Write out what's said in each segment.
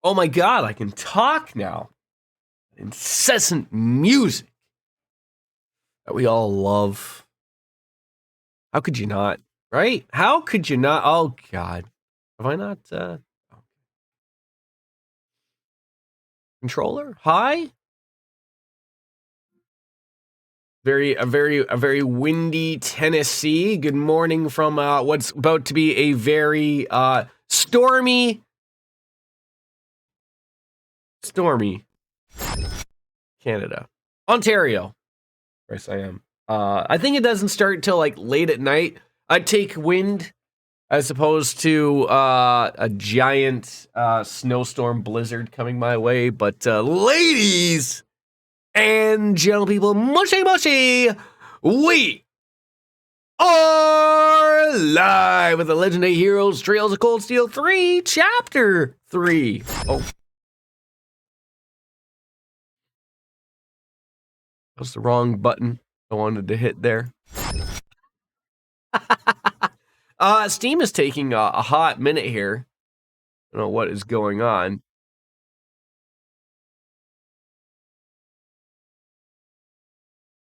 Oh my God, I can talk now. Incessant music that we all love. How could you not? Right? How could you not? Oh God. Have I not controller? Hi? A very windy Tennessee. Good morning from what's about to be a very stormy Canada. Ontario. Yes, I am. I think it doesn't start till like late at night. I'd take wind as opposed to a giant snowstorm blizzard coming my way. But ladies and gentle people, mushy, we are live with the Legendary Heroes Trails of Cold Steel 3, Chapter 3. Oh. That was the wrong button I wanted to hit there. Steam is taking a hot minute here. I don't know what is going on.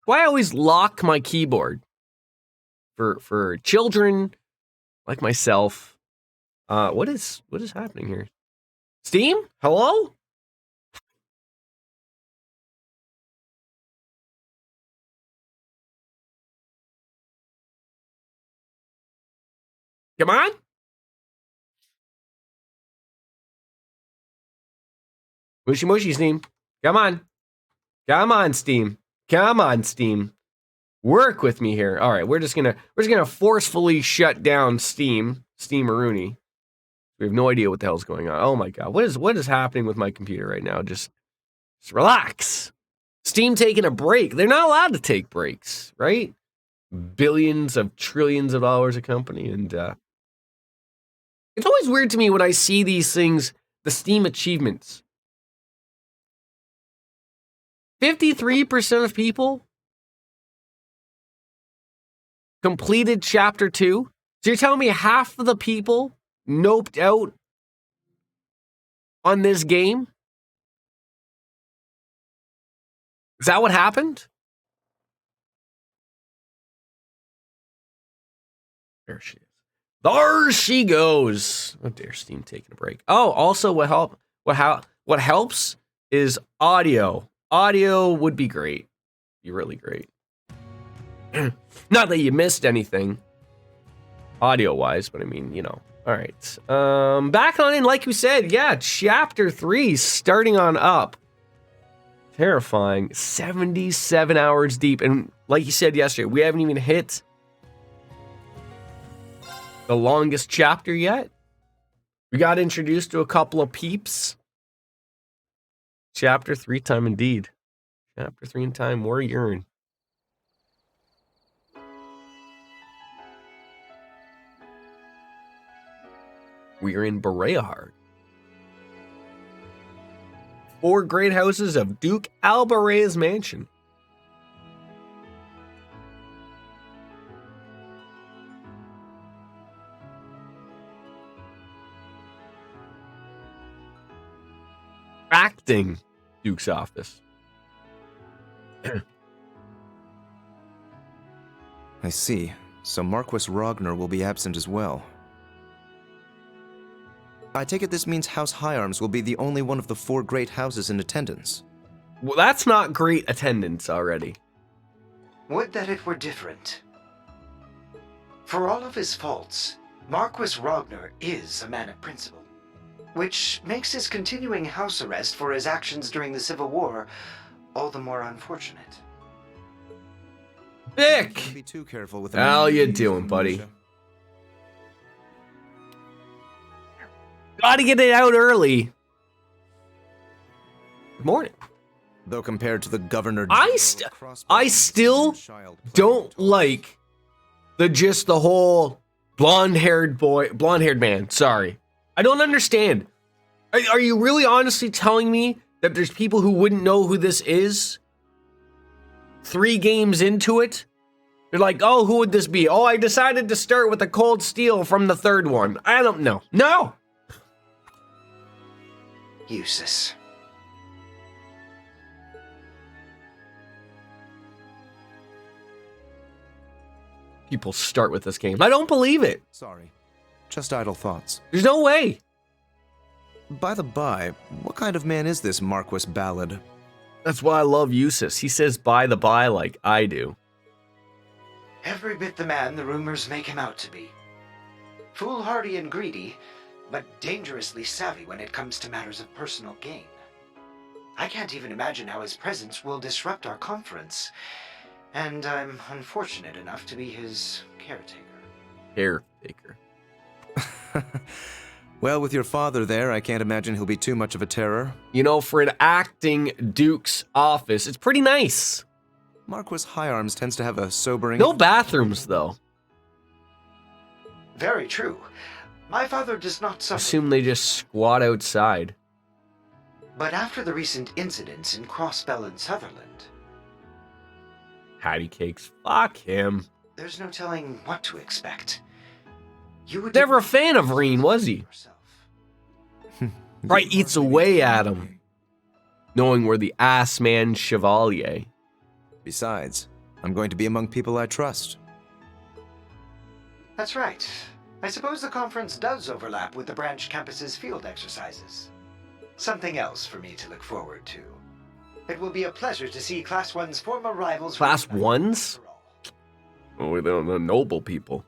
Why I always lock my keyboard for children like myself. What is happening here? Steam? Hello? Come on? Mushy, Steam. Come on. Come on, Steam. Come on, Steam. Work with me here. All right, we're just gonna forcefully shut down Steam-a-rooney. We have no idea what the hell's going on. Oh my God, what is happening with my computer right now? Just relax. Steam taking a break. They're not allowed to take breaks, right? Billions of trillions of dollars a company, and it's always weird to me when I see these things, the Steam achievements. 53% of people completed Chapter 2. So you're telling me half of the people noped out on this game? Is that what happened? There she is. There she goes. Oh dear, Steam taking a break. Oh, also what helps is audio. Audio would be great. Be really great. Not that you missed anything audio-wise, but I mean, you know. All right. Back on in, like we said, yeah, Chapter 3 starting on up. Terrifying. 77 hours deep. And like you said yesterday, we haven't even hit the longest chapter yet. We got introduced to a couple of peeps. Chapter 3 time indeed. Chapter 3 in time, more urine. We're in Bereahard. 4 great houses of Duke Albarea's mansion. Acting Duke's office. I see. So Marquis Ragnar will be absent as well. I take it this means House Higharms will be the only one of the 4 great houses in attendance. Well, that's not great attendance already. Would that it were different. For all of his faults, Marquis Ragnar is a man of principle, which makes his continuing house arrest for his actions during the Civil War all the more unfortunate. Vic! Be too careful with How you doing, buddy? Gotta get it out early. Good morning. Though compared to the governor, I still don't like the whole blonde-haired man. Sorry. I don't understand. Are you really honestly telling me that there's people who wouldn't know who this is? 3 games into it? They're like, oh, who would this be? Oh, I decided to start with a cold steel from the 3rd one. I don't know. No! Useless. People start with this game. I don't believe it. Sorry. Just idle thoughts. There's no way. By the by, what kind of man is this Marquis Ballad? That's why I love Eustace. He says by the by like I do. Every bit the man the rumors make him out to be. Foolhardy and greedy, but dangerously savvy when it comes to matters of personal gain. I can't even imagine how his presence will disrupt our conference, and I'm unfortunate enough to be his caretaker. Caretaker. Well, with your father there, I can't imagine he'll be too much of a terror. You know, for an acting duke's office, it's pretty nice. Marquis Higharms tends to have a sobering... No bathrooms, though. Very true. My father does not I suffer. assume they just squat outside. But after the recent incidents in Crossbell and Sutherland, Patty cakes. Fuck him. there's no telling what to expect. You would Never a fan of Reen, was he? yourself. Probably eats away at him, knowing we're the ass man chevalier. Besides, I'm going to be among people I trust. That's right. I suppose the conference does overlap with the branch campus's field exercises. Something else for me to look forward to. It will be a pleasure to see Class 1's former rivals... Class reunited 1s? after all. Oh, they're the noble people.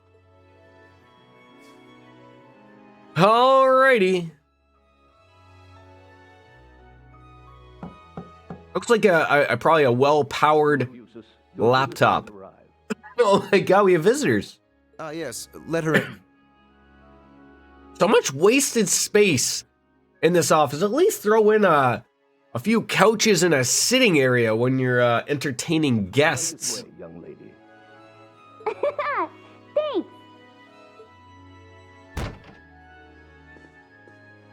Alrighty. Looks like probably a well-powered laptop. Oh my god, we have visitors. Yes, let her in. So much wasted space in this office. At least throw in a few couches and a sitting area when you're entertaining guests. Young lady. Thanks.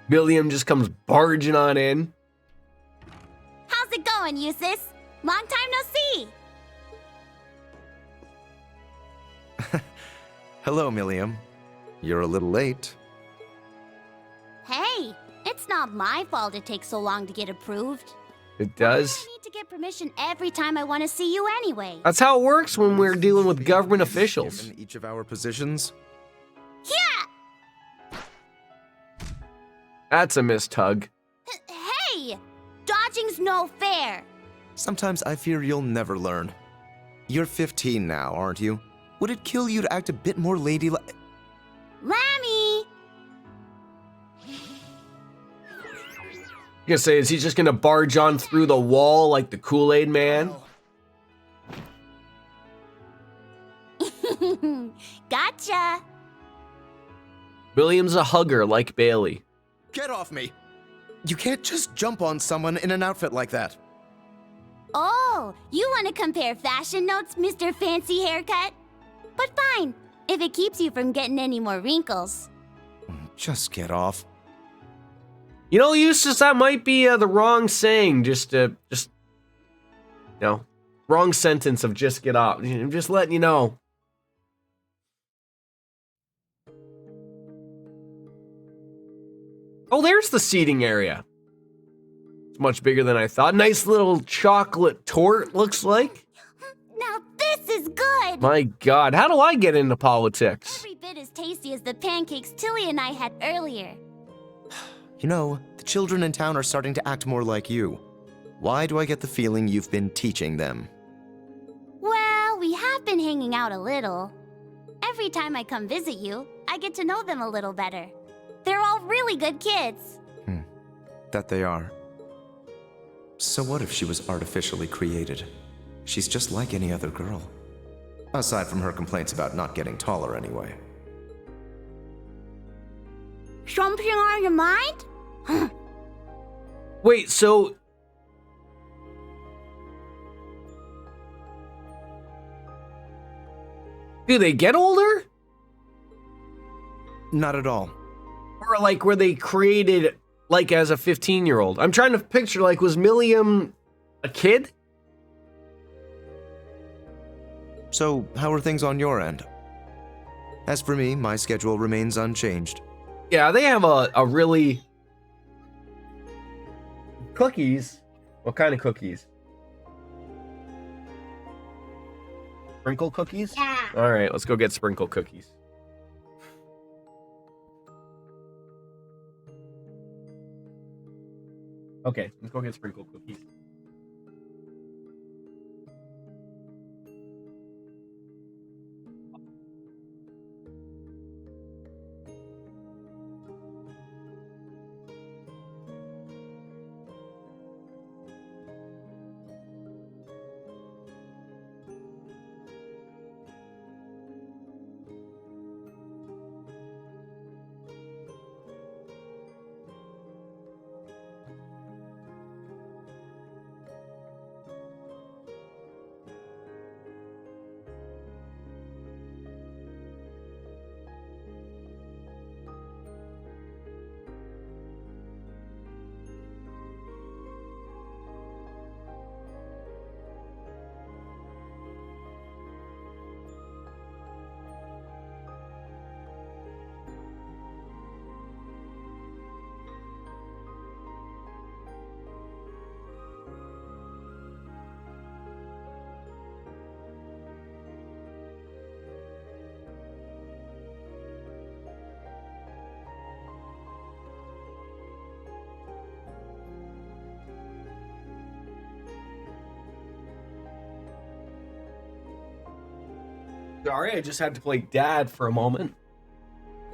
William just comes barging on in. How's it going, Eustace? Long time no see. Hello, Milliam. You're a little late. Hey, it's not my fault it takes so long to get approved. It does. I need to get permission every time I want to see you anyway. That's how it works when we're dealing with government officials. Given each of our positions. Yeah! That's a missed hug. Hey! Dodging's no fair. Sometimes I fear you'll never learn. You're 15 now, aren't you? Would it kill you to act a bit more ladylike? Lammy! You gonna say, is he just gonna barge on through the wall like the Kool-Aid man? Gotcha. William's a hugger like Bailey. Get off me! You can't just jump on someone in an outfit like that. Oh, you want to compare fashion notes, Mr. Fancy Haircut? But fine, if it keeps you from getting any more wrinkles. Just get off. You know, Eustace, that might be the wrong saying. Wrong sentence of just get off. I'm just letting you know. Oh, there's the seating area. It's much bigger than I thought. Nice little chocolate torte, looks like. Now this is good! My God, how do I get into politics? Every bit as tasty as the pancakes Tilly and I had earlier. You know, the children in town are starting to act more like you. Why do I get the feeling you've been teaching them? Well, we have been hanging out a little. Every time I come visit you, I get to know them a little better. They're all really good kids. That they are. So what if she was artificially created? She's just like any other girl. Aside from her complaints about not getting taller anyway. Something on your mind? Wait, so... Do they get older? Not at all. Or like were they created like as a 15-year-old? I'm trying to picture, like, was Milliam a kid? So, how are things on your end? As for me, my schedule remains unchanged. Yeah, they have a really Cookies? What kind of cookies? Sprinkle cookies? Yeah. All right, let's go get sprinkle cookies. Okay, let's go get sprinkle cookies. Sorry, I just had to play dad for a moment.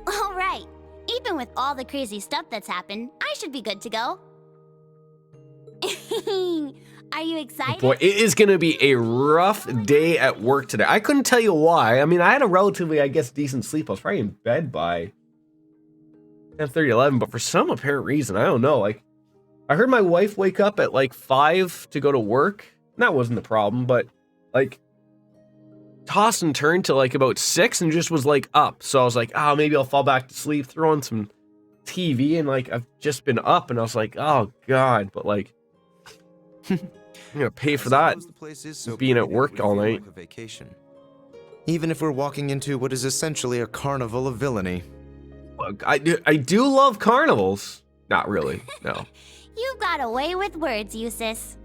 All right. Even with all the crazy stuff that's happened, I should be good to go. Are you excited? Boy, it is going to be a rough day at work today. I couldn't tell you why. I mean, I had a relatively, I guess, decent sleep. I was probably in bed by 10:30, 11, but for some apparent reason, I don't know. Like, I heard my wife wake up at like 5 to go to work. And that wasn't the problem, but like, toss and turn till like about 6 and just was like up. So I was like, oh, maybe I'll fall back to sleep, throw on some TV, and like I've just been up and I was like, oh God, but like I'm gonna pay for that being at work all night. Like a vacation. Even if we're walking into what is essentially a carnival of villainy. Look, I do love carnivals. Not really, no. You got away with words, Eustace.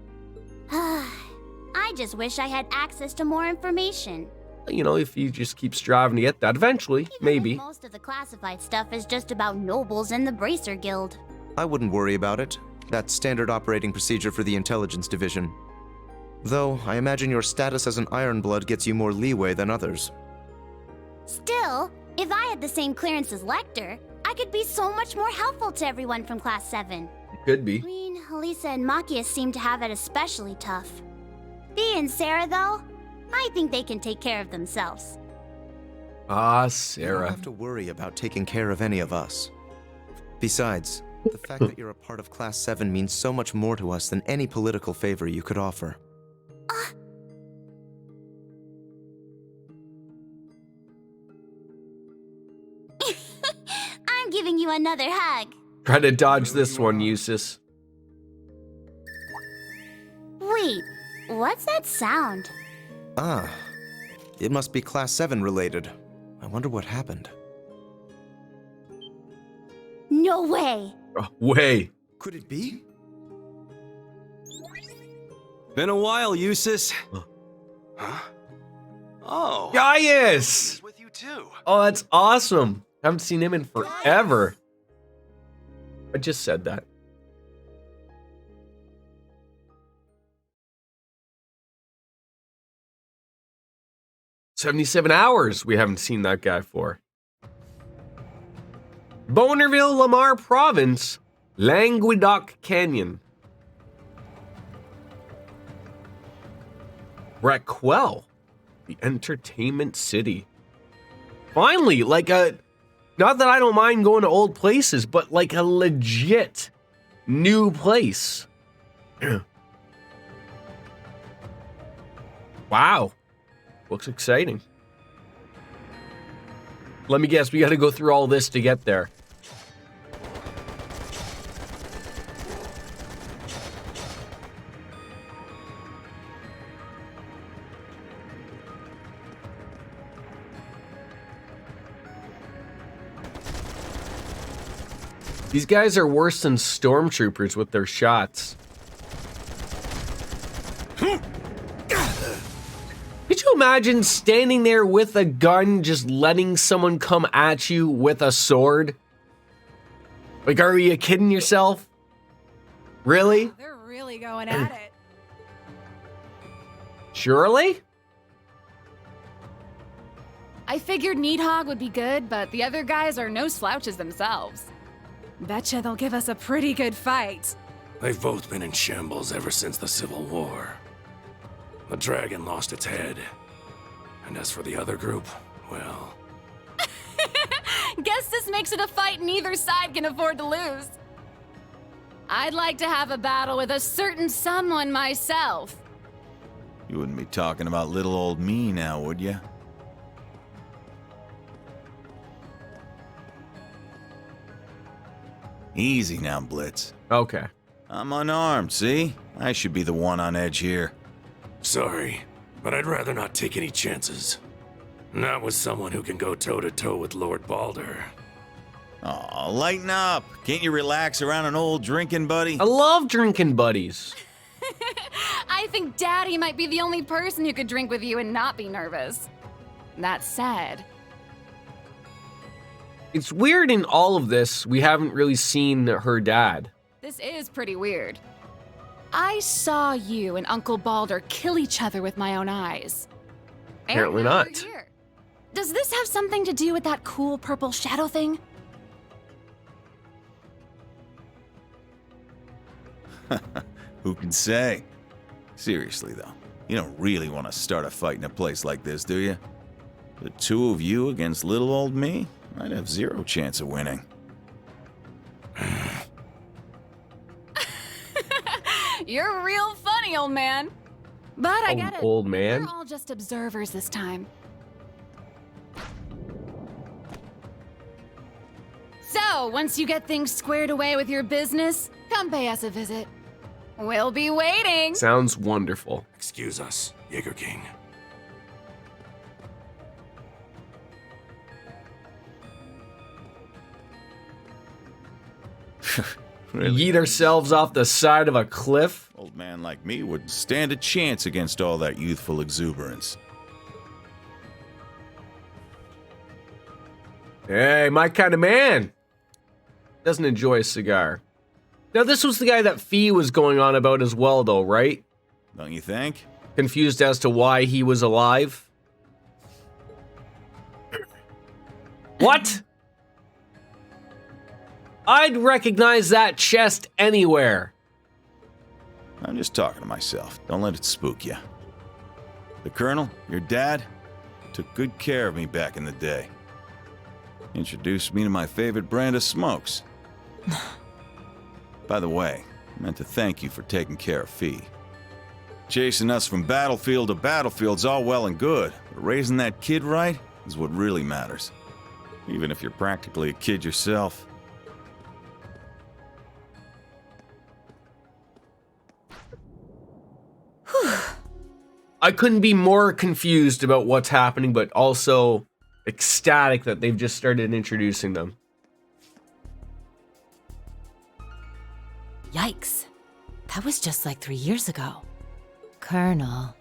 I just wish I had access to more information. You know, if you just keep striving to get that, eventually, Even maybe. if most of the classified stuff is just about nobles and the Bracer Guild. I wouldn't worry about it. That's standard operating procedure for the intelligence division. Though, I imagine your status as an Ironblood gets you more leeway than others. Still, if I had the same clearance as Lecter, I could be so much more helpful to everyone from Class 7. Could be. I mean, Lisa and Machias seem to have it especially tough. Bea and Sarah, though, I think they can take care of themselves. Ah, You don't Sarah. have to worry about taking care of any of us. Besides, the fact that you're a part of Class 7 means so much more to us than any political favor you could offer. I'm giving you another hug. Try to dodge this one, Eustace. Wait, what's that sound? Ah, it must be Class 7 related. I wonder what happened. No way. Oh, way. Could it be? Been a while, Eustace. Huh? Oh. Gaius! He's with you too. Oh, that's awesome. Haven't seen him in forever. I just said that. "77 hours we haven't seen that guy for." Bonerville, Lamar Province, Languedoc Canyon. Raquel, the entertainment city. Finally, like a, not that I don't mind going to old places, but like a legit new place. Wow. Looks exciting. Let me guess, we gotta go through all this to get there. These guys are worse than stormtroopers with their shots. Could you imagine standing there with a gun, just letting someone come at you with a sword? Like, are you kidding yourself? Really? They're really going at it. Surely? I figured Needhog would be good, but the other guys are no slouches themselves. Betcha they'll give us a pretty good fight. They've both been in shambles ever since the Civil War. The dragon lost its head. And as for the other group, well... Guess this makes it a fight neither side can afford to lose. I'd like to have a battle with a certain someone myself. You wouldn't be talking about little old me now, would you? Easy now, Blitz. Okay. I'm unarmed, see? I should be the one on edge here. Sorry, but I'd rather not take any chances. Not with someone who can go toe-to-toe with Lord Balder. Aw, lighten up. Can't you relax around an old drinking buddy? I love drinking buddies. I think Daddy might be the only person who could drink with you and not be nervous. That said, It's weird in all of this, we haven't really seen her dad. this is pretty weird. I saw you and Uncle Balder kill each other with my own eyes. And Apparently now not. you're here. Does this have something to do with that cool purple shadow thing? Who can say? Seriously, though, you don't really want to start a fight in a place like this, do you? The two of you against little old me? I'd have zero chance of winning. You're real funny, old man. But I get it. Old man. We're all just observers this time. So, once you get things squared away with your business, come pay us a visit. We'll be waiting. Sounds wonderful. Excuse us, Jaeger King. Yeet ourselves off the side of a cliff. Old man like me wouldn't stand a chance against all that youthful exuberance. Hey, my kind of man. Doesn't enjoy a cigar. Now, this was the guy that Fee was going on about as well, though, right? Don't you think? Confused as to why he was alive. What? I'd recognize that chest anywhere. I'm just talking to myself. Don't let it spook you. The Colonel, your dad, took good care of me back in the day. Introduced me to my favorite brand of smokes. By the way, I meant to thank you for taking care of Fee. Chasing us from battlefield to battlefield's all well and good, but raising that kid right is what really matters. Even if you're practically a kid yourself. I couldn't be more confused about what's happening, but also ecstatic that they've just started introducing them. Yikes. That was just like 3 years ago. Colonel.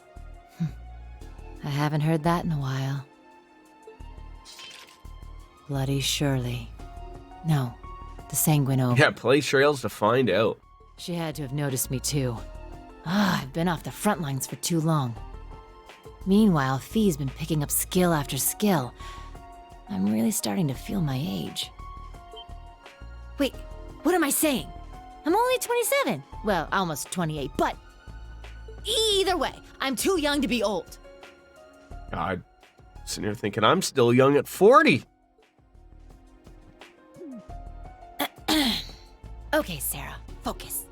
I haven't heard that in a while. Bloody Shirley. No, the Sanguine Oak. Yeah, play trails to find out. She had to have noticed me too. I've been off the front lines for too long. Meanwhile, Fee's been picking up skill after skill. I'm really starting to feel my age. Wait, what am I saying? I'm only 27. Well, almost 28, but either way, I'm too young to be old. God, sitting here thinking I'm still young at 40. Okay, Sarah, focus.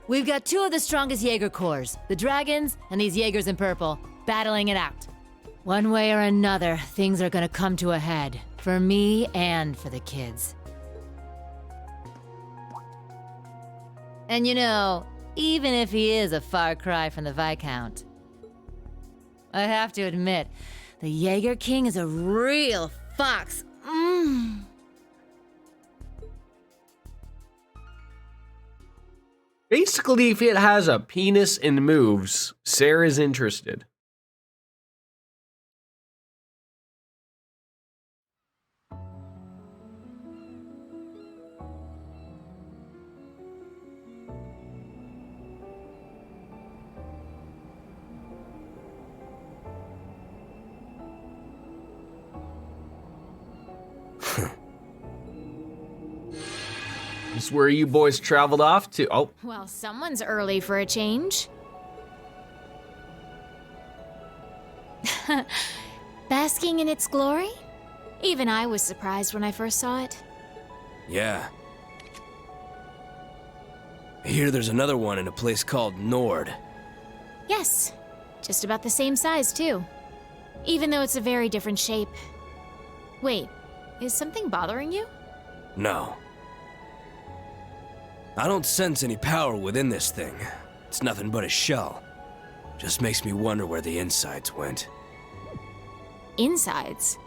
We've got two of the strongest Jaeger corps, the Dragons and these Jaegers in purple, battling it out. One way or another, things are gonna come to a head, for me and for the kids. And you know, even if he is a far cry from the Viscount, I have to admit, the Jaeger King is a real fox. Basically, if it has a penis and moves, Sarah's interested. That's where you boys traveled off to. Oh, Well, someone's early for a change. Basking in its glory? Even I was surprised when I first saw it. Yeah. I hear there's another one in a place called Nord. Yes, just about the same size, too. Even though it's a very different shape. Wait, is something bothering you? No. I don't sense any power within this thing. It's nothing but a shell. Just makes me wonder where the insides went. Insides?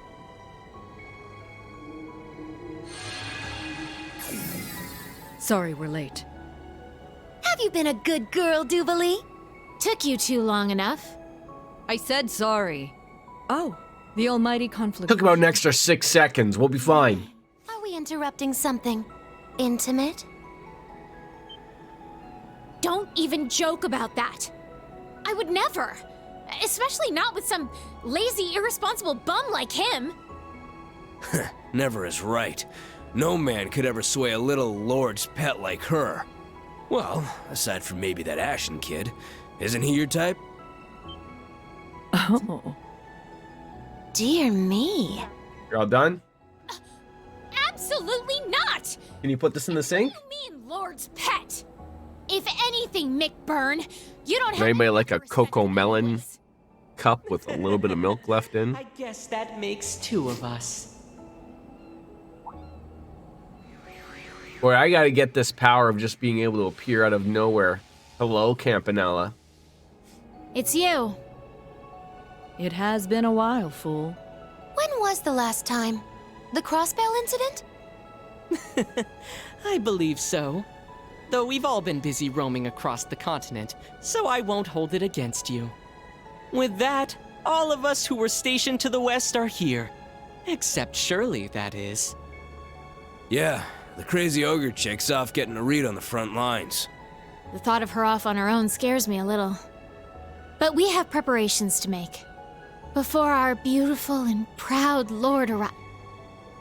Sorry we're late. Have you been a good girl, Duvalie? Took you too long enough. I said sorry. Oh, the almighty conflict. took about an extra 6 seconds. We'll be fine. Are we interrupting something intimate? Don't even joke about that. I would never. Especially not with some lazy, irresponsible bum like him. Never is right. No man could ever sway a little lord's pet like her. Well, aside from maybe that Ashen kid. Isn't he your type? Oh. Dear me. You're all done? Absolutely not! Can you put this in the sink? You mean Lord's pet? If anything, McBurn, you don't have Anybody like a respect cocoa for melon animals. cup with a little bit of milk left in? I guess that makes 2 of us. Boy, I gotta get this power of just being able to appear out of nowhere. Hello, Campanella. It's you. It has been a while, fool. When was the last time? The crossbell incident? I believe so. Though we've all been busy roaming across the continent, so I won't hold it against you. With that, all of us who were stationed to the west are here. Except Shirley, that is. Yeah, the crazy ogre chick's off getting a read on the front lines. The thought of her off on her own scares me a little. But we have preparations to make. Before our beautiful and proud lord arrives.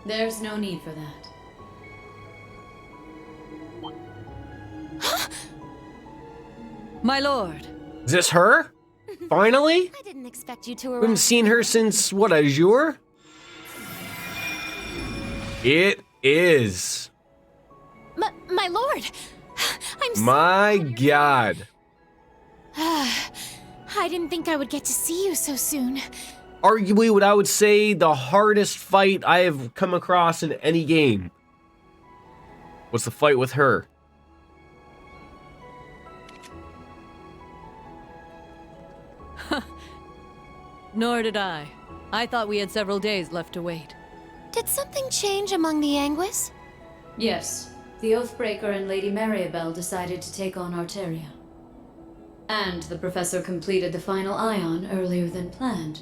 There's no need for that. My lord. Is this her? Finally? I didn't expect you to We haven't arrive. seen her since, what, Azure? It is. My lord! I'm so My proud of your God. I didn't think I would get to see you so soon. Arguably what I would say the hardest fight I have come across in any game was the fight with her. Nor did I. I thought we had several days left to wait. Did something change among the Anguis? Yes, the Oathbreaker and Lady Maribel decided to take on Arteria. And the Professor completed the final ion earlier than planned.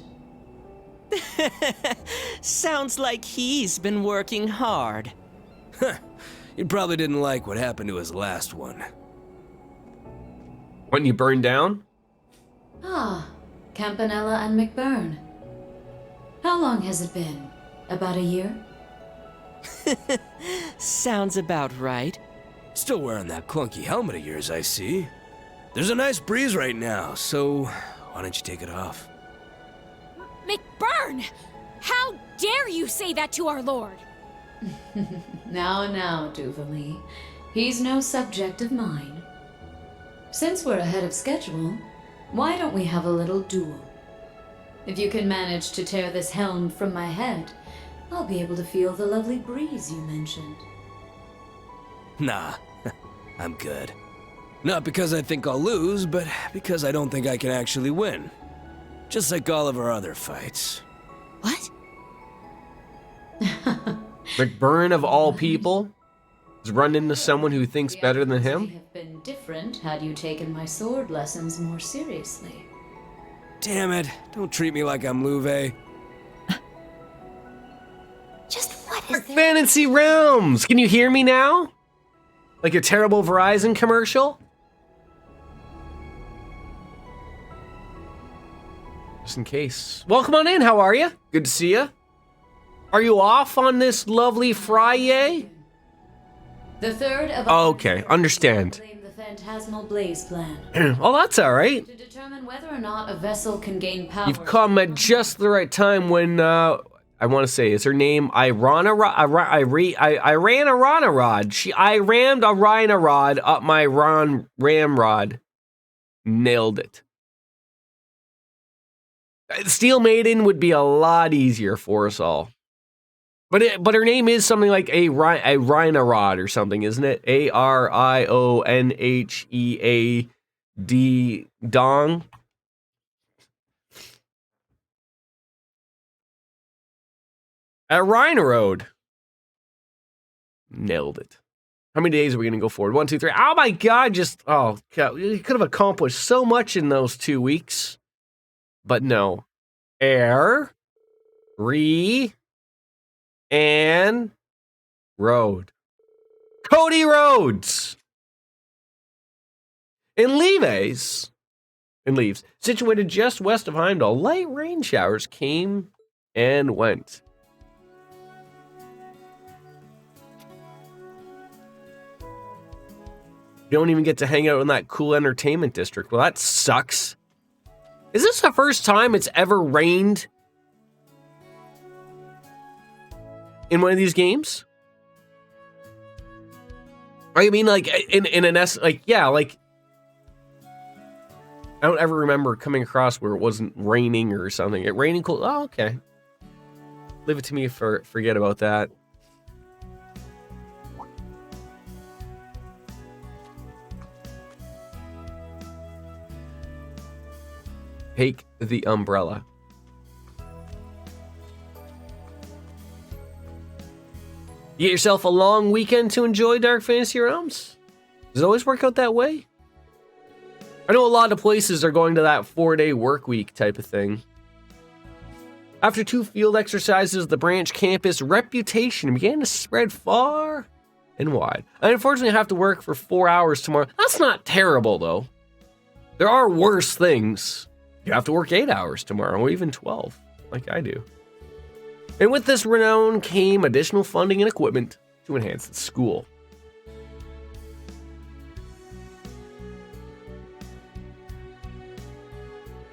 Sounds like he's been working hard. He probably didn't like what happened to his last one. When you burn down? Ah, Campanella and McBurn. How long has it been? About a year? Sounds about right. Still wearing that clunky helmet of yours, I see. There's a nice breeze right now, so why don't you take it off? McBurn! How dare you say that to our lord? Now, Duvalie. He's no subject of mine. Since we're ahead of schedule, why don't we have a little duel? If you can manage to tear this helm from my head, I'll be able to feel the lovely breeze you mentioned. Nah, I'm good. Not because I think I'll lose, but because I don't think I can actually win. Just like all of our other fights. What? McBurn of all people has run into someone who thinks better than Would him? have been different had you taken my sword lessons more seriously. Damn it, don't treat me like I'm Louve. Just what is there? Fantasy Realms! Can you hear me now? Like a terrible Verizon commercial? Just in case. Welcome on in, how are you? Good to see you. Are you off on this lovely Friday? The third of Okay, understand. claim the phantasmal blaze plan Well, that's all right. to determine whether or not a vessel can gain power. You've come at just the right time when, I want to say, is her name I ran a rod. I rammed a rhino-rod up my ramrod. Nailed it. Steel Maiden would be a lot easier for us all. But her name is something like a rhino-rod or something, isn't it? Arionhead dong. A Rhino Road. Nailed it. How many days are we going to go forward? 1, 2, 3. Oh my God, God, you could have accomplished so much in those 2 weeks. But no. Air, and road. Cody Rhodes. In Leaves, situated just west of Heimdall, light rain showers came and went. You don't even get to hang out in that cool entertainment district. Well, that sucks. Is this the first time it's ever rained in one of these games? I mean, like, in an like, yeah, like, I don't ever remember coming across where it wasn't raining or something. It raining cool. Oh, okay. Leave it to me for forget about that. Take the umbrella. You get yourself a long weekend to enjoy Dark Fantasy Realms? Does it always work out that way? I know a lot of places are going to that 4-day work week type of thing. After 2 field exercises, the branch campus reputation began to spread far and wide. I unfortunately have to work for 4 hours tomorrow. That's not terrible, though. There are worse things. You have to work 8 hours tomorrow, or even 12, like I do. And with this renown came additional funding and equipment to enhance the school.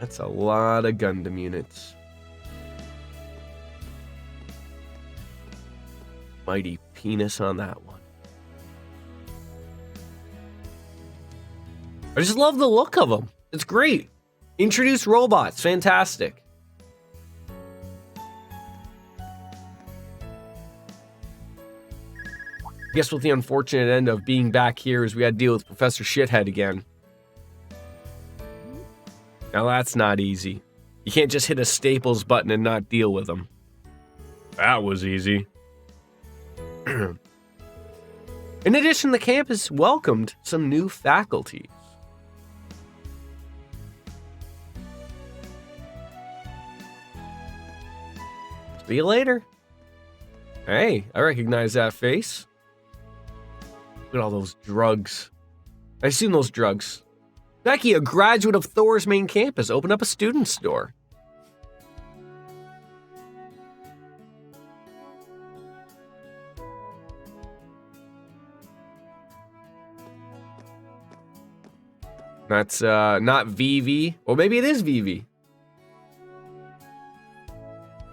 That's a lot of Gundam units. Mighty penis on that one. I just love the look of them. It's great. Introduce robots. Fantastic. Guess what the unfortunate end of being back here is we had to deal with Professor Shithead again. Now that's not easy. You can't just hit a Staples button and not deal with them. That was easy. In addition, the campus welcomed some new faculty. See you later. Hey, I recognize that face. Look at all those drugs. I assume those drugs. Becky, a graduate of Thor's main campus, opened up a student store. That's not Vivi. Or maybe it is Vivi.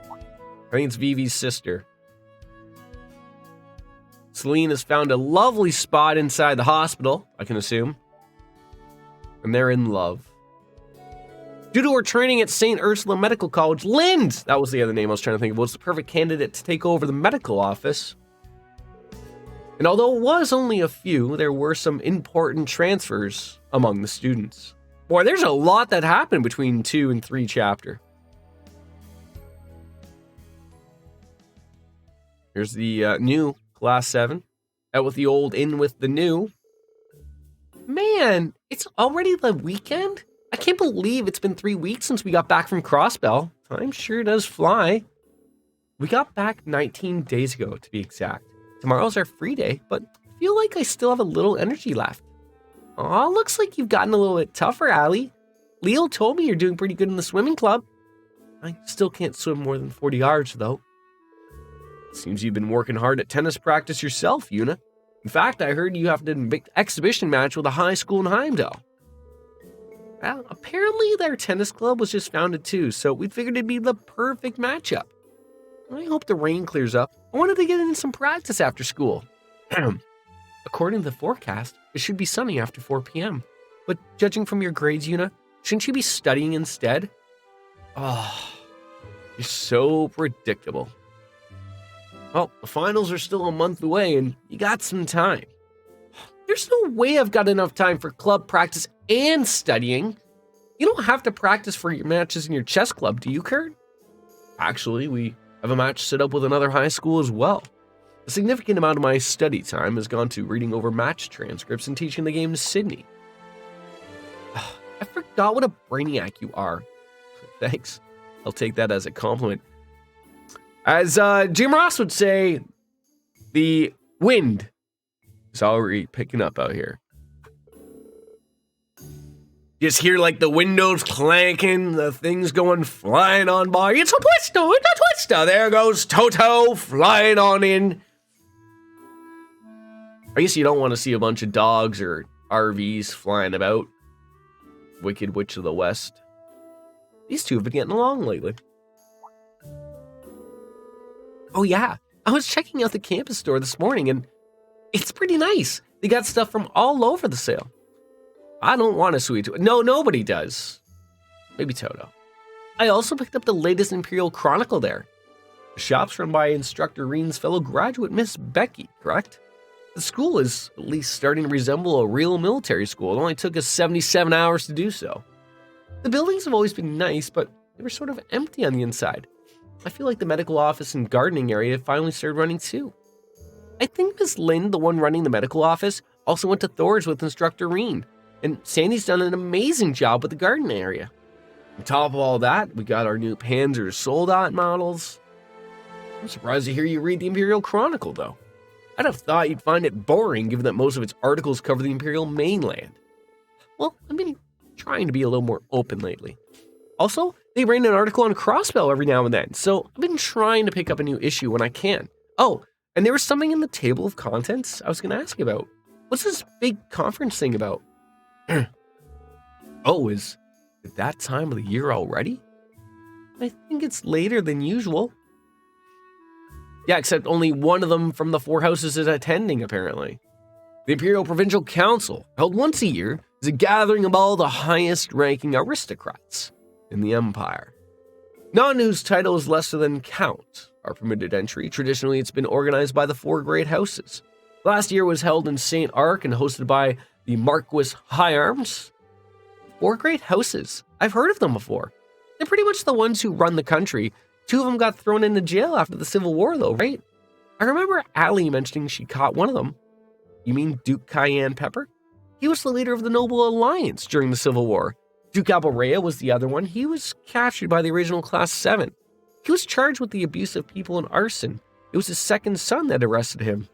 I think it's Vivi's sister. Celine has found a lovely spot inside the hospital, I can assume. And they're in love. Due to her training at St. Ursula Medical College, Lind, that was the other name I was trying to think of, was the perfect candidate to take over the medical office. And although it was only a few, there were some important transfers among the students. Boy, there's a lot that happened between 2 and 3 chapter. Here's the new Class 7. Out with the old, in with the new. Man, it's already the weekend? I can't believe it's been 3 weeks since we got back from Crossbell. Time sure does fly. We got back 19 days ago, to be exact. Tomorrow's our free day, but I feel like I still have a little energy left. Aw, looks like you've gotten a little bit tougher, Allie. Leo told me you're doing pretty good in the swimming club. I still can't swim more than 40 yards, though. Seems you've been working hard at tennis practice yourself, Yuna. In fact, I heard you have an big exhibition match with a high school in Heimdall. Well, apparently their tennis club was just founded too, so we figured it'd be the perfect matchup. I hope the rain clears up. I wanted to get in some practice after school. According to the forecast, it should be sunny after 4 p.m. But judging from your grades, Yuna, shouldn't you be studying instead? Oh, you're so predictable. Well, the finals are still a month away and you got some time. There's no way I've got enough time for club practice and studying. You don't have to practice for your matches in your chess club, do you, Kurt? Actually, we have a match set up with another high school as well. A significant amount of my study time has gone to reading over match transcripts and teaching the game to Sydney. I forgot what a brainiac you are. Thanks. I'll take that as a compliment. As Jim Ross would say, the wind is already picking up out here. Just hear like the windows clanking, the things going flying on by. It's a twister, it's a twister. There goes Toto flying on in. I guess you don't want to see a bunch of dogs or RVs flying about. Wicked Witch of the West. These two have been getting along lately. Oh yeah, I was checking out the campus store this morning and it's pretty nice. They got stuff from all over the sale. I don't want a sweet tooth. No, nobody does. Maybe Toto. I also picked up the latest Imperial Chronicle there. The shop's run by Instructor Reen's fellow graduate, Miss Becky, correct? The school is at least starting to resemble a real military school. It only took us 77 hours to do so. The buildings have always been nice, but they were sort of empty on the inside. I feel like the medical office and gardening area finally started running too. I think Miss Lynn, the one running the medical office, also went to Thor's with Instructor Reen. And Sandy's done an amazing job with the garden area. On top of all that, we got our new Panzer Soldat models. I'm surprised to hear you read the Imperial Chronicle, though. I'd have thought you'd find it boring, given that most of its articles cover the Imperial mainland. Well, I've been trying to be a little more open lately. Also, they bring an article on Crossbell every now and then, so I've been trying to pick up a new issue when I can. Oh, and there was something in the table of contents I was going to ask you about. What's this big conference thing about? Oh, is it that time of the year already? I think it's later than usual. Yeah, except only one of them from the 4 houses is attending, apparently. The Imperial Provincial Council, held once a year, is a gathering of all the highest-ranking aristocrats in the Empire. None whose title is lesser than Count are permitted entry. Traditionally, it's been organized by the 4 great houses. Last year was held in St. Arc and hosted by the Marquis High Arms. 4 great houses. I've heard of them before. They're pretty much the ones who run the country. 2 of them got thrown into jail after the Civil War, though, right? I remember Allie mentioning she caught one of them. You mean Duke Cayenne Pepper? He was the leader of the Noble Alliance during the Civil War. Duke Alborea was the other one. He was captured by the original Class 7. He was charged with the abuse of people and arson. It was his second son that arrested him.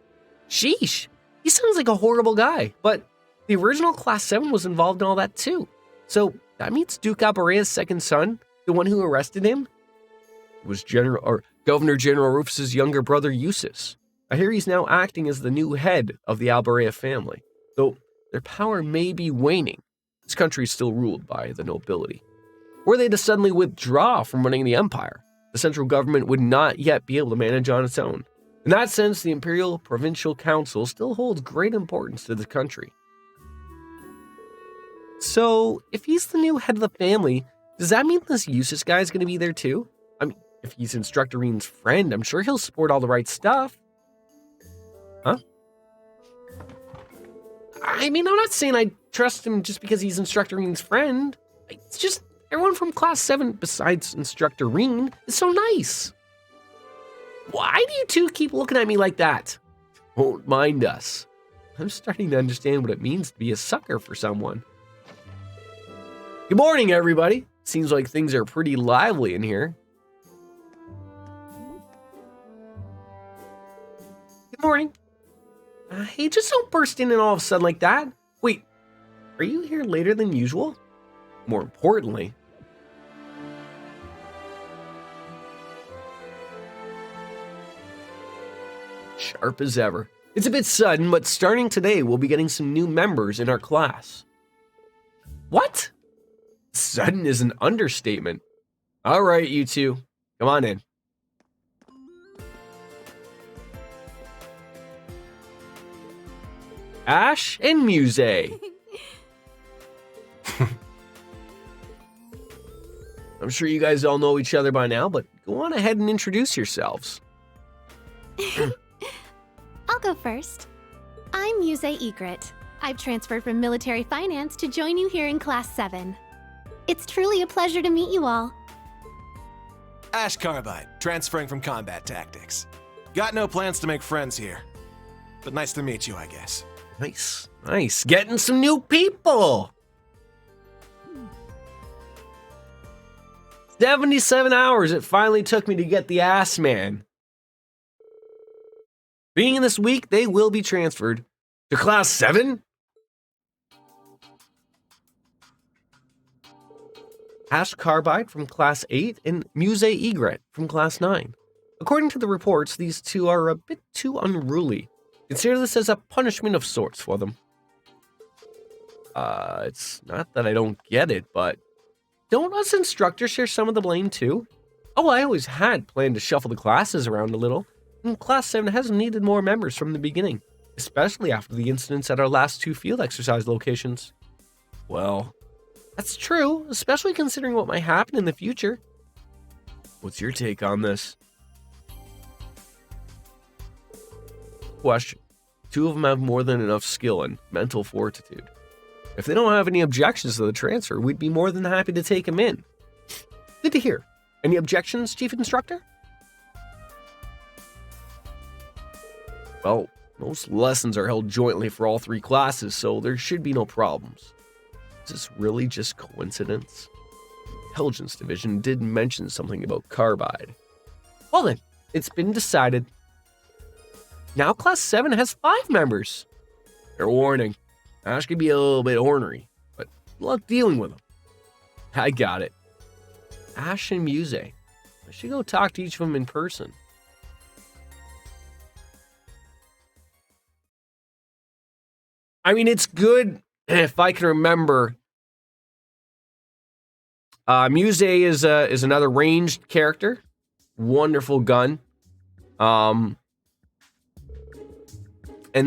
Sheesh, he sounds like a horrible guy, but the original Class 7 was involved in all that too. So that means Duke Alborea's second son, the one who arrested him, was Governor General Rufus's younger brother, Eustace. I hear he's now acting as the new head of the Alborea family, though their power may be waning. This country is still ruled by the nobility. Were they to suddenly withdraw from running the empire, the central government would not yet be able to manage on its own. In that sense, the Imperial Provincial Council still holds great importance to the country. So, if he's the new head of the family, does that mean this Eustace guy is going to be there too? I mean, if he's Instructor Reen's friend, I'm sure he'll support all the right stuff. Huh? I mean, I'm not saying I trust him just because he's Instructor Reen's friend. It's just everyone from Class 7, besides Instructor Reen, is so nice. Why do you two keep looking at me like that? Won't mind us. I'm starting to understand what it means to be a sucker for someone. Good morning, everybody. Seems like things are pretty lively in here. Good morning. Hey, just don't burst in and all of a sudden like that. Wait, are you here later than usual? More importantly, sharp as ever. It's a bit sudden, but starting today, we'll be getting some new members in our class. What? Sudden is an understatement. All right, you two, come on in. Ash and Muse. I'm sure you guys all know each other by now, but go on ahead and introduce yourselves. I'll go first. I'm Muse Egret. I've transferred from military finance to join you here in Class 7. It's truly a pleasure to meet you all. Ash Carbide, transferring from combat tactics. Got no plans to make friends here, but nice to meet you, I guess. Nice, nice. Getting some new people. 77 hours it finally took me to get the ass man. Being in this week, they will be transferred to Class 7. Ash Carbide from Class 8 and Muse Egret from Class 9. According to the reports, these two are a bit too unruly. Consider this as a punishment of sorts for them. It's not that I don't get it, but don't us instructors share some of the blame too? Oh, I always had planned to shuffle the classes around a little, and Class 7 hasn't needed more members from the beginning, especially after the incidents at our last 2 field exercise locations. Well, that's true, especially considering what might happen in the future. What's your take on this? Question. 2 of them have more than enough skill and mental fortitude. If they don't have any objections to the transfer, we'd be more than happy to take them in. Good to hear. Any objections, Chief Instructor? Well, most lessons are held jointly for all 3 classes, so there should be no problems. Is this really just coincidence? Intelligence Division did mention something about Carbide. Well then, it's been decided. Now Class 7 has 5 members. Fair warning, Ash could be a little bit ornery, but good luck dealing with him. I got it. Ash and Muse. I should go talk to each of them in person. I mean, it's good if I can remember. Muse is another ranged character. Wonderful gun. And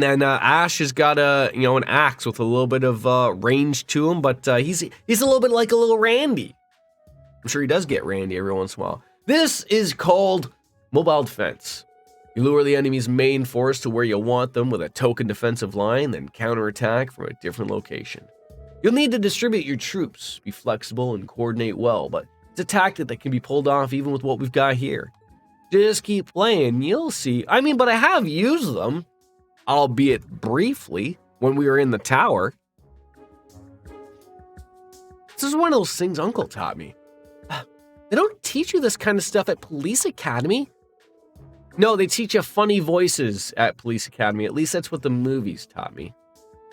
then Ash has got an axe with a little bit of range to him, but he's a little bit like a little Randy. I'm sure he does get Randy every once in a while. This is called mobile defense. You lure the enemy's main force to where you want them with a token defensive line, then counterattack from a different location. You'll need to distribute your troops, be flexible, and coordinate well, but it's a tactic that can be pulled off even with what we've got here. Just keep playing, you'll see. I mean, but I have used them, albeit briefly, when we were in the tower. This is one of those things Uncle taught me. They don't teach you this kind of stuff at Police Academy. No, they teach you funny voices at Police Academy. At least that's what the movies taught me.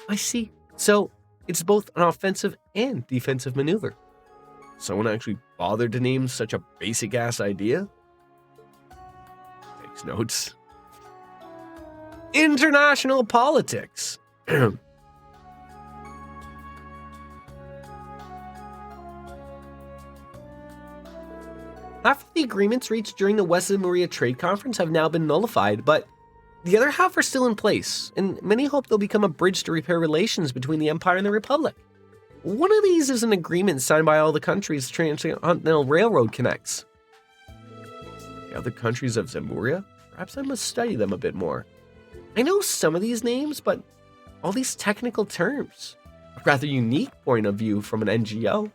I see. So it's both an offensive and defensive maneuver. Someone actually bothered to name such a basic-ass idea? Takes notes. International politics. Half of the agreements reached during the West Lemuria Trade Conference have now been nullified, but the other half are still in place, and many hope they'll become a bridge to repair relations between the Empire and the Republic. One of these is an agreement signed by all the countries Transcontinental Railroad connects. The other countries of Zemuria? Perhaps I must study them a bit more. I know some of these names, but all these technical terms. A rather unique point of view from an NGO.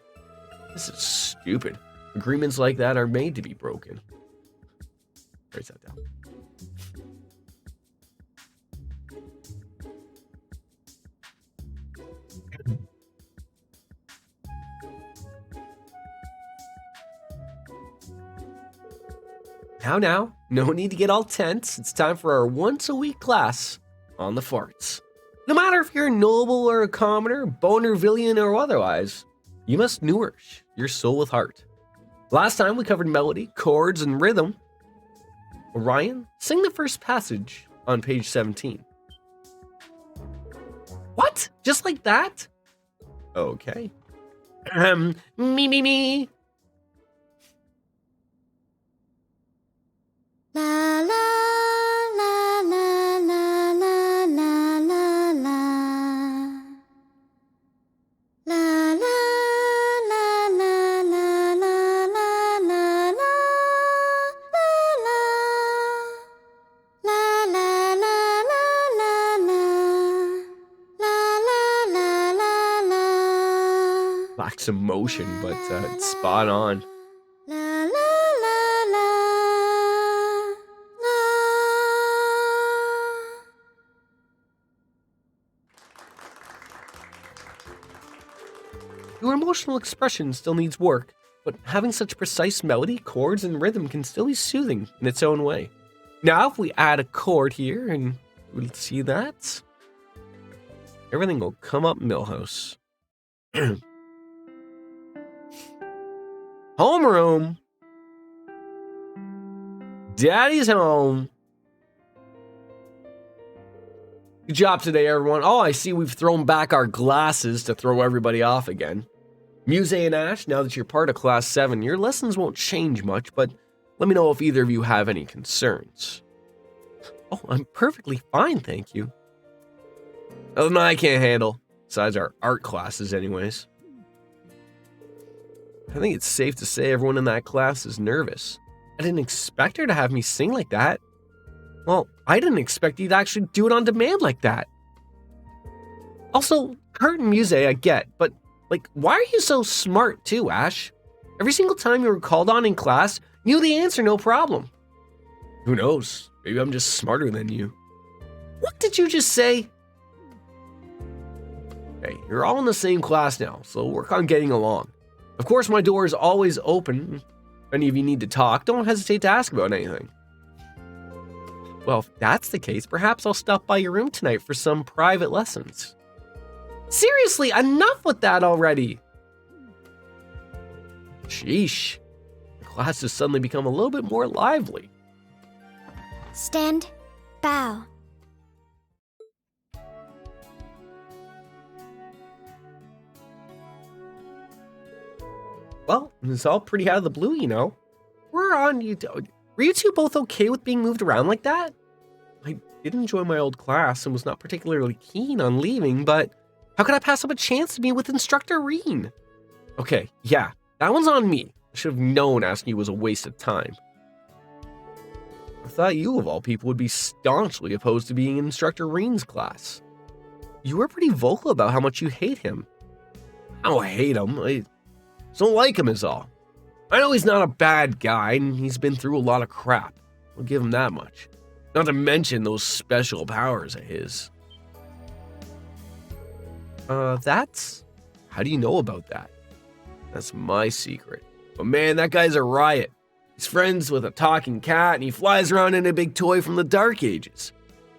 This is stupid. Agreements like that are made to be broken. Write that down. Now, no need to get all tense. It's time for our once-a-week class on the farts. No matter if you're a noble or a commoner, boner, villain, or otherwise, you must nourish your soul with heart. Last time we covered melody, chords, and rhythm. Orion, sing the first passage on page 17. What? Just like that? Okay. Me. La la la la la la la la la. La la la la la la la la la la. La la la la la la. La la la la la. Lacks emotion, but it's spot on. La la la la la. Your emotional expression still needs work, but having such precise melody, chords, and rhythm can still be soothing in its own way. Now, if we add a chord here and we'll see that, everything will come up Millhouse. Homeroom. Daddy's home. Good job today, everyone. Oh, I see we've thrown back our glasses to throw everybody off again. Muse and Ash, now that you're part of Class 7, your lessons won't change much, but let me know if either of you have any concerns. Oh, I'm perfectly fine, thank you. Nothing I can't handle, besides our art classes anyways. I think it's safe to say everyone in that class is nervous. I didn't expect her to have me sing like that. Well, I didn't expect you to actually do it on demand like that. Also, Kurt and Muse I get, but like, why are you so smart too, Ash? Every single time you were called on in class, you knew the answer no problem. Who knows? Maybe I'm just smarter than you. What did you just say? Hey, you're all in the same class now, so work on getting along. Of course, my door is always open. If any of you need to talk, don't hesitate to ask about anything. Well, if that's the case, perhaps I'll stop by your room tonight for some private lessons. Seriously, enough with that already. Sheesh. The class has suddenly become a little bit more lively. Stand. Bow. Well, it's all pretty out of the blue, you know. Were you two both okay with being moved around like that? I did enjoy my old class and was not particularly keen on leaving, but how could I pass up a chance to be with Instructor Reen? Okay, yeah, that one's on me. I should have known asking you was a waste of time. I thought you, of all people, would be staunchly opposed to being in Instructor Reen's class. You were pretty vocal about how much you hate him. I don't hate him. I just don't like him is all. I know he's not a bad guy, and he's been through a lot of crap. I'll give him that much. Not to mention those special powers of his. That's... How do you know about that? That's my secret. But man, that guy's a riot. He's friends with a talking cat, and he flies around in a big toy from the Dark Ages.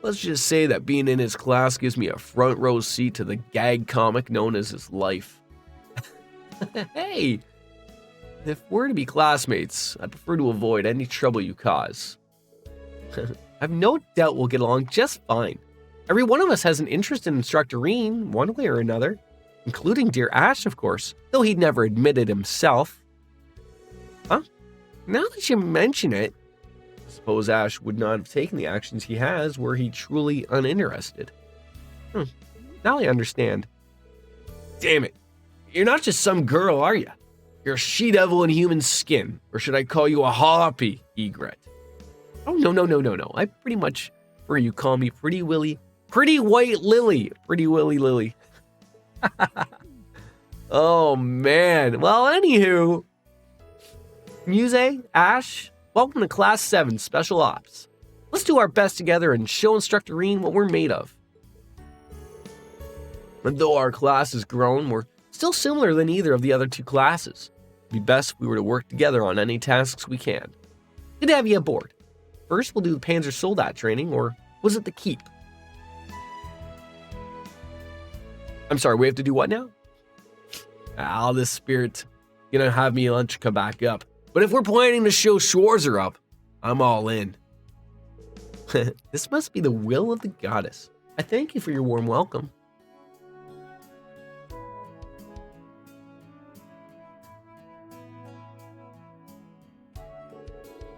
Let's just say that being in his class gives me a front row seat to the gag comic known as his life. Hey! If we're to be classmates, I'd prefer to avoid any trouble you cause. I've no doubt we'll get along just fine. Every one of us has an interest in Instructor Reen, one way or another, including dear Ash, of course, though he'd never admit it himself. Huh? Now that you mention it, I suppose Ash would not have taken the actions he has were he truly uninterested. Now I understand. Damn it. You're not just some girl, are you? You're a she-devil in human skin, or should I call you a harpy, Egret? Oh, no. I pretty much prefer you call me Pretty White Lily. Pretty Willy Lily. Oh, man. Well, anywho. Muse, Ash, welcome to Class 7 Special Ops. Let's do our best together and show Instructor Reen what we're made of. And though our class has grown, we're still similar than either of the other two classes. It'd be best if we were to work together on any tasks we can. Good to have you aboard. First, we'll do the Panzer Soldat training, or was it the Keep? I'm sorry, we have to do what now? This spirit gonna have me lunch come back up. But if we're planning to show Schwarzer up, I'm all in. This must be the will of the goddess. I thank you for your warm welcome.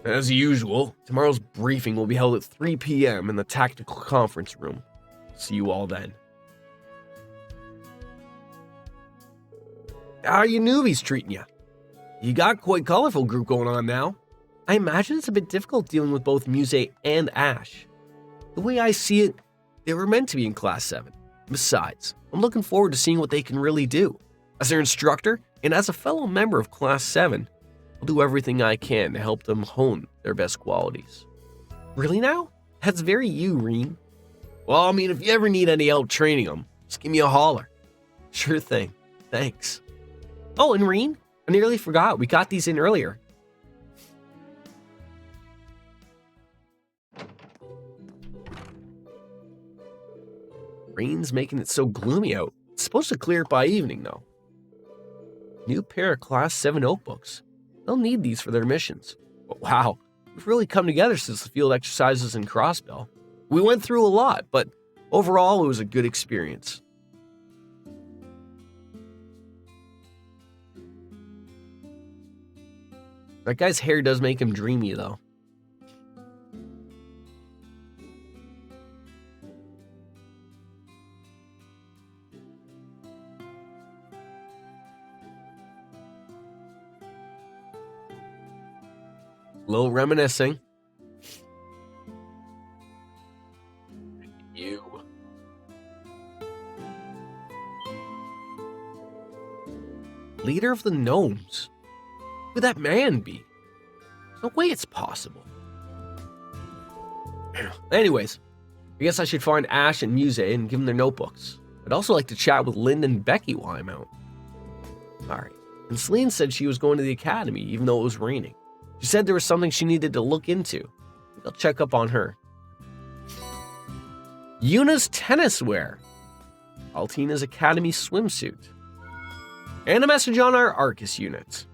As usual, tomorrow's briefing will be held at 3 p.m. in the tactical conference room. See you all then. How are you newbies treating you? You got quite colorful group going on now. I imagine it's a bit difficult dealing with both Muse and Ash. The way I see it, they were meant to be in Class 7. Besides, I'm looking forward to seeing what they can really do. As their instructor, and as a fellow member of Class 7, I'll do everything I can to help them hone their best qualities. Really now? That's very you, Reen. Well, I mean, if you ever need any help training them, just give me a holler. Sure thing. Thanks. Oh, and Reen, I nearly forgot. We got these in earlier. Rain's making it so gloomy out. It's supposed to clear by evening, though. New pair of Class 7 notebooks. They'll need these for their missions. But wow, we've really come together since the field exercises in Crossbell. We went through a lot, but overall it was a good experience. That guy's hair does make him dreamy, though. A little reminiscing. You. Leader of the gnomes. Who would that man be? No way it's possible. Anyways, I guess I should find Ash and Muse and give them their notebooks. I'd also like to chat with Lynn and Becky while I'm out. Alright. And Celine said she was going to the academy even though it was raining. She said there was something she needed to look into. I'll check up on her. Yuna's tennis wear. Altina's academy swimsuit. And a message on our Arcus unit.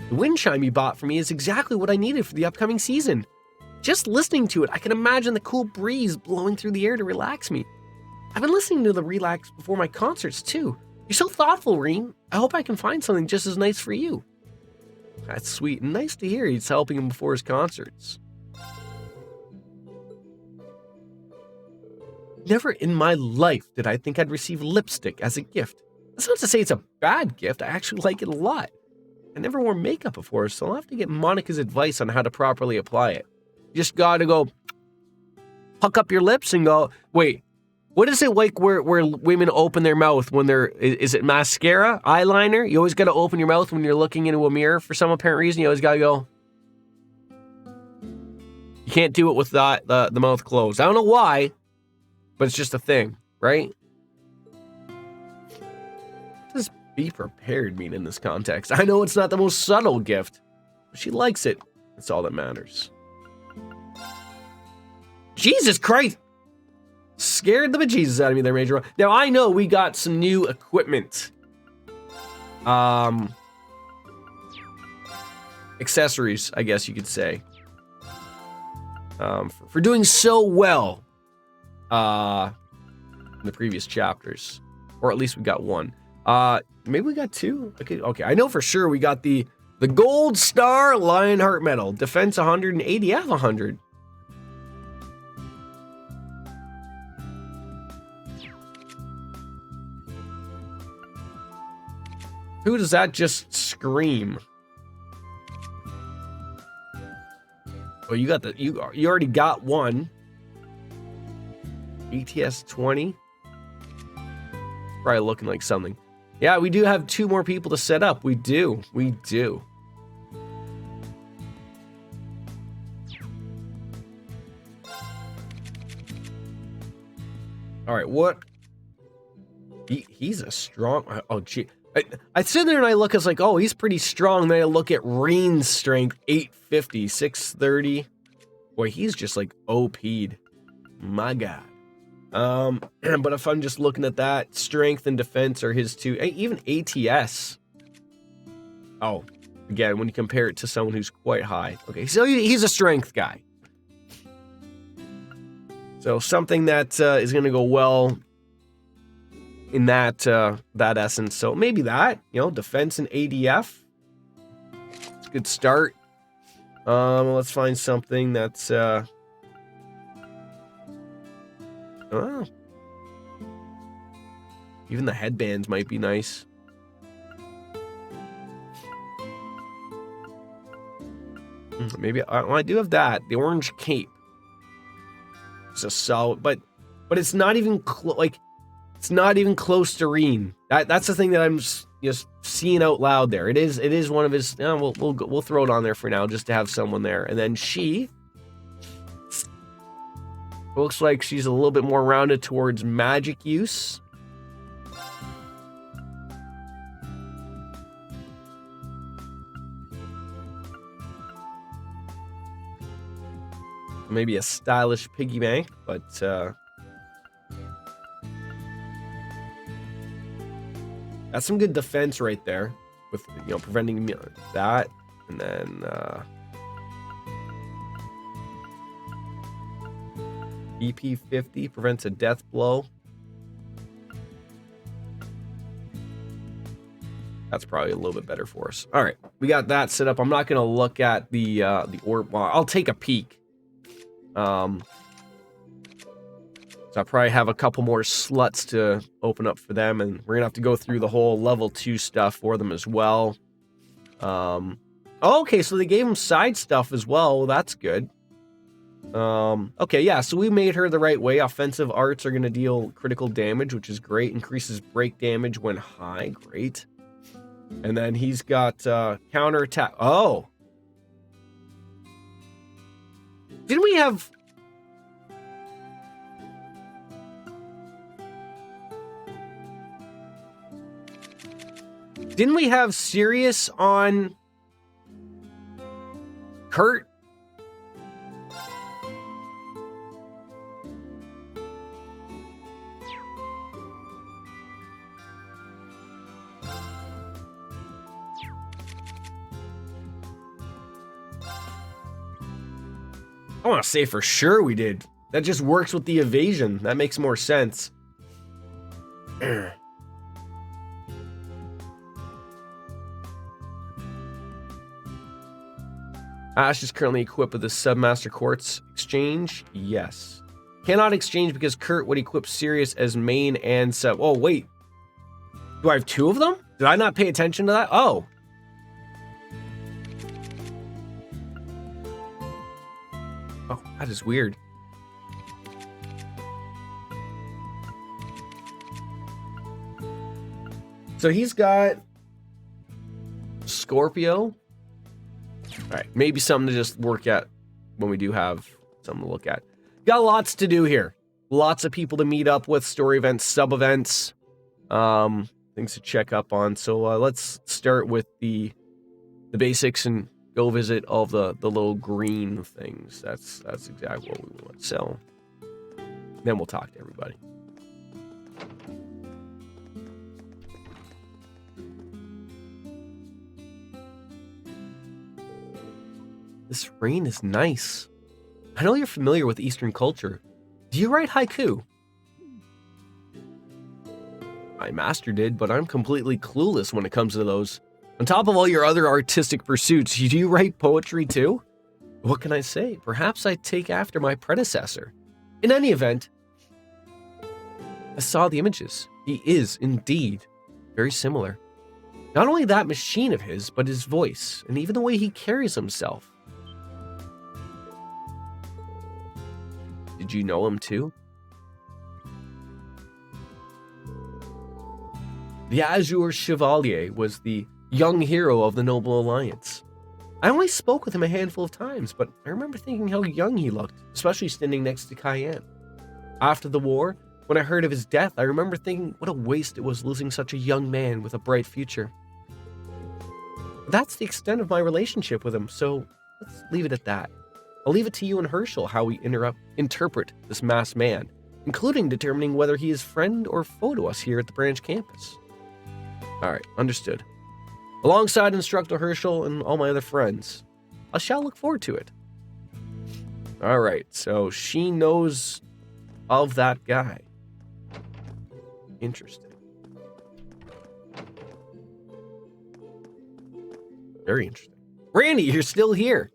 The wind chime you bought for me is exactly what I needed for the upcoming season. Just listening to it, I can imagine the cool breeze blowing through the air to relax me. I've been listening to the relax before my concerts too. You're so thoughtful, Reen. I hope I can find something just as nice for you. That's sweet and nice to hear he's helping him before his concerts. Never in my life did I think I'd receive lipstick as a gift. That's not to say it's a bad gift. I actually like it a lot. I never wore makeup before, so I'll have to get Monica's advice on how to properly apply it. You just gotta go puck up your lips and go, wait, what is it like where women open their mouth when they're, is it mascara, eyeliner? You always gotta open your mouth when you're looking into a mirror for some apparent reason. You always gotta go. You can't do it with the mouth closed. I don't know why, but it's just a thing, right? What does be prepared mean in this context? I know it's not the most subtle gift, but she likes it. That's all that matters. Jesus Christ! Scared the bejesus out of me there, Major. Now, I know we got some new equipment. Accessories, I guess you could say. For doing so well in the previous chapters. Or at least we got one. Maybe we got two? Okay. I know for sure we got the Gold Star Lionheart Medal. Defense 180 out of 100. Who does that just scream? Oh, you got you already got one. ETS 20. Probably looking like something. Yeah, we do have two more people to set up. We do. All right, what? He's a strong. Oh, gee. I sit there and I look, it's like, oh, he's pretty strong. Then I look at Reen's strength, 850, 630. Boy, he's just like OP'd. My God. But if I'm just looking at that, strength and defense are his two. Even ATS. Oh, again, when you compare it to someone who's quite high. Okay, so he's a strength guy. So something that is going to go well in that that essence. So maybe that, defense and ADF. It's a good start. Let's find something that's oh. Even the headbands might be nice. Maybe I do have that. The orange cape. It's a solid, but it's not even it's not even close to Reen. That's the thing that I'm just seeing out loud there. It is one of his. We'll throw it on there for now just to have someone there. And then she looks like she's a little bit more rounded towards magic use. Maybe a stylish piggy bank, but that's some good defense right there with preventing that, and then EP 50 prevents a death blow. That's probably a little bit better for us. All right, we got that set up. I'm not gonna look at the orb. Well, I'll take a peek. So I probably have a couple more sluts to open up for them, and we're gonna have to go through the whole level 2 stuff for them as well. Okay, so they gave them side stuff as well. Well, that's good. Okay, yeah, so we made her the right way. Offensive arts are gonna deal critical damage, which is great. Increases break damage when high, great. And then he's got counter attack. Oh, didn't we have? Didn't we have Sirius on Kurt? I want to say for sure we did. That just works with the evasion. That makes more sense. Ash is currently equipped with the Submaster Quartz exchange. Yes. Cannot exchange because Kurt would equip Sirius as main and sub. Oh, wait. Do I have 2 of them? Did I not pay attention to that? Oh. Oh, that is weird. So he's got Scorpio. All right, maybe something to just work at when we do have something to look at. Got lots to do here. Lots of people to meet up with, story events, sub events, things to check up on. So let's start with the basics and go visit all the little green things. That's exactly what we want. So then we'll talk to everybody. This rain is nice. I know you're familiar with Eastern culture. Do you write haiku? My master did, but I'm completely clueless when it comes to those. On top of all your other artistic pursuits, do you write poetry too? What can I say? Perhaps I take after my predecessor. In any event, I saw the images. He is indeed very similar. Not only that machine of his, but his voice, and even the way he carries himself. Did you know him too? The Azure Chevalier was the young hero of the Noble Alliance. I only spoke with him a handful of times, but I remember thinking how young he looked, especially standing next to Cayenne. After the war, when I heard of his death, I remember thinking what a waste it was losing such a young man with a bright future. That's the extent of my relationship with him, so let's leave it at that. I'll leave it to you and Herschel how we interpret this masked man, including determining whether he is friend or foe to us here at the branch campus. Alright, understood. Alongside Instructor Herschel and all my other friends, I shall look forward to it. Alright, so she knows of that guy. Interesting. Very interesting. Randy, you're still here.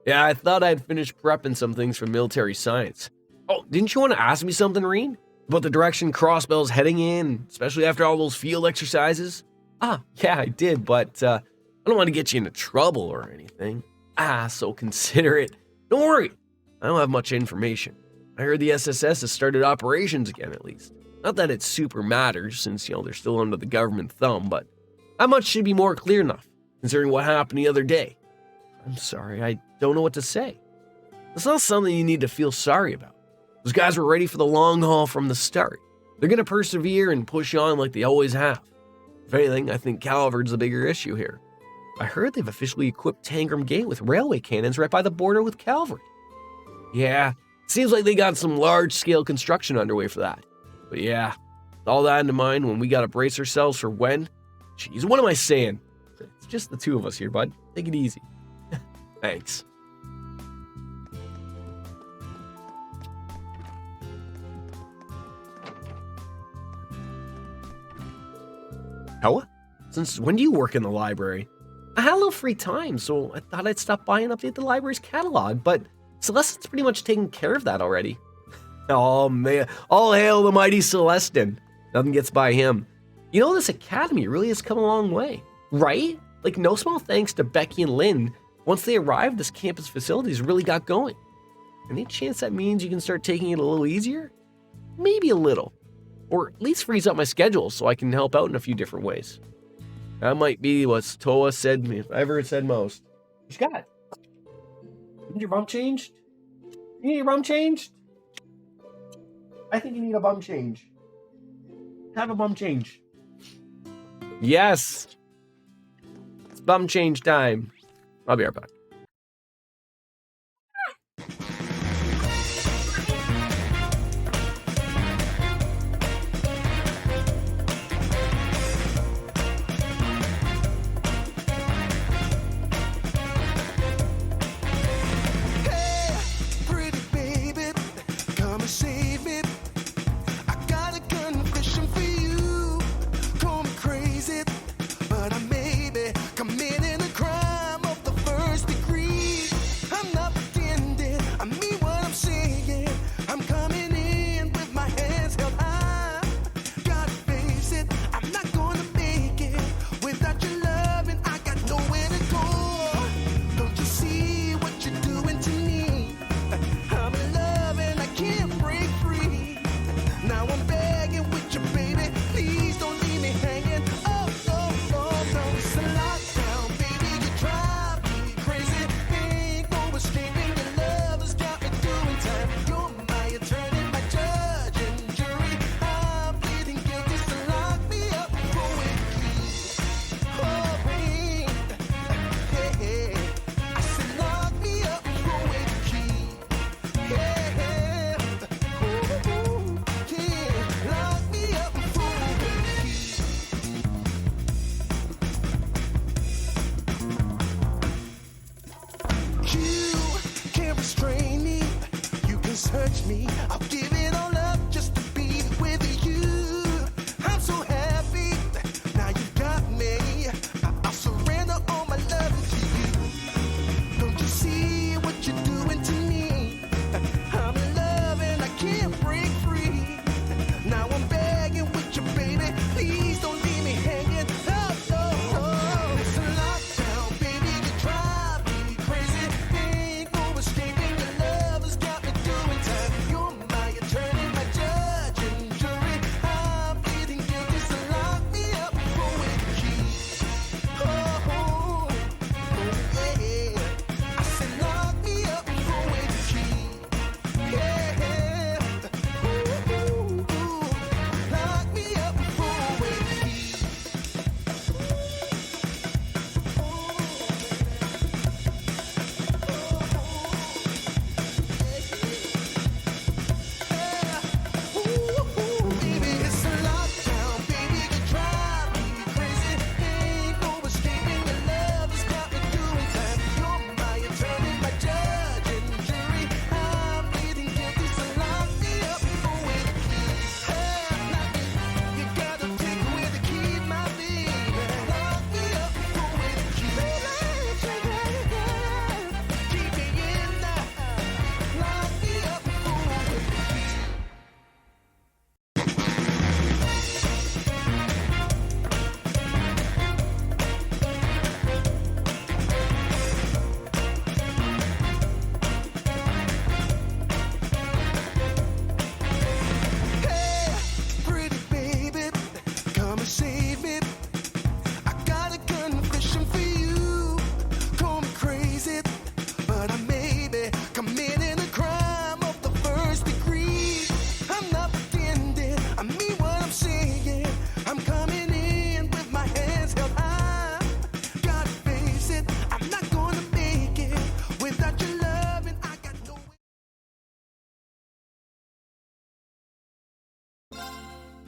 Yeah, I thought I'd finished prepping some things for military science. Oh, didn't you want to ask me something, Reen? About the direction Crossbell's heading in, especially after all those field exercises? Ah, yeah, I did, but I don't want to get you into trouble or anything. Ah, so considerate. Don't worry, I don't have much information. I heard the SSS has started operations again, at least. Not that it super matters, since, they're still under the government thumb, but how much should be more clear enough, considering what happened the other day? I'm sorry, I don't know what to say. It's not something you need to feel sorry about. Those guys were ready for the long haul from the start. They're going to persevere and push on like they always have. If anything, I think Calvard's the bigger issue here. I heard they've officially equipped Tangram Gate with railway cannons right by the border with Calvary. Yeah, seems like they got some large-scale construction underway for that. But yeah, with all that in mind, when we gotta brace ourselves for when? Jeez, what am I saying? It's just the two of us here, bud. Take it easy. Thanks. Noah? Since when do you work in the library? I had a little free time, so I thought I'd stop by and update the library's catalog, but Celestine's pretty much taken care of that already. Oh man, all hail the mighty Celestine. Nothing gets by him. This academy really has come a long way, right? Like, no small thanks to Becky and Lynn. Once they arrived, this campus facilities really got going. Any chance that means you can start taking it a little easier? Maybe a little. Or at least freeze up my schedule so I can help out in a few different ways. That might be what Toa said me, if I ever said most. What you got? You need your bum changed? You need your bum changed? I think you need a bum change. Have a bum change. Yes. It's bum change time. I'll be right back. Committing a crime of the first degree. I'm not pretending.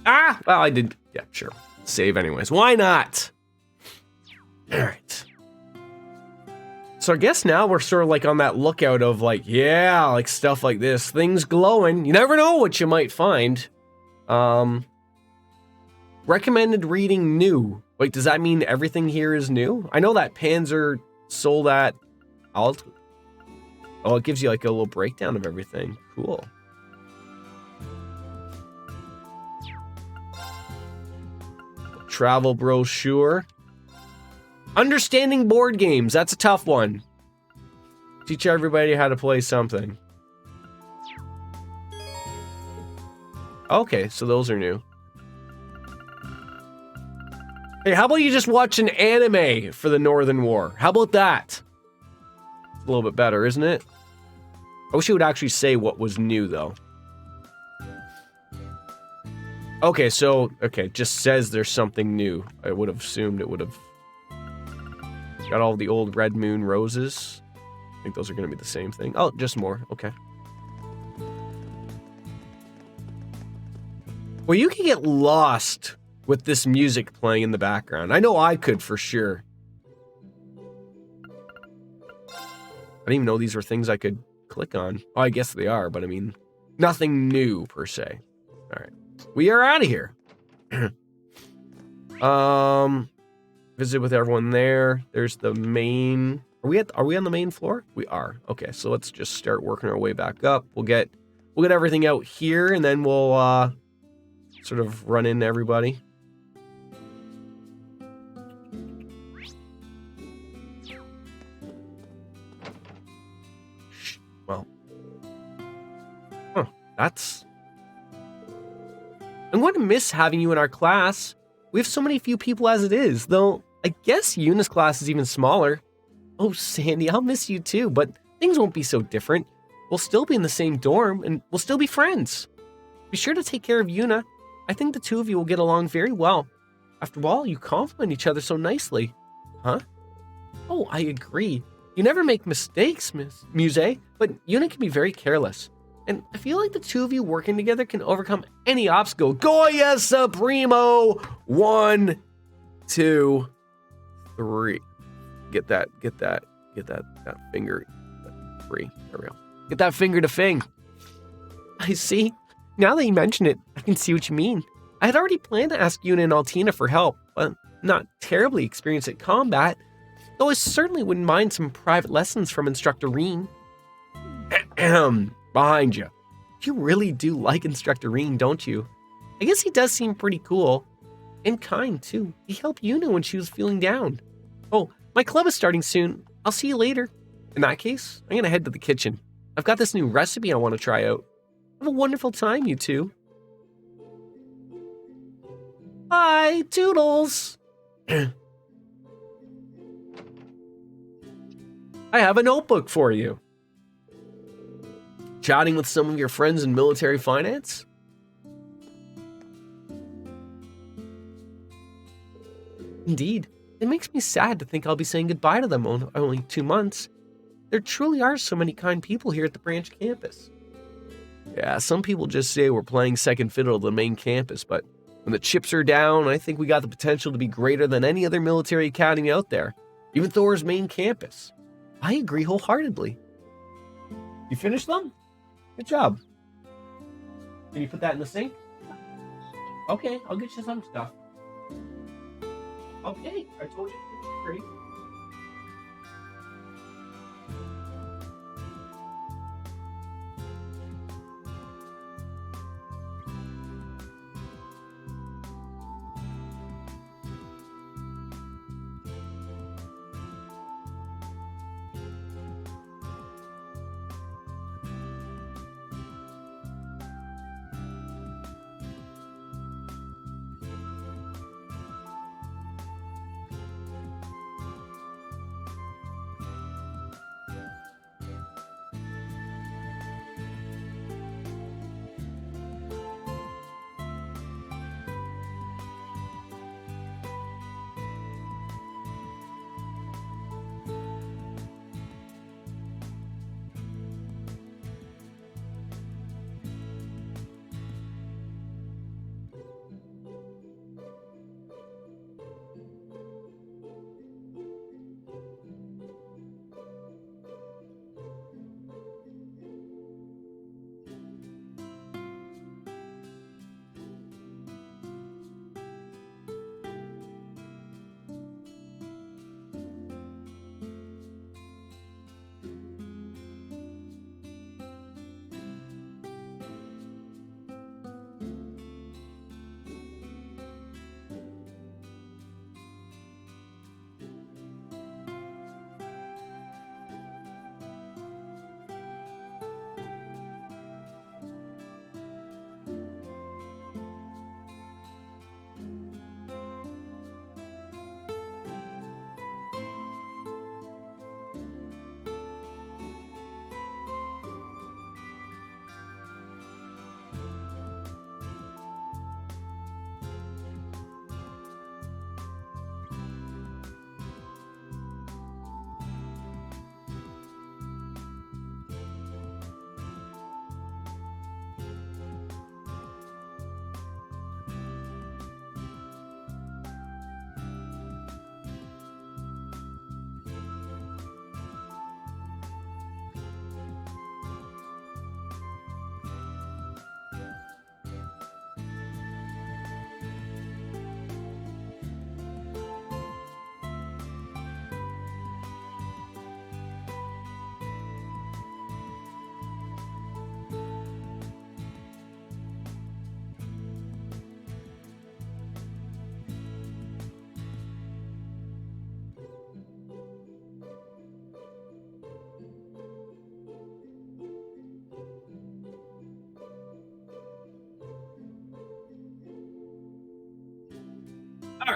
Ah! Well, I did. Yeah, sure. Save anyways. Why not? All right. So I guess now we're sort of like on that lookout of like, yeah, like stuff like this. Things glowing. You never know what you might find. Recommended reading new. Wait, does that mean everything here is new? I know that Panzer sold at Alt. Oh, it gives you like a little breakdown of everything. Cool. Travel brochure. Understanding board games. That's a tough one. Teach everybody how to play something. Okay, so those are new. Hey, how about you just watch an anime for the Northern War? How about that? It's a little bit better, isn't it? I wish it would actually say what was new, though. Okay, so, okay, just says there's something new. I would have assumed it would have got all the old Red Moon roses. I think those are going to be the same thing. Oh, just more. Okay. Well, you can get lost with this music playing in the background. I know I could for sure. I didn't even know these were things I could click on. Oh, I guess they are, but I mean, nothing new per se. All right. We are out of here. Visit with everyone there. There's the main. Are we on the main floor? We are. Okay, so let's just start working our way back up. We'll get everything out here, and then we'll sort of run into everybody. Well, that's. I'm going to miss having you in our class. We have so many few people as it is, though I guess Yuna's class is even smaller. Oh, Sandy, I'll miss you too, but things won't be so different. We'll still be in the same dorm, and we'll still be friends. Be sure to take care of Yuna. I think the two of you will get along very well. After all, you compliment each other so nicely. Huh? Oh, I agree. You never make mistakes, Miss Muse, but Yuna can be very careless. And I feel like the two of you working together can overcome any obstacle. Goya Supremo! 1, 2, 3. Get that finger. 3. There we go. Get that finger to Fing. I see. Now that you mention it, I can see what you mean. I had already planned to ask Yuna and Altina for help, but not terribly experienced at combat, though I certainly wouldn't mind some private lessons from Instructor Reen. Behind you. You really do like Instructor Reen, don't you? I guess he does seem pretty cool. And kind, too. He helped Yuna when she was feeling down. Oh, my club is starting soon. I'll see you later. In that case, I'm gonna head to the kitchen. I've got this new recipe I want to try out. Have a wonderful time, you two. Bye, toodles. I have a notebook for you. Chatting with some of your friends in military finance? Indeed. It makes me sad to think I'll be saying goodbye to them in only 2 months. There truly are so many kind people here at the branch campus. Yeah, some people just say we're playing second fiddle to the main campus, but when the chips are down, I think we got the potential to be greater than any other military academy out there, even Thor's main campus. I agree wholeheartedly. You finished them? Good job. Can you put that in the sink? Okay, I'll get you some stuff. Okay, I told you it's free.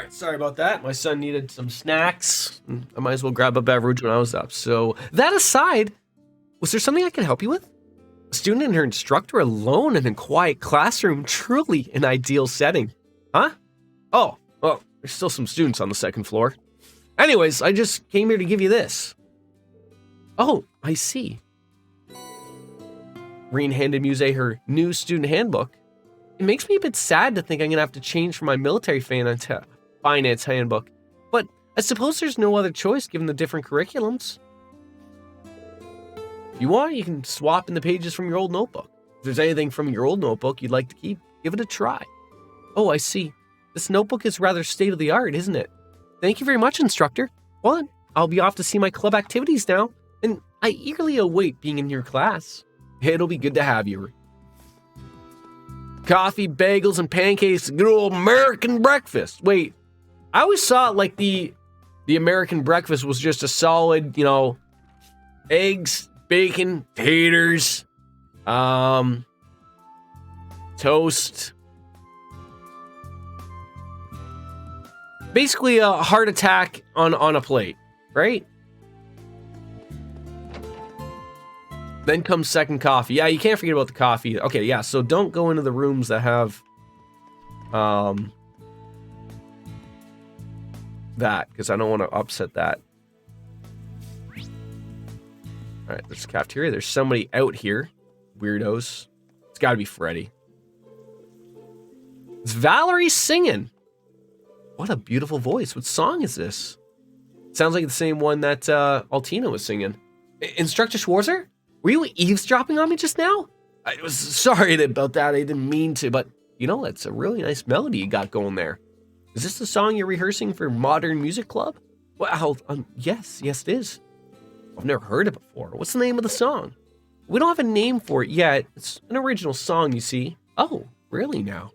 right, sorry about that. My son needed some snacks. I might as well grab a beverage when I was up. So, that aside, was there something I could help you with? A student and her instructor alone in a quiet classroom, truly an ideal setting. Huh? Oh, well, there's still some students on the second floor. Anyways, I just came here to give you this. Oh, I see. Reen handed Muse her new student handbook. It makes me a bit sad to think I'm going to have to change from my military finance handbook, but I suppose there's no other choice given the different curriculums. If you want, you can swap in the pages from your old notebook. If there's anything from your old notebook you'd like to keep, give it a try. Oh, I see. This notebook is rather state-of-the-art, isn't it? Thank you very much, instructor. Well, I'll be off to see my club activities now, and I eagerly await being in your class. It'll be good to have you. Coffee, bagels, and pancakes, good old American breakfast. Wait, I always thought like the American breakfast was just a solid, eggs, bacon, taters, toast. Basically a heart attack on a plate, right? Then comes second coffee. Yeah, you can't forget about the coffee. Okay, yeah, so don't go into the rooms that have that, because I don't want to upset that. Alright, there's the cafeteria. There's somebody out here. Weirdos. It's gotta be Freddy. It's Valerie singing. What a beautiful voice. What song is this? Sounds like the same one that Altina was singing. Instructor Schwarzer? Were you eavesdropping on me just now? I was sorry about that. I didn't mean to, but that's a really nice melody you got going there. Is this the song you're rehearsing for Modern Music Club? Well, yes, it is. I've never heard it before. What's the name of the song? We don't have a name for it yet. It's an original song, you see. Oh, really now?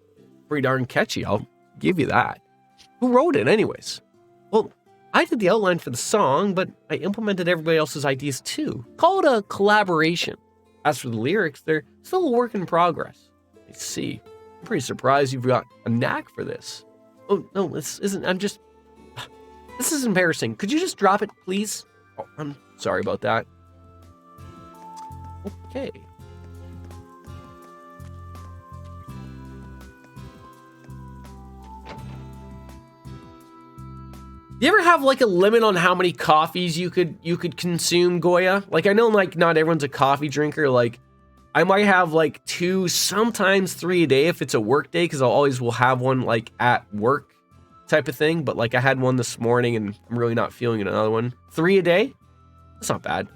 Pretty darn catchy, I'll give you that. Who wrote it anyways? Well, I did the outline for the song, but I implemented everybody else's ideas too. Call it a collaboration. As for the lyrics, they're still a work in progress. I see. I'm pretty surprised you've got a knack for this. Oh, no, this isn't. This is embarrassing. Could you just drop it, please? Oh, I'm sorry about that. Okay. You ever have like a limit on how many coffees you could consume, Goya? Like I know like not everyone's a coffee drinker. Like I might have like 2, sometimes 3 a day if it's a work day, because will have one like at work type of thing. But like I had one this morning and I'm really not feeling it. Another one. 3 a day? That's not bad.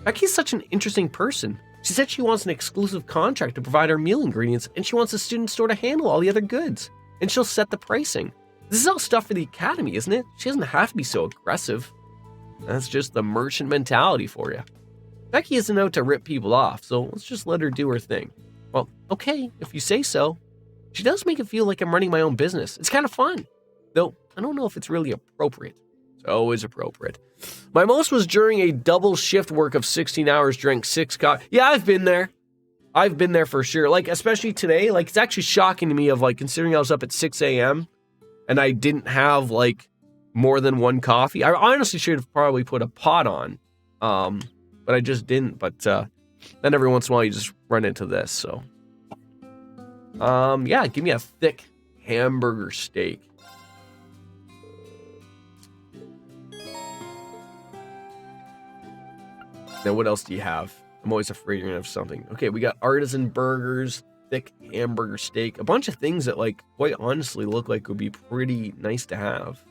Becky's such an interesting person. She said she wants an exclusive contract to provide our meal ingredients, and she wants a student store to handle all the other goods. And she'll set the pricing. This is all stuff for the academy, isn't it? She doesn't have to be so aggressive. That's just the merchant mentality for you. Becky isn't out to rip people off, so let's just let her do her thing. Well, okay, if you say so. She does make it feel like I'm running my own business. It's kind of fun. Though, I don't know if it's really appropriate. It's always appropriate. My most was during a double shift work of 16 hours, drank 6 coffee. Yeah, I've been there. I've been there for sure. Like, especially today, like, it's actually shocking to me of, like, considering I was up at 6 a.m., and I didn't have like more than 1 coffee. I honestly should have probably put a pot on, but I just didn't. But then every once in a while you just run into this. So, yeah, give me a thick hamburger steak. Now, what else do you have? I'm always afraid you're gonna have something. Okay, we got artisan burgers, thick hamburger steak, a bunch of things that, like, quite honestly look like would be pretty nice to have.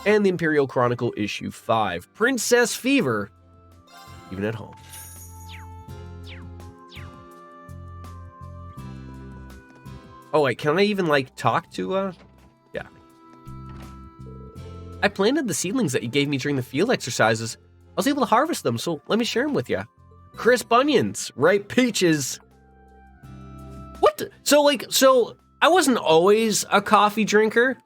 And the Imperial Chronicle issue 5, Princess Fever, even at home. Oh wait, can I even like talk to yeah. I planted the seedlings that you gave me during the field exercises. I was able to harvest them, so let me share them with you. Crisp onions, ripe peaches. What the? So I wasn't always a coffee drinker.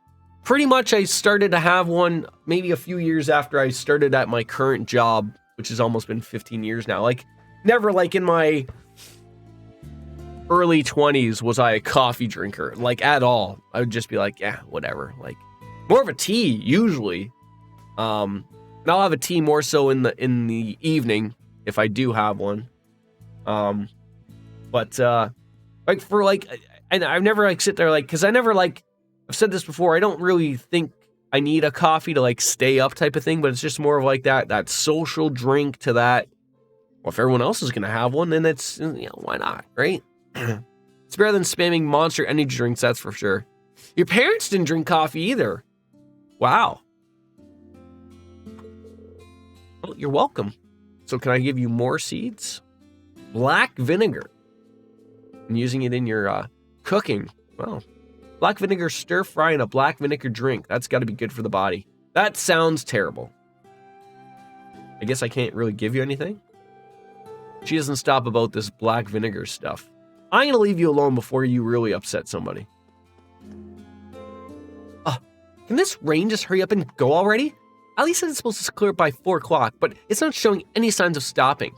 Pretty much I started to have one maybe a few years after I started at my current job, which has almost been 15 years now. Like, never like in my early 20s was I a coffee drinker, like at all. I would just be like, yeah, whatever. Like more of a tea usually. And I'll have a tea more so in the evening if I do have one. But like for like, and I've never like sit there like, cause I never like, I've said this before, I don't really think I need a coffee to like stay up type of thing, but it's just more of like that social drink to that. Well, if everyone else is going to have one, then it's, why not, right? It's better than spamming Monster energy drinks, that's for sure. Your parents didn't drink coffee either. Wow. Well, you're welcome. So can I give you more seeds? Black vinegar. And using it in your cooking. Well, black vinegar stir fry in a black vinegar drink. That's got to be good for the body. That sounds terrible. I guess I can't really give you anything. She doesn't stop about this black vinegar stuff. I'm going to leave you alone before you really upset somebody. Can this rain just hurry up and go already? Ali said it's supposed to clear up by 4 o'clock, but it's not showing any signs of stopping.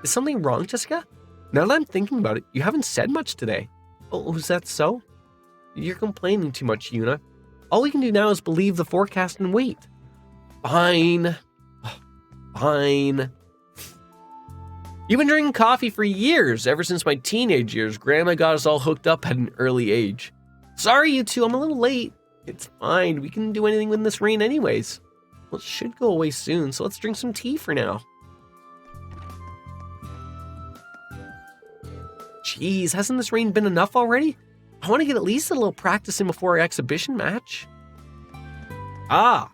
Is something wrong, Jessica? Now that I'm thinking about it, you haven't said much today. Oh, is that so? You're complaining too much, Yuna. All we can do now is believe the forecast and wait. Fine. Fine. You've been drinking coffee for years, ever since my teenage years. Grandma got us all hooked up at an early age. Sorry, you two, I'm a little late. It's fine, we can do anything with this rain anyways. Well, it should go away soon, so let's drink some tea for now. Jeez, hasn't this rain been enough already? I want to get at least a little practice in before our exhibition match. Ah,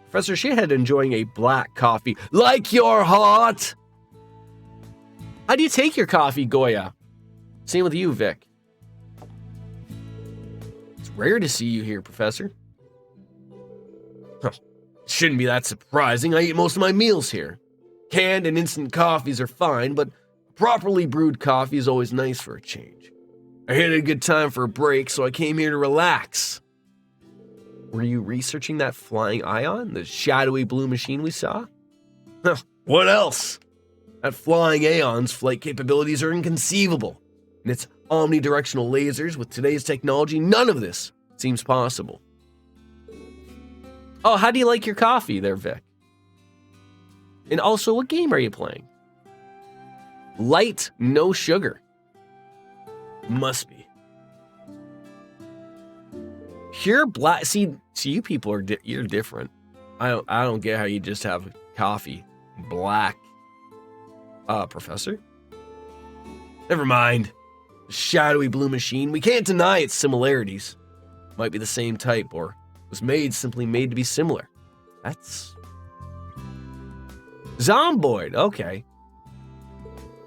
Professor Shithead enjoying a black coffee. Like you're hot! How do you take your coffee, Goya? Same with you, Vic. It's rare to see you here, Professor. Huh. Shouldn't be that surprising. I eat most of my meals here. Canned and instant coffees are fine, but properly brewed coffee is always nice for a change. I had a good time for a break, so I came here to relax. Were you researching that flying ion, the shadowy blue machine we saw? Huh, what else? That flying Aeon's flight capabilities are inconceivable. And its omnidirectional lasers, with today's technology, none of this seems possible. Oh, how do you like your coffee there, Vic? And also, what game are you playing? Light, no sugar. Must be. Pure black. See, you people are you're different. I don't get how you just have coffee black. Professor? Never mind. The shadowy blue machine. We can't deny its similarities. Might be the same type, or was simply made to be similar. That's Zomboid. Okay.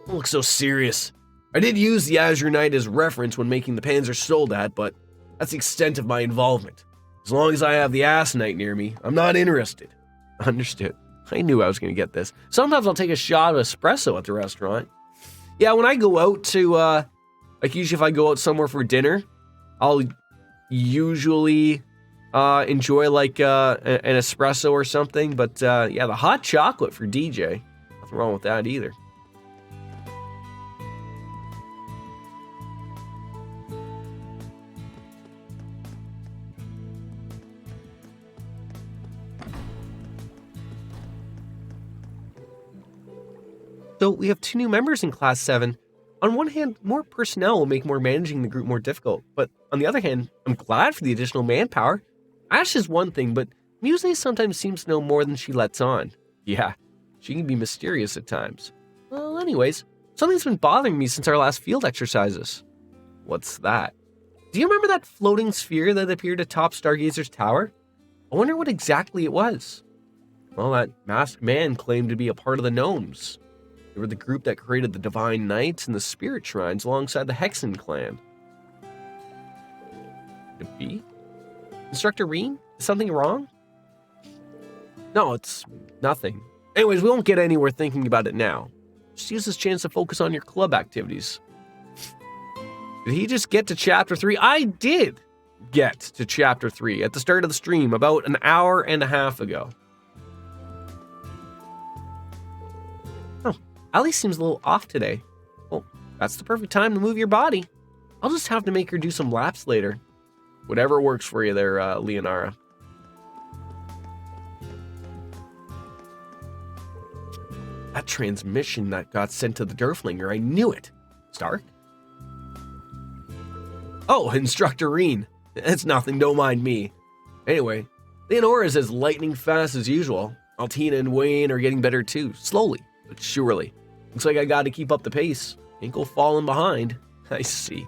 Don't look so serious. I did use the Azure Knight as reference when making the Panzer Soldat, but that's the extent of my involvement. As long as I have the Ass Knight near me, I'm not interested. Understood. I knew I was going to get this. Sometimes I'll take a shot of espresso at the restaurant. Yeah, when I go out to, like usually if I go out somewhere for dinner, I'll usually enjoy like an espresso or something. But yeah, the hot chocolate for DJ. Nothing wrong with that either. So we have 2 new members in Class 7. On one hand, more personnel will make managing the group more difficult, but on the other hand, I'm glad for the additional manpower. Ash is one thing, but Muse sometimes seems to know more than she lets on. Yeah, she can be mysterious at times. Well, anyways, something's been bothering me since our last field exercises. What's that? Do you remember that floating sphere that appeared atop Stargazer's tower? I wonder what exactly it was. Well, that masked man claimed to be a part of the gnomes. They were the group that created the Divine Knights and the Spirit Shrines alongside the Hexen clan. Could it be? Instructor Reen? Is something wrong? No, it's nothing. Anyways, we won't get anywhere thinking about it now. Just use this chance to focus on your club activities. Did he just get to Chapter 3? I did get to Chapter 3 at the start of the stream about an hour and a half ago. Ali seems a little off today. Well, that's the perfect time to move your body. I'll just have to make her do some laps later. Whatever works for you there, Leonara. That transmission that got sent to the Durflinger, I knew it. Stark? Oh, Instructor Reen. It's nothing, don't mind me. Anyway, Leonora's as lightning fast as usual. Altina and Wayne are getting better too, slowly, but surely. Looks like I gotta keep up the pace. Ain't go falling behind. I see.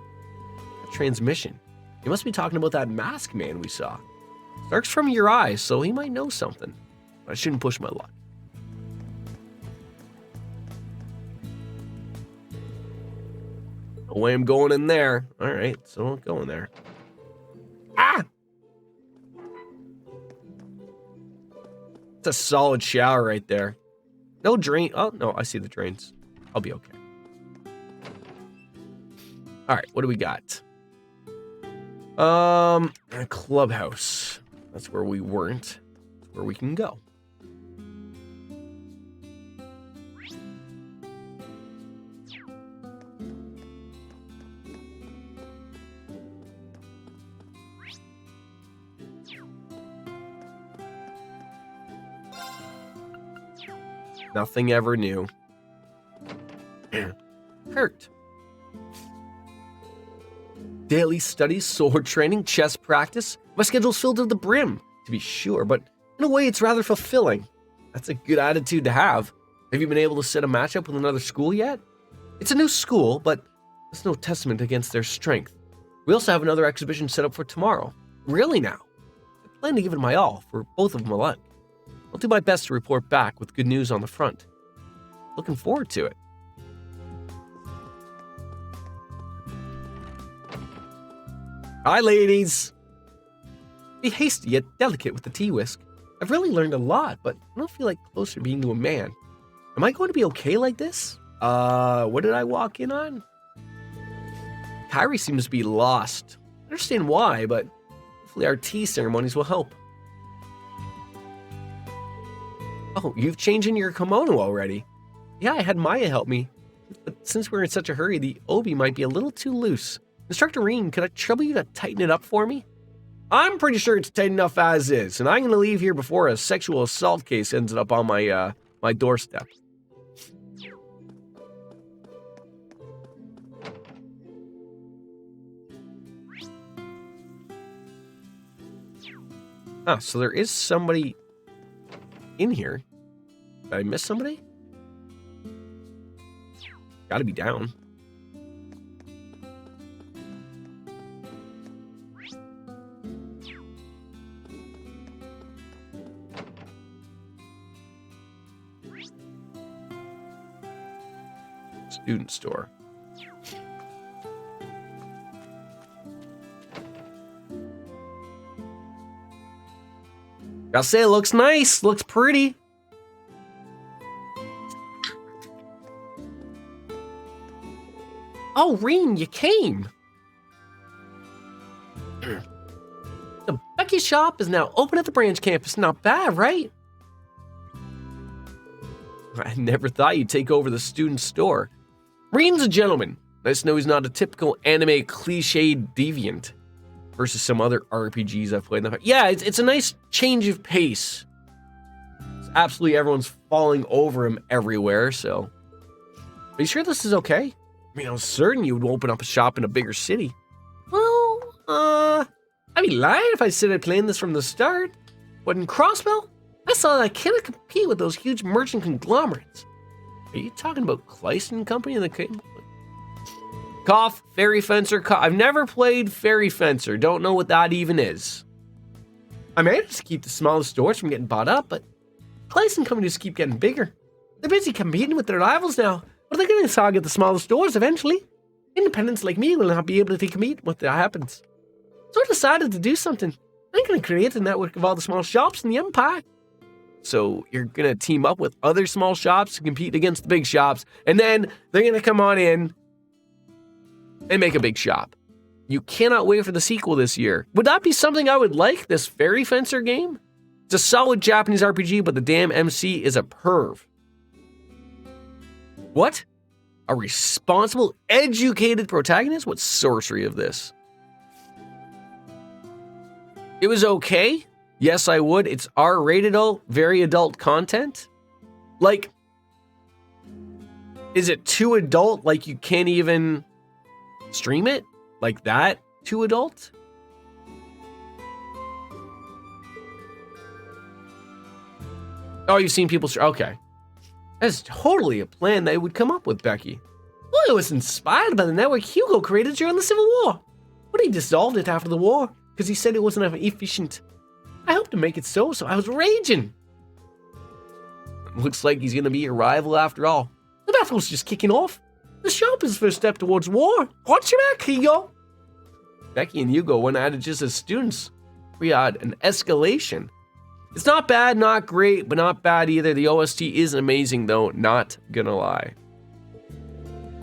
That transmission. You must be talking about that masked man we saw. Stark's from your eyes, so he might know something. I shouldn't push my luck. No way I'm going in there. All right, so I'll go in there. Ah! It's a solid shower right there. No drain. Oh, no, I see the drains. I'll be okay. All right, what do we got? A clubhouse. That's where we weren't. That's where we can go. Nothing ever new. Kurt. Daily studies, sword training, chess practice. My schedule's filled to the brim, to be sure, but in a way it's rather fulfilling. That's a good attitude to have. Have you been able to set a matchup with another school yet? It's a new school, but it's no testament against their strength. We also have another exhibition set up for tomorrow. Really now? I plan to give it my all for both of them alike. I'll do my best to report back with good news on the front. Looking forward to it. Hi, ladies. Be hasty yet delicate with the tea whisk. I've really learned a lot, but I don't feel like closer to being to a man. Am I going to be okay like this? What did I walk in on? Kyrie seems to be lost. I understand why, but hopefully our tea ceremonies will help. Oh, you've changed in your kimono already. Yeah, I had Maya help me. But since we're in such a hurry, the obi might be a little too loose. Instructor Reen, could I trouble you to tighten it up for me? I'm pretty sure it's tight enough as is, and I'm going to leave here before a sexual assault case ends up on my my doorstep. Ah, so there is somebody in here. Did I miss somebody? Gotta be down. Student store. Gotta say, it looks nice. Looks pretty. Oh, Reen, you came. The Becky shop is now open at the branch campus. Not bad, right? I never thought you'd take over the student store. Reen's a gentleman. Nice to know he's not a typical anime cliched deviant versus some other RPGs I've played in the past. Yeah, it's a nice change of pace. It's absolutely everyone's falling over him everywhere, so. Are you sure this is okay? I mean, I was certain you would open up a shop in a bigger city. Well, I'd be lying if I said I'd planned this from the start. But in Crossbell, I saw that I cannot compete with those huge merchant conglomerates. Are you talking about Clayson Company in the Cough, Fairy Fencer, I've never played Fairy Fencer. Don't know what that even is. I managed to keep the smallest stores from getting bought up, but Clayson Company just keep getting bigger. They're busy competing with their rivals now. But they're going to target the smallest stores eventually. Independents like me will not be able to compete when that happens. So I decided to do something. I'm going to create a network of all the small shops in the Empire. So you're going to team up with other small shops to compete against the big shops, and then they're going to come on in and make a big shop. You cannot wait for the sequel this year. Would that be something I would like, this Fairy Fencer game? It's a solid Japanese RPG, but the damn MC is a perv. What? A responsible, educated protagonist? What sorcery of this? It was okay. Yes, I would. It's R-rated, very adult content. Like, is it too adult? Like you can't even stream it? Like that? Too adult? Oh, you've seen people... Okay. That's totally a plan they would come up with, Becky. Well, it was inspired by the network Hugo created during the Civil War. But he dissolved it after the war because he said it wasn't efficient. I hope to make it so I was raging. Looks like he's going to be a rival after all. The battle's just kicking off. The shop is the first step towards war. Watch your back, Hugo. Becky and Hugo went at it just as students. We had an escalation. It's not bad, not great, but not bad either. The OST is amazing, though, not gonna lie.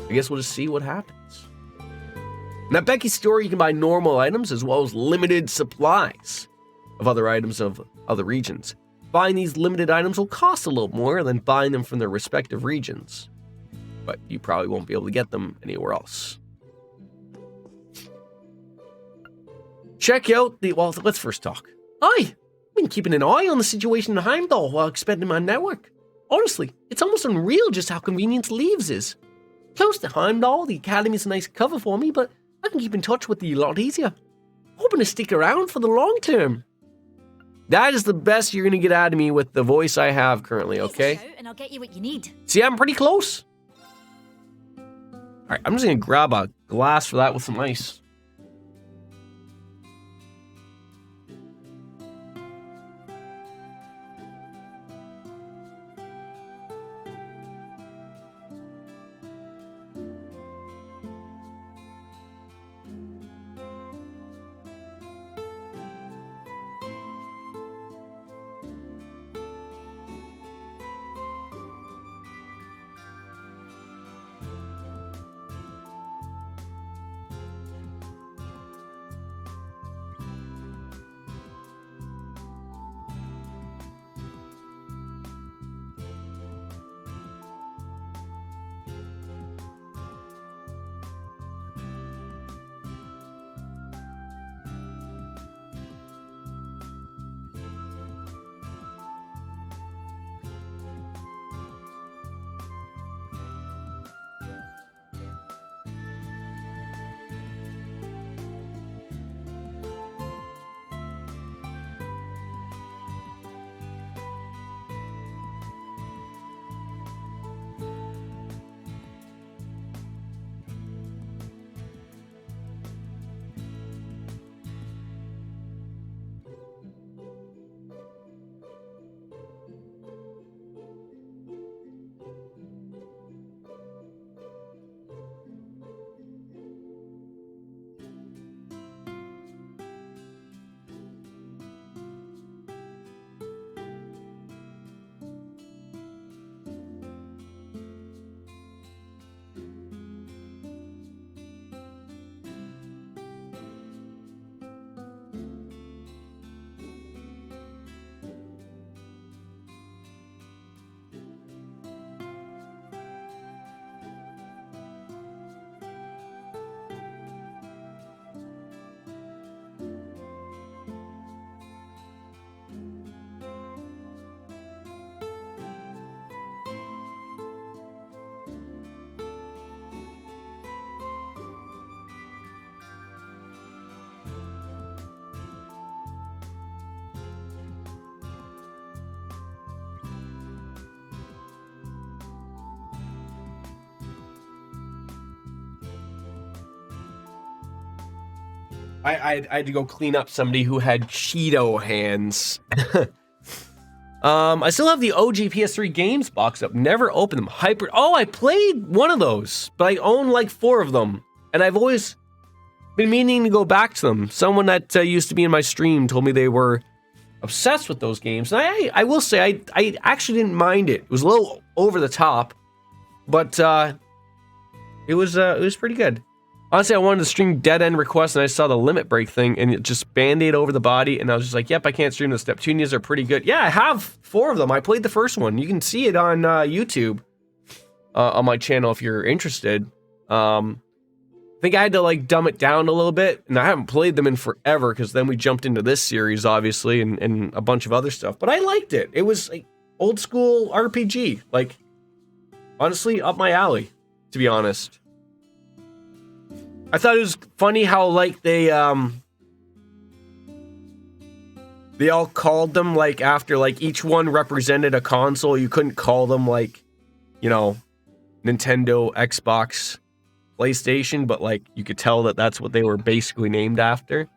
I guess we'll just see what happens. Now, Becky's story, you can buy normal items as well as limited supplies of other items of other regions. Buying these limited items will cost a little more than buying them from their respective regions, but you probably won't be able to get them anywhere else. Check out the... Well, let's first talk. I've been keeping an eye on the situation in Heimdall while expanding my network. Honestly, it's almost unreal just how convenient Leaves is. Close to Heimdall, the Academy's a nice cover for me, but I can keep in touch with you a lot easier. Hoping to stick around for the long term. That is the best you're going to get out of me with the voice I have currently, okay? And I'll get you what you need. See, I'm pretty close. Alright, I'm just going to grab a glass for that with some ice. I had to go clean up somebody who had Cheeto hands. I still have the OG PS3 games box up. Never opened them. I played one of those, but I own like 4 of them. And I've always been meaning to go back to them. Someone that used to be in my stream told me they were obsessed with those games. And I will say, I actually didn't mind it. It was a little over the top, but it was pretty good. Honestly, I wanted to stream Dead End Request, and I saw the limit break thing, and it just Band-Aid over the body, and I was just like, yep, I can't stream this. Neptunias are pretty good. Yeah, I have 4 of them. I played the first one. You can see it on YouTube. on my channel if you're interested. I think I had to like dumb it down a little bit, and I haven't played them in forever because then we jumped into this series, obviously, and a bunch of other stuff. But I liked it. It was like old school RPG. Like, honestly, up my alley, to be honest. I thought it was funny how like they all called them like after like each one represented a console. You couldn't call them like, you know, Nintendo, Xbox, PlayStation, but like you could tell that that's what they were basically named after.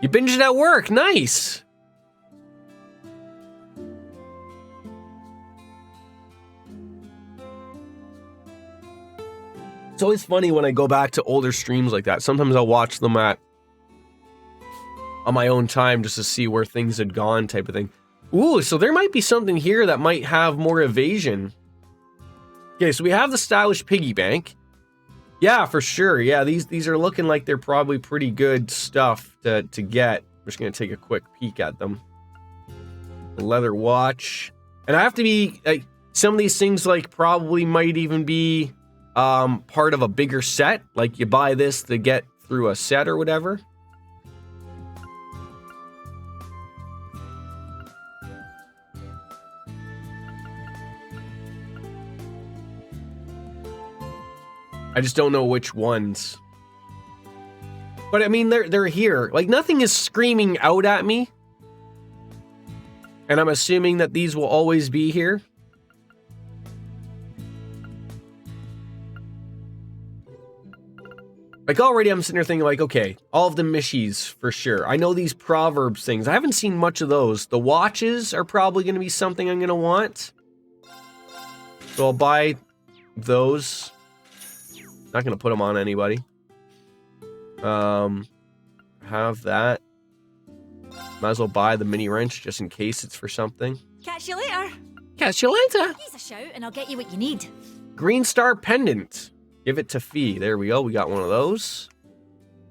You binged it at work, nice. It's always funny when I go back to older streams like that. Sometimes I'll watch them on my own time just to see where things had gone, type of thing. Ooh, so there might be something here that might have more evasion. Okay, so we have the stylish piggy bank. Yeah, for sure. Yeah, these are looking like they're probably pretty good stuff to get. I'm just gonna take a quick peek at them. The leather watch, and I have to be like, some of these things like probably might even be part of a bigger set. Like you buy this to get through a set or whatever. I just don't know which ones. But I mean, they're here. Like nothing is screaming out at me. And I'm assuming that these will always be here. Like already I'm sitting there thinking like, okay, all of the Mishies for sure. I know these Proverbs things. I haven't seen much of those. The watches are probably going to be something I'm going to want. So I'll buy those. Not going to put them on anybody. Have that. Might as well buy the mini wrench just in case it's for something. Catch you later. Catch you later. Here's a shout and I'll get you what you need. Green Star Pendant. Give it to Fee. There we go. We got one of those.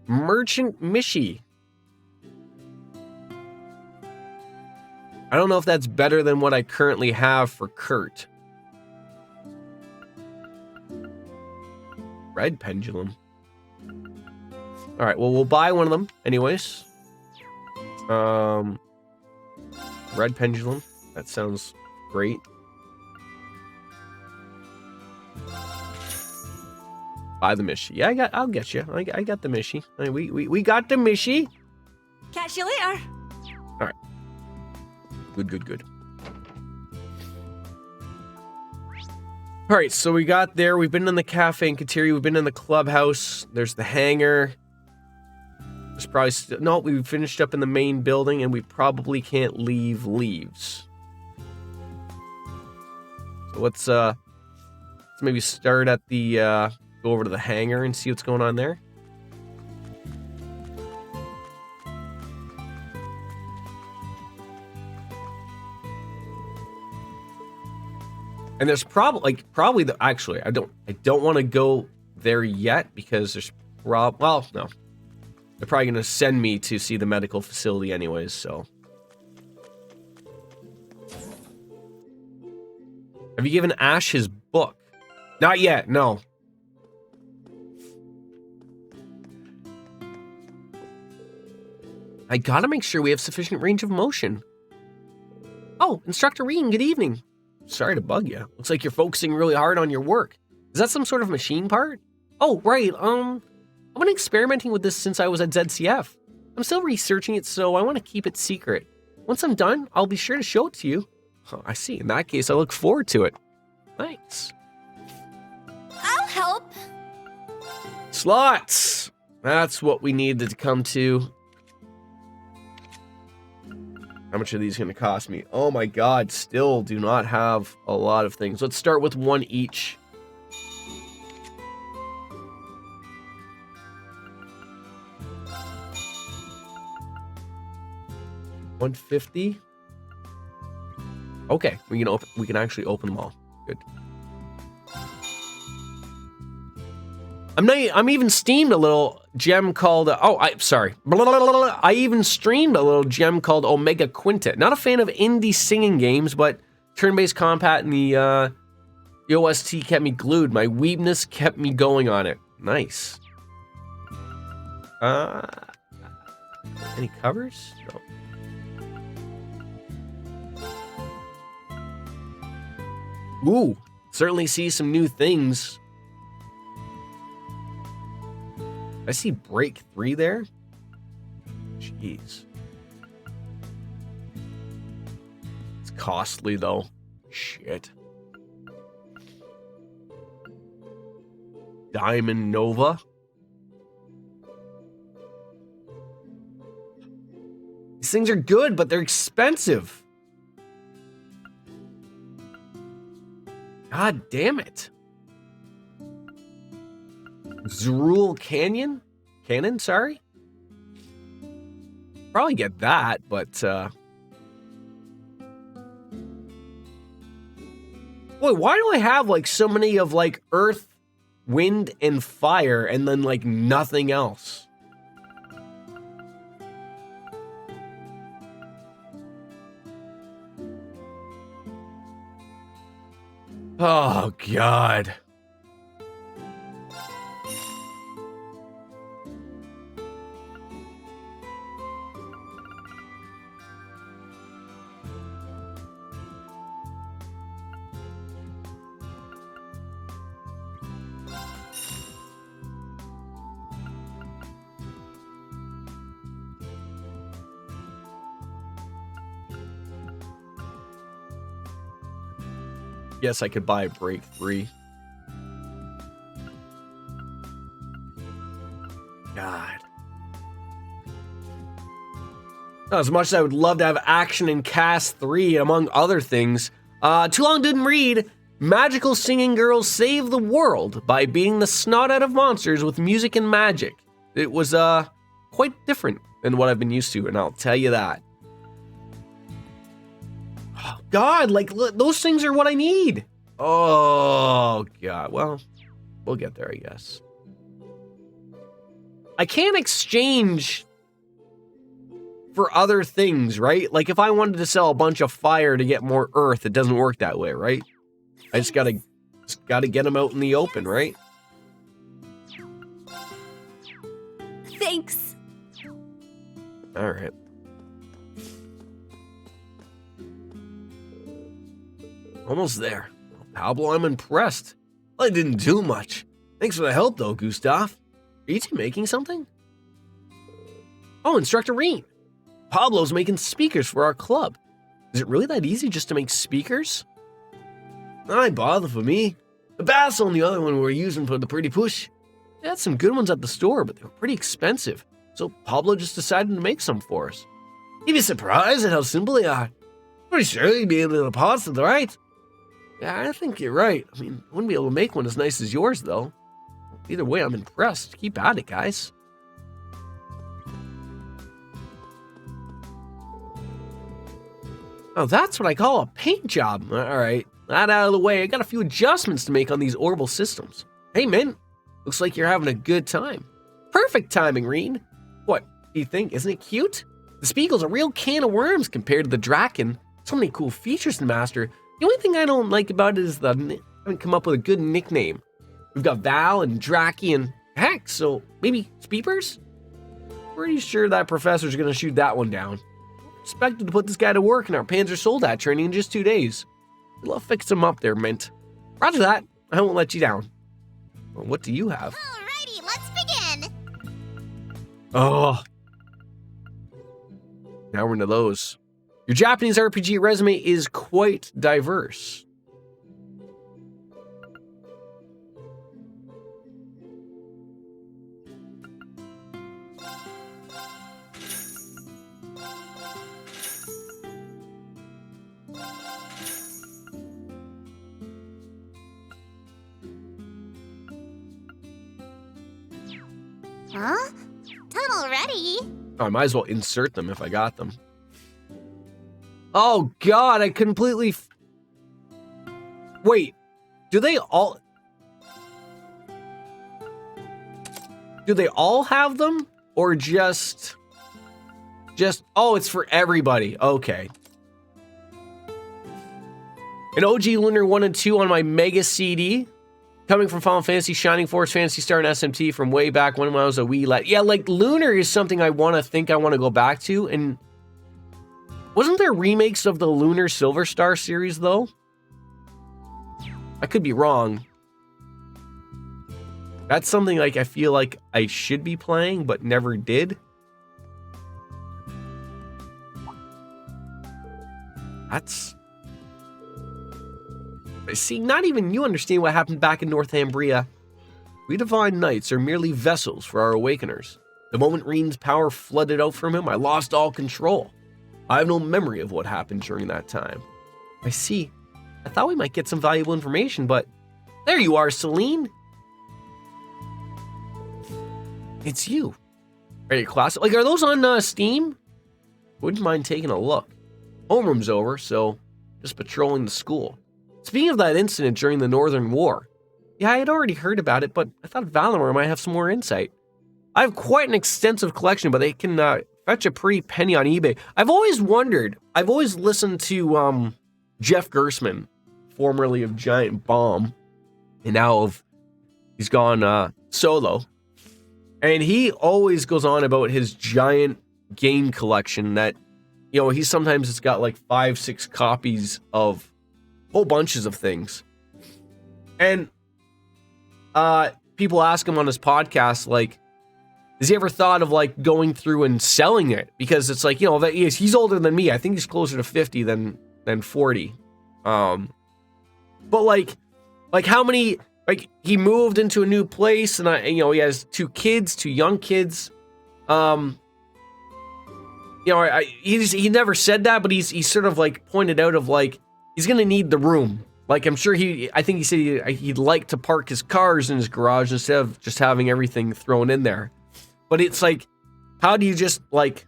Merchant Mishi. I don't know if that's better than what I currently have for Kurt. Red Pendulum. All right, well, we'll buy one of them anyways. Red Pendulum. That sounds great. Buy the Mishi. Yeah, I'll get you. I got the Mishi. I mean, we got the Mishi. Catch you later. All right. Good. All right, so we got there. We've been in the cafe and cafeteria. We've been in the clubhouse. There's the hangar. There's probably no. We finished up in the main building, and we probably can't leave leaves. So let's maybe start at the go over to the hangar and see what's going on there. And there's probably actually I don't want to go there yet because there's no. They're probably going to send me to see the medical facility anyways, so. Have you given Ash his book? Not yet, no. I gotta make sure we have sufficient range of motion. Oh, Instructor Reen, good evening. Sorry to bug you. Looks like you're focusing really hard on your work. Is that some sort of machine part? Oh, right. I've been experimenting with this since I was at ZCF. I'm still researching it, so I want to keep it secret. Once I'm done, I'll be sure to show it to you. Oh, I see. In that case, I look forward to it. Thanks. I'll help. Slots! That's what we needed to come to. How much are these going to cost me? Oh my god, still do not have a lot of things. Let's start with one each. $150. Okay, we can actually open them all. Good. I'm even steamed a little gem called I even streamed a little gem called Omega Quintet. Not a fan of indie singing games, but turn-based combat in the The OST kept me glued. My weebness kept me going on it. Nice. Any covers? No. Ooh, certainly see some new things. I see break 3 there. Jeez. It's costly though. Shit. Diamond Nova. These things are good, but they're expensive. God damn it. Zerul Canyon? Cannon, sorry? Probably get that, but boy, why do I have like so many of like earth, wind, and fire and then like nothing else? Oh, God. Yes, I could buy a break 3. God. As much as I would love to have action in Cast 3, among other things, too long didn't read. Magical singing girls save the world by beating the snot out of monsters with music and magic. It was quite different than what I've been used to, and I'll tell you that. Oh, God, like those things are what I need. Oh, God. Well, we'll get there, I guess. I can't exchange for other things, right? Like if I wanted to sell a bunch of fire to get more earth, it doesn't work that way, right? I just gotta get them out in the open, right? Thanks. All right. Almost there. Pablo, I'm impressed. I didn't do much. Thanks for the help, though, Gustav. Are you two making something? Oh, Instructor Reen. Pablo's making speakers for our club. Is it really that easy just to make speakers? I bother for me. The bass on the other one we're using for the pretty push. They had some good ones at the store, but they were pretty expensive. So Pablo just decided to make some for us. You'd be surprised at how simple they are. Pretty sure you'd be able to pass it, right? Yeah, I think you're right. I mean, I wouldn't be able to make one as nice as yours, though. Either way, I'm impressed. Keep at it, guys. Oh, that's what I call a paint job. All right, that out of the way. I got a few adjustments to make on these orbital systems. Hey, Mint. Looks like you're having a good time. Perfect timing, Reen. What, do you think? Isn't it cute? The Spiegel's a real can of worms compared to the Draken. So many cool features to master. The only thing I don't like about it is I haven't come up with a good nickname. We've got Val and Draki and heck, so maybe Speepers? Pretty sure that professor's gonna shoot that one down. Expected to put this guy to work in our Panzer Soldat training in just 2 days. We'll fix him up there, Mint. Roger that. I won't let you down. Well, what do you have? Alrighty, let's begin. Oh. Now we're into those. Your Japanese RPG resume is quite diverse. Huh? Done already? Oh, I might as well insert them if I got them. Oh, God, I completely... Wait, do they all... Do they all have them? Or just... Oh, it's for everybody. Okay. An OG Lunar 1 and 2 on my Mega CD. Coming from Final Fantasy, Shining Force, Phantasy Star, and SMT from way back when I was a wee lad. Yeah, like Lunar is something I want to go back to. And wasn't there remakes of the Lunar Silver Star series, though? I could be wrong. That's something like I feel like I should be playing, but never did. That's... See, not even you understand what happened back in Northumbria. We Divine Knights are merely vessels for our awakeners. The moment Reen's power flooded out from him, I lost all control. I have no memory of what happened during that time. I see. I thought we might get some valuable information, but... There you are, Celine! It's you. Are you classic? Like, are those on Steam? Wouldn't mind taking a look. Homeroom's over, so just patrolling the school. Speaking of that incident during the Northern War, yeah, I had already heard about it, but I thought Valimar might have some more insight. I have quite an extensive collection, but they can fetch a pretty penny on eBay. I've always wondered, I've always listened to Jeff Gersman, formerly of Giant Bomb, and now he's gone solo. And he always goes on about his giant game collection that, you know, sometimes it's got like 5-6 copies of whole bunches of things. And people ask him on his podcast, like, has he ever thought of like going through and selling it? Because it's like, you know, that he's older than me. I think he's closer to 50 than 40. But like how many, like he moved into a new place and he has 2 young kids. He never said that, but he's sort of like pointed out of like, he's going to need the room. Like, I'm sure I think he said he'd like to park his cars in his garage instead of just having everything thrown in there. But it's like, how do you just, like,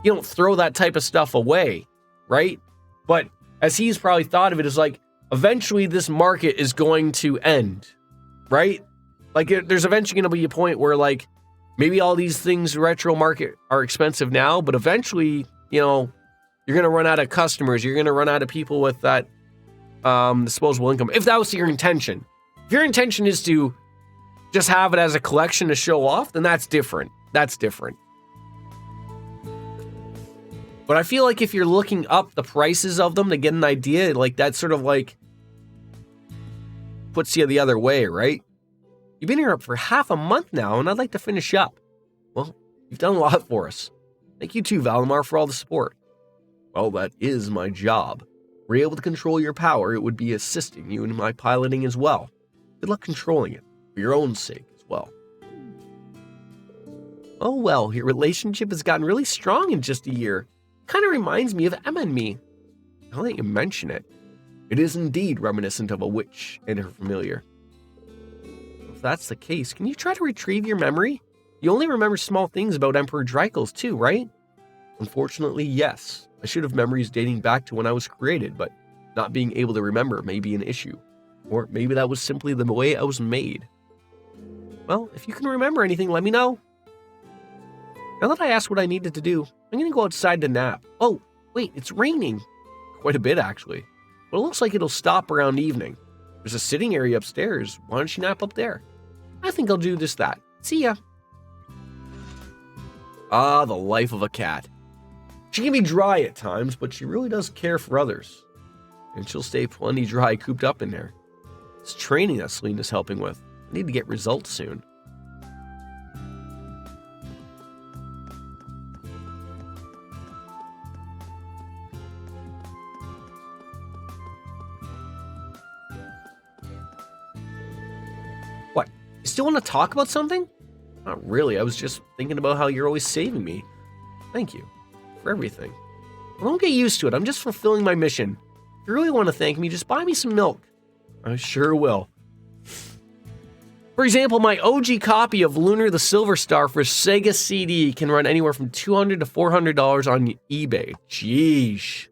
you don't throw that type of stuff away, right? But as he's probably thought of it, is like, eventually this market is going to end, right? Like, there's eventually going to be a point where, like, maybe all these things retro market are expensive now, but eventually, you know, you're going to run out of customers. You're going to run out of people with that disposable income. If that was your intention. If your intention is to just have it as a collection to show off, then that's different. That's different. But I feel like if you're looking up the prices of them to get an idea, like that sort of like puts you the other way, right? You've been here for half a month now, and I'd like to finish up. Well, you've done a lot for us. Thank you too, Valimar, for all the support. Well, that is my job. Were you able to control your power, it would be assisting you in my piloting as well. Good luck controlling it, for your own sake as well. Oh well, your relationship has gotten really strong in just a year. Kind of reminds me of Emma and me. Now that you mention it, it is indeed reminiscent of a witch and her familiar. If that's the case, can you try to retrieve your memory? You only remember small things about Emperor Drykos too, right? Unfortunately, yes. I should have memories dating back to when I was created, but not being able to remember may be an issue. Or maybe that was simply the way I was made. Well, if you can remember anything, let me know. Now that I asked what I needed to do, I'm going to go outside to nap. Oh, wait, it's raining. Quite a bit, actually. But it looks like it'll stop around evening. There's a sitting area upstairs. Why don't you nap up there? I think I'll do just that. See ya. Ah, the life of a cat. She can be dry at times, but she really does care for others. And she'll stay plenty dry cooped up in there. It's training that Selena's helping with. I need to get results soon. What? You still want to talk about something? Not really. I was just thinking about how you're always saving me. Thank you for everything. I won't get used to it. I'm just fulfilling my mission. If you really want to thank me, just buy me some milk. I sure will. For example, my OG copy of Lunar the Silver Star for Sega CD can run anywhere from $200 to $400 on eBay. Jeez.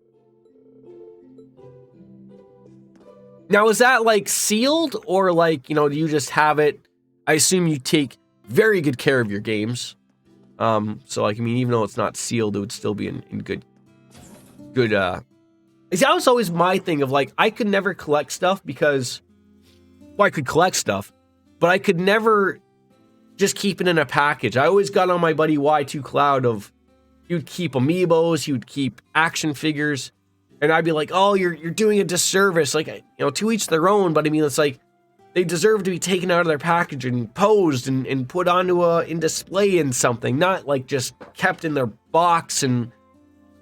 Now, is that like sealed or like, you know, do you just have it? I assume you take very good care of your games. So like, I mean, even though it's not sealed, it would still be in good, See, that was always my thing of like, I could never collect stuff because, well, I could collect stuff, but I could never just keep it in a package. I always got on my buddy Y2 Cloud of, you'd keep amiibos, you'd keep action figures, and I'd be like, oh, you're doing a disservice. Like, you know, to each their own, but I mean, it's like, they deserve to be taken out of their package and posed and put onto in display in something, not like just kept in their box and,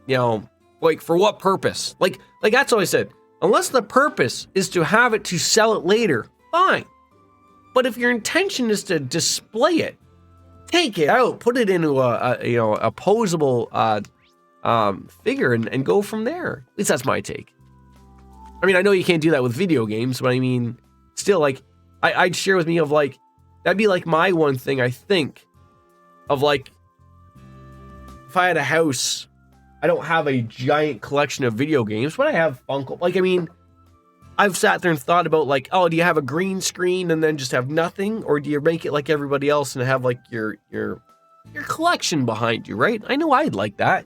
you know, like for what purpose? Like that's what I said. Unless the purpose is to have it to sell it later, fine. But if your intention is to display it, take it out, put it into a posable figure and go from there. At least that's my take. I mean, I know you can't do that with video games, but I mean, still, like, I'd share with me of like, that'd be like my one thing, I think, of like, if I had a house, I don't have a giant collection of video games, but I have Funko. Like, I mean, I've sat there and thought about like, oh, do you have a green screen and then just have nothing? Or do you make it like everybody else and have like your collection behind you, right? I know I'd like that.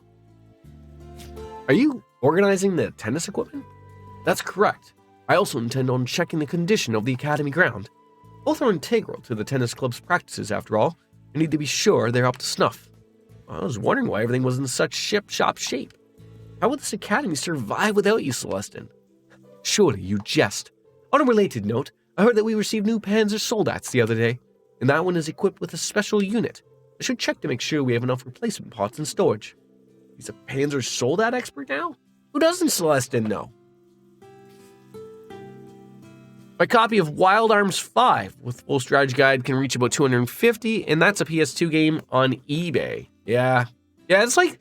Are you organizing the tennis equipment? That's correct. I also intend on checking the condition of the academy ground. Both are integral to the tennis club's practices, after all. I need to be sure they're up to snuff. I was wondering why everything was in such ship-shop shape. How would this academy survive without you, Celestin? Surely you jest. On a related note, I heard that we received new Panzer Soldats the other day, and that one is equipped with a special unit. I should check to make sure we have enough replacement parts in storage. He's a Panzer Soldat expert now? Who doesn't Celestin know? My copy of Wild Arms 5 with full strategy guide can reach about $250, and that's a PS2 game on eBay. Yeah, it's like,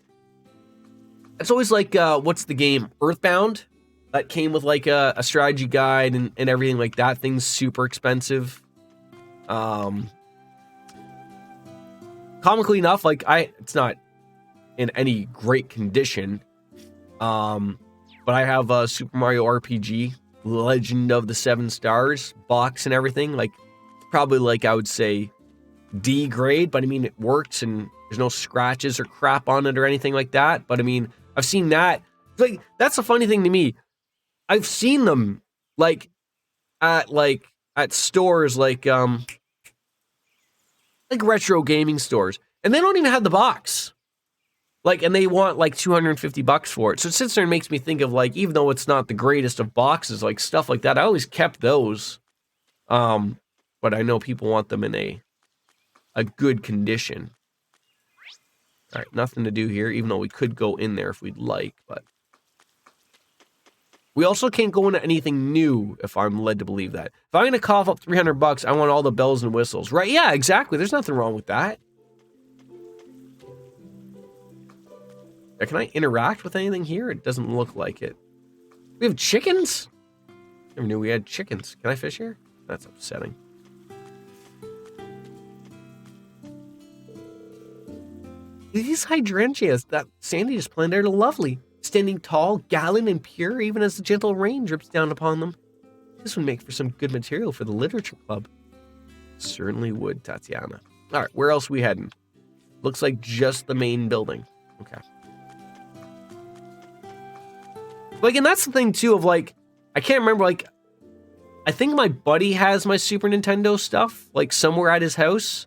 it's always like, what's the game? Earthbound? That came with like a strategy guide and everything like that. Thing's super expensive. Comically enough, like it's not in any great condition. But I have a Super Mario RPG Legend of the Seven Stars box and everything. Like, probably like I would say D grade, but I mean, it works and there's no scratches or crap on it or anything like that. But I mean, I've seen that. Like, that's the funny thing to me. I've seen them like at stores like retro gaming stores, and they don't even have the box. Like, and they want like $250 for it. So it sits there and makes me think of like, even though it's not the greatest of boxes, like stuff like that, I always kept those. But I know people want them in a good condition. All right, nothing to do here, even though we could go in there if we'd like, but we also can't go into anything new if I'm led to believe that. If I'm going to cough up $300, I want all the bells and whistles, right? Yeah, exactly. There's nothing wrong with that. Can I interact with anything here? It doesn't look like it. We have chickens? Never knew we had chickens. Can I fish here? That's upsetting. These hydrangeas that Sandy just planted are lovely. Standing tall, gallant, and pure, even as the gentle rain drips down upon them. This would make for some good material for the literature club. Certainly would, Tatiana. All right, where else are we heading? Looks like just the main building. Okay. Like, and that's the thing, too, of, like, I can't remember, like, I think my buddy has my Super Nintendo stuff, like, somewhere at his house.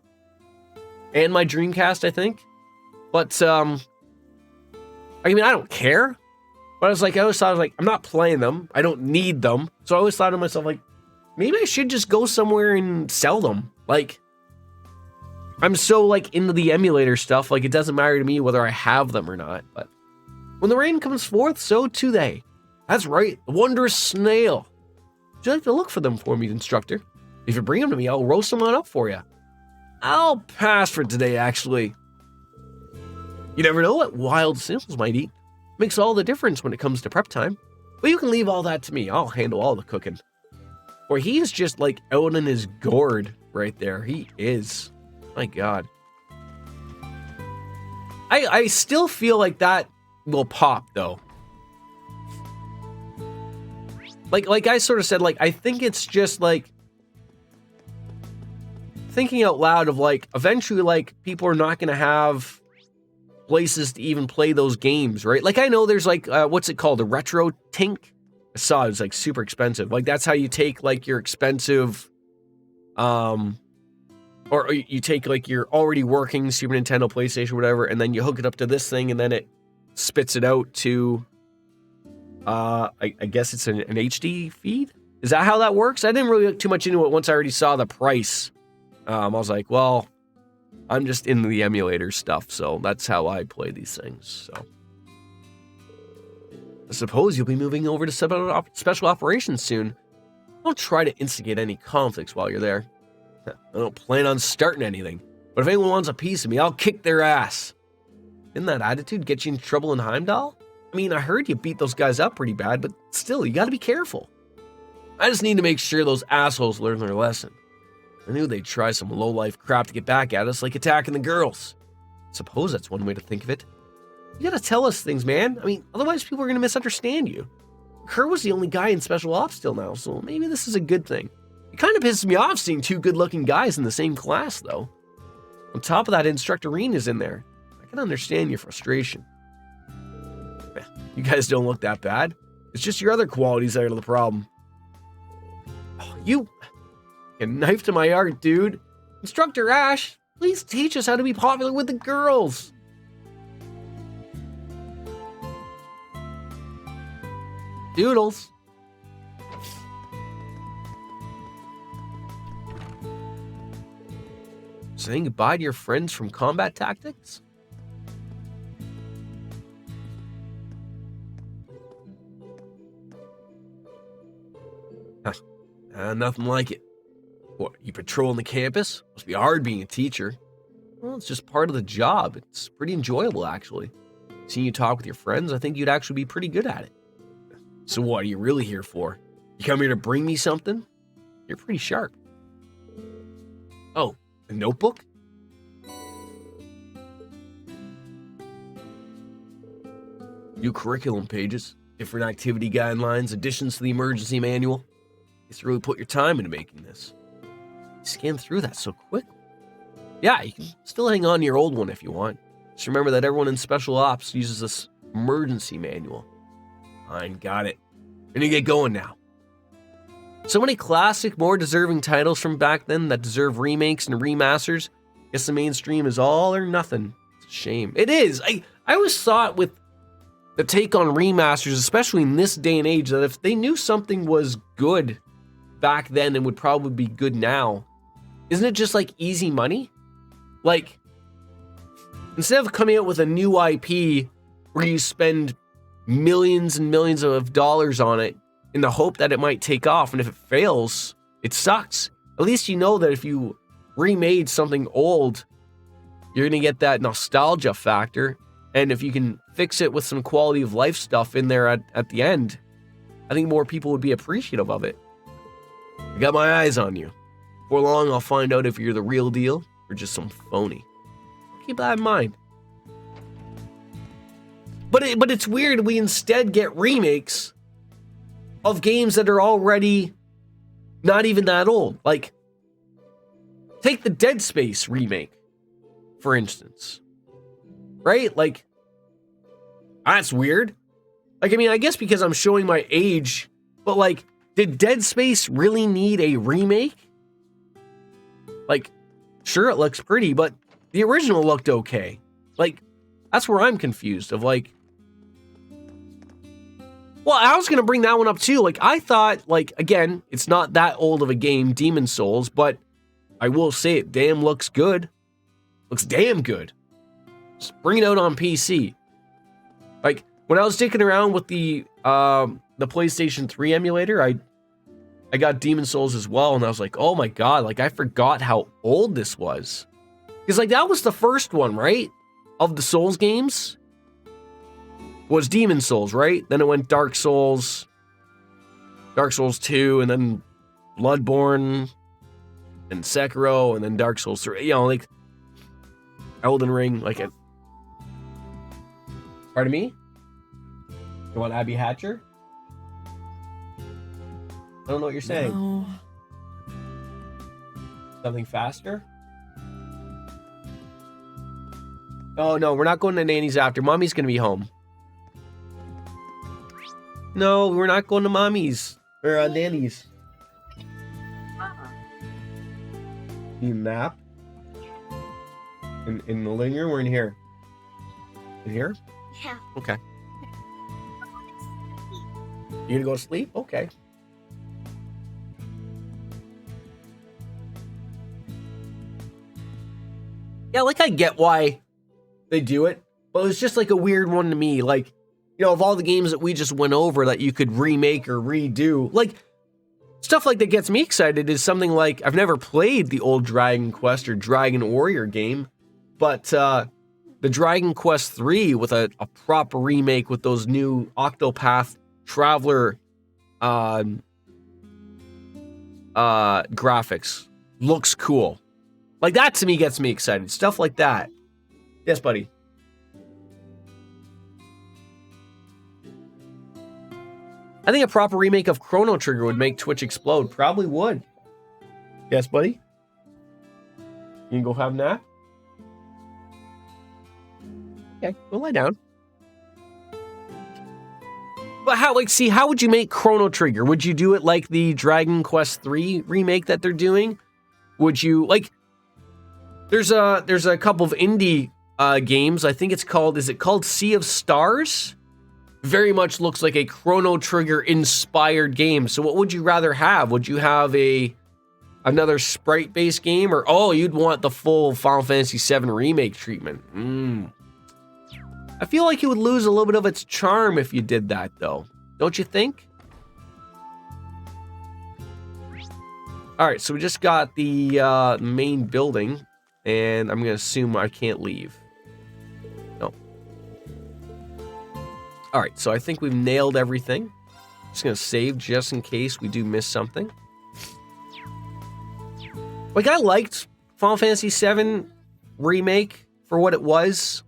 And my Dreamcast, I think. But, I mean, I don't care. But I always thought, I'm not playing them. I don't need them. So I always thought to myself, like, maybe I should just go somewhere and sell them. Like, I'm so, like, into the emulator stuff, like, it doesn't matter to me whether I have them or not. But when the rain comes forth, so too they. That's right, the wondrous snail. Would you like to look for them for me, instructor? If you bring them to me, I'll roast them on up for you. I'll pass for today, actually. You never know what wild snails might eat. Makes all the difference when it comes to prep time. But you can leave all that to me. I'll handle all the cooking. Or he's just like out in his gourd right there. He is. My God. I still feel like that will pop though. Like I sort of said, like, I think it's just like thinking out loud of like, eventually, like, people are not going to have places to even play those games, right? Like, I know there's like, what's it called? A retro tink? I saw it was like super expensive. Like, that's how you take like your expensive, or you take like your already working Super Nintendo, PlayStation, whatever, and then you hook it up to this thing, and then it spits it out to, I guess it's an HD feed? Is that how that works? I didn't really look too much into it once I already saw the price. I was like, well, I'm just into the emulator stuff, so that's how I play these things. So I suppose you'll be moving over to special operations soon. Don't try to instigate any conflicts while you're there. I don't plan on starting anything, but if anyone wants a piece of me, I'll kick their ass. Didn't that attitude get you in trouble in Heimdall? I mean, I heard you beat those guys up pretty bad, but still, you gotta be careful. I just need to make sure those assholes learn their lesson. I knew they'd try some low-life crap to get back at us, like attacking the girls. Suppose that's one way to think of it. You gotta tell us things, man. I mean, otherwise people are gonna misunderstand you. Kerr was the only guy in Special Ops till now, so maybe this is a good thing. It kind of pisses me off seeing two good-looking guys in the same class, though. On top of that, Instructor Reen is in there. I can understand your frustration. You guys don't look that bad. It's just your other qualities that are the problem. Oh, you... A knife to my heart, dude. Instructor Ash, please teach us how to be popular with the girls. Doodles. Saying goodbye to your friends from combat tactics? Nothing like it. What, you patrolling the campus? Must be hard being a teacher. Well, it's just part of the job. It's pretty enjoyable, actually. Seeing you talk with your friends, I think you'd actually be pretty good at it. So what are you really here for? You come here to bring me something? You're pretty sharp. Oh, a notebook? New curriculum pages, different activity guidelines, additions to the emergency manual. You have to really put your time into making this. You scan through that so quick. Yeah, you can still hang on to your old one if you want. Just remember that everyone in Special Ops uses this emergency manual. Fine, got it. Gonna get going now. So many classic, more deserving titles from back then that deserve remakes and remasters. Guess the mainstream is all or nothing. It's a shame. It is. I always thought with the take on remasters, especially in this day and age, that if they knew something was good back then and would probably be good now, isn't it just like easy money? Like, instead of coming out with a new IP where you spend millions and millions of dollars on it in the hope that it might take off, and if it fails, it sucks. At least you know that if you remade something old, you're gonna get that nostalgia factor, and if you can fix it with some quality of life stuff in there at the end, I think more people would be appreciative of it. I got my eyes on you. Before long, I'll find out if you're the real deal or just some phony. Keep that in mind. But it's weird we instead get remakes of games that are already not even that old. Like, take the Dead Space remake, for instance. Right? Like, that's weird. Like, I mean, I guess because I'm showing my age, but like, did Dead Space really need a remake? Like, sure, it looks pretty, but the original looked okay. Like, that's where I'm confused of like, well, I was going to bring that one up too. Like, I thought, like, again, it's not that old of a game, Demon's Souls, but I will say it damn looks good. Looks damn good. Just bring it out on PC. Like, when I was dicking around with the PlayStation 3 emulator, I got Demon's Souls as well, and I was like, oh my god, like, I forgot how old this was. Because, like, that was the first one, right? Of the Souls games. Was Demon's Souls, right? Then it went Dark Souls 2, and then Bloodborne, and Sekiro, and then Dark Souls 3. You know, like, Elden Ring, like it. Pardon me? You want Abby Hatcher? I don't know what you're saying. No. Something faster? Oh, no, we're not going to Nanny's after. Mommy's going to be home. No, we're not going to Mommy's. Or Nanny's. You nap? In the living room or in here? In here? Yeah. Okay. You gonna go to sleep? Okay. Yeah, like I get why they do it, but it was just like a weird one to me. Like, you know, of all the games that we just went over that you could remake or redo, like stuff like that gets me excited is something like, I've never played the old Dragon Quest or Dragon Warrior game, but the Dragon Quest 3 with a proper remake with those new Octopath Traveler graphics looks cool. Like that to me gets me excited. Stuff like that. Yes, buddy. I think a proper remake of Chrono Trigger would make Twitch explode. Probably would. Yes, buddy. You can go have a nap. Okay, go lie down. But how would you make Chrono Trigger? Would you do it like the Dragon Quest 3 remake that they're doing? Would you there's a couple of indie games. I think is it called Sea of Stars? Very much looks like a Chrono Trigger inspired game. So what would you rather have? Would you have another sprite based game, or you'd want the full Final Fantasy VII remake treatment? I feel like it would lose a little bit of its charm if you did that, though. Don't you think? All right, so we just got the main building, and I'm going to assume I can't leave. No. All right, so I think we've nailed everything. Just going to save just in case we do miss something. Like, I liked Final Fantasy VII Remake for what it was,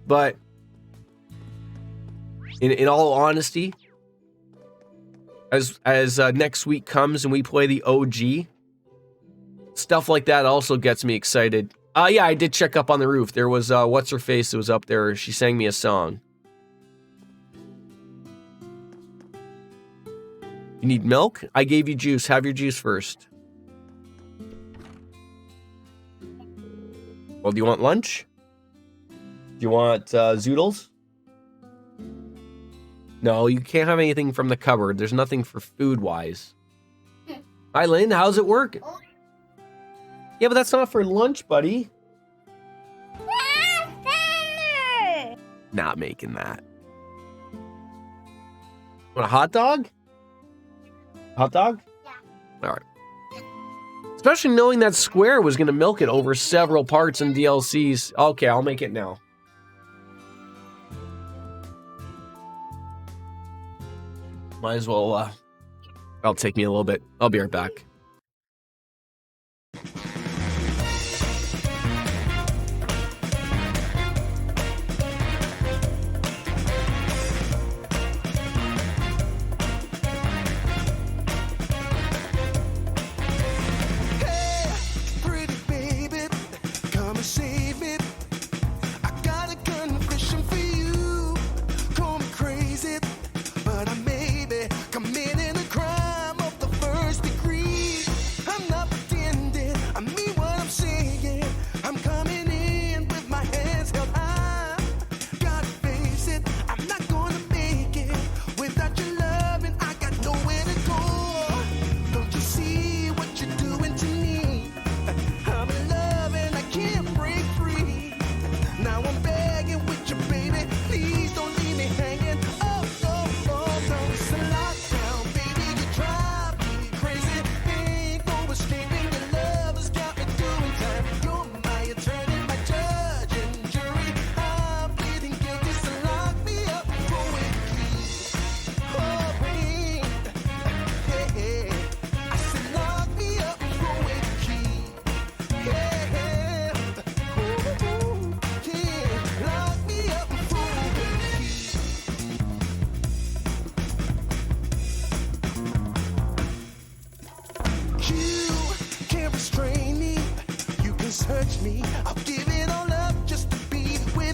but in all honesty, as next week comes and we play the OG, stuff like that also gets me excited. Yeah, I did check up on the roof. There was what's her face that was up there. She sang me a song. You need milk? I gave you juice. Have your juice first. Well, do you want lunch? Do you want zoodles? No, you can't have anything from the cupboard. There's nothing for food-wise. Hi, Lynn. How's it work? Yeah, but that's not for lunch, buddy. Not making that. Want a hot dog? Hot dog? Yeah. All right. Especially knowing that Square was going to milk it over several parts and DLCs. Okay, I'll make it now. Might as well, that'll take me a little bit. I'll be right back. Search me, I'll give it all up just to be with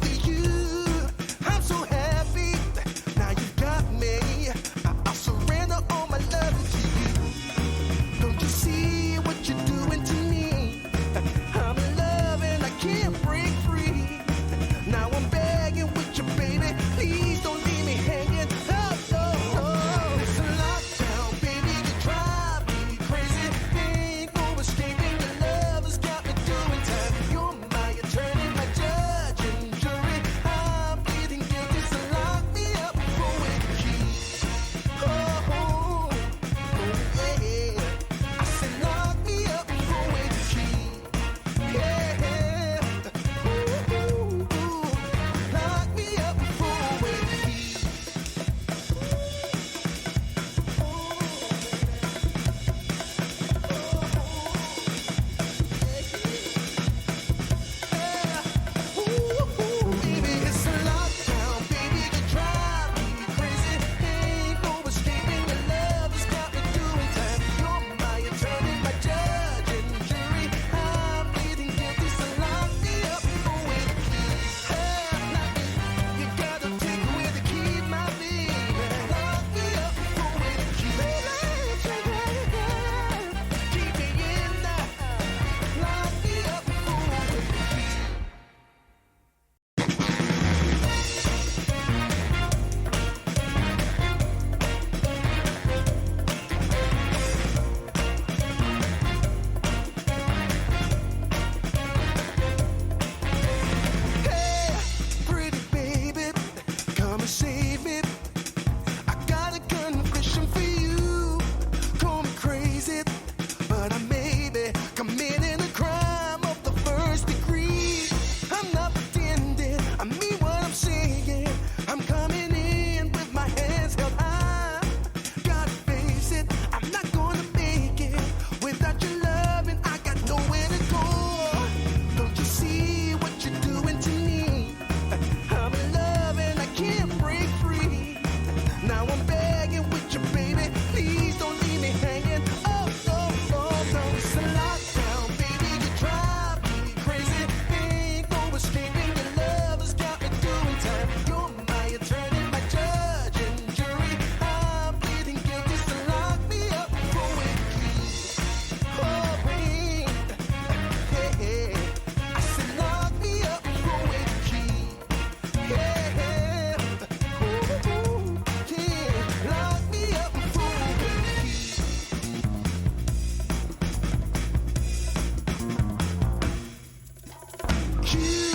You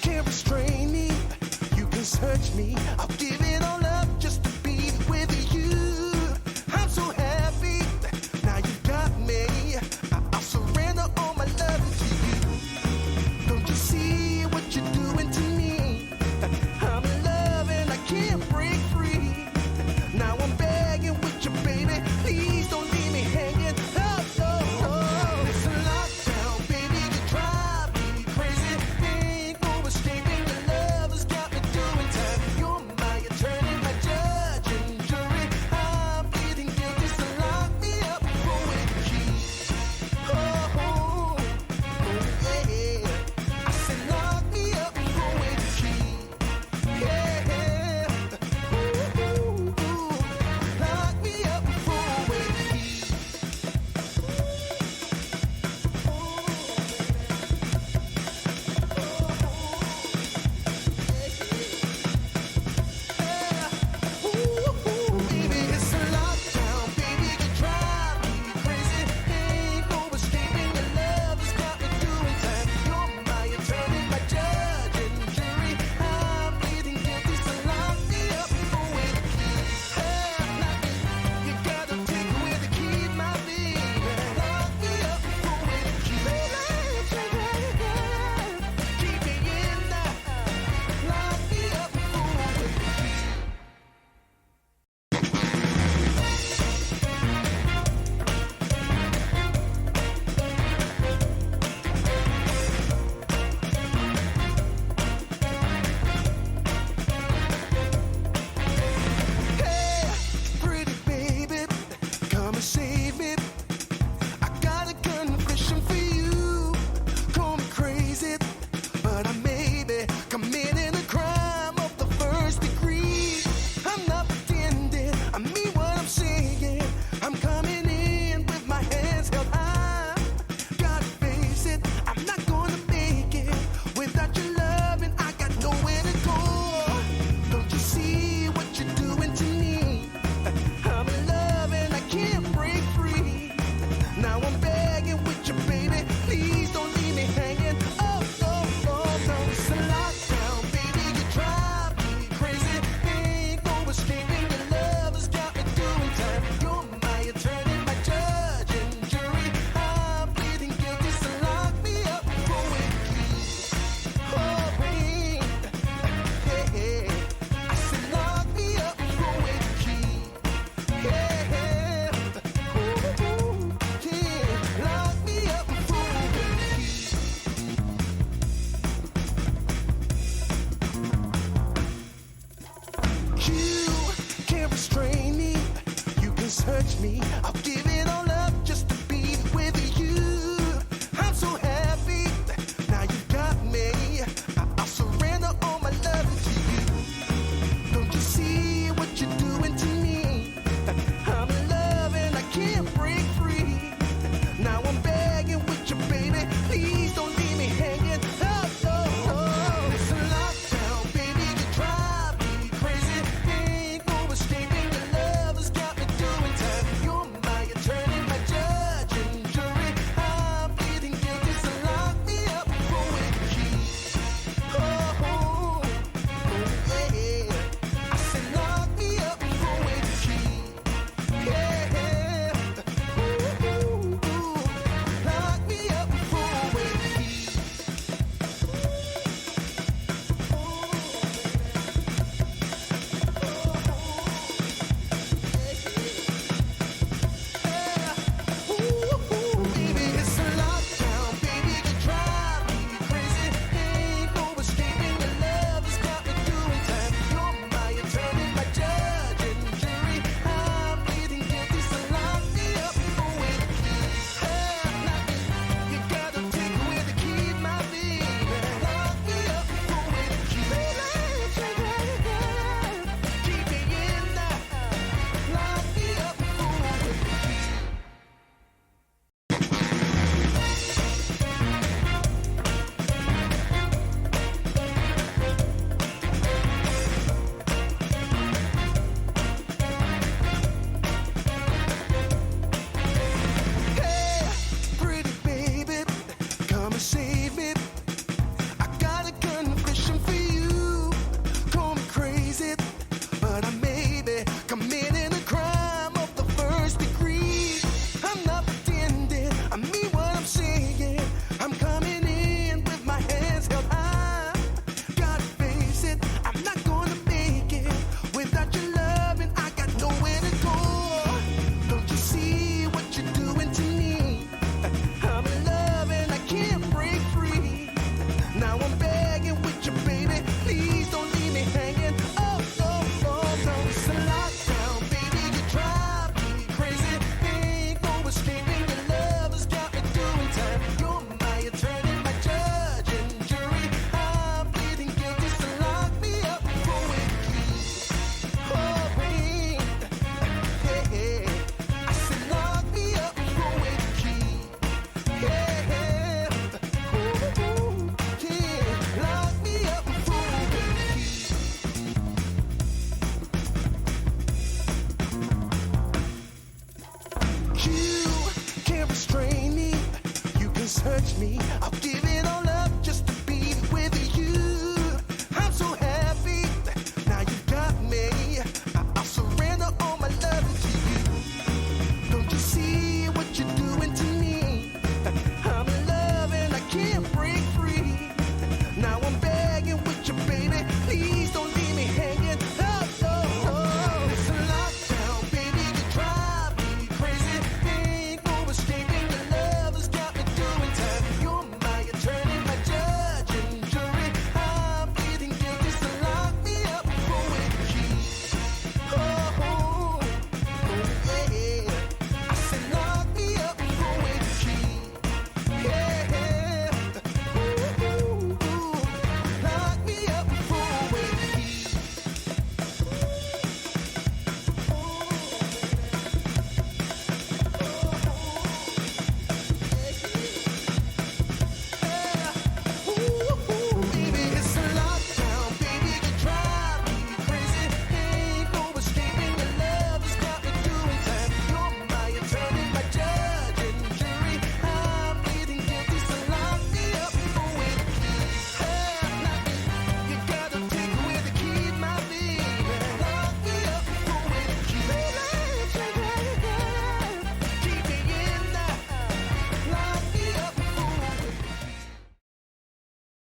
can't restrain me. You can search me. I'll give it all up just to be with you. I'm so happy. Now you got me. I'll surrender all my love to you. Don't you see what you're doing to me? I'm in love and I can't break free. Now I'm begging with you, baby. Please don't leave me hanging. Oh, oh, oh. It's a lockdown, baby. You drive me crazy. Ain't no escaping. Your love has got me doing time. You're my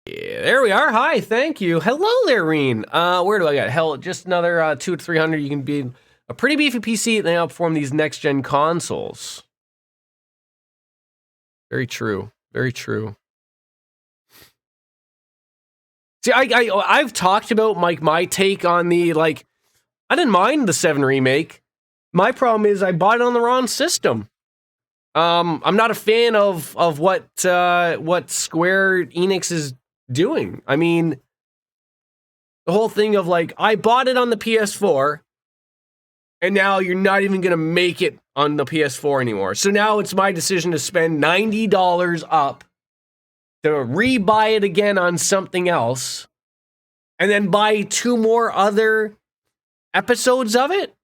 Yeah, there we are. Hi, thank you. Hello there, Reen. Where do I got? Hell, just another 200 to 300. You can be a pretty beefy PC and then outperform these next-gen consoles. Very true. Very true. See, I've talked about my take on the, like, I didn't mind the 7 remake. My problem is I bought it on the wrong system. I'm not a fan of what Square Enix is doing. I mean, the whole thing of like, I bought it on the PS4, and now you're not even gonna make it on the PS4 anymore. So now it's my decision to spend $90 up to re-buy it again on something else, and then buy 2 more other episodes of it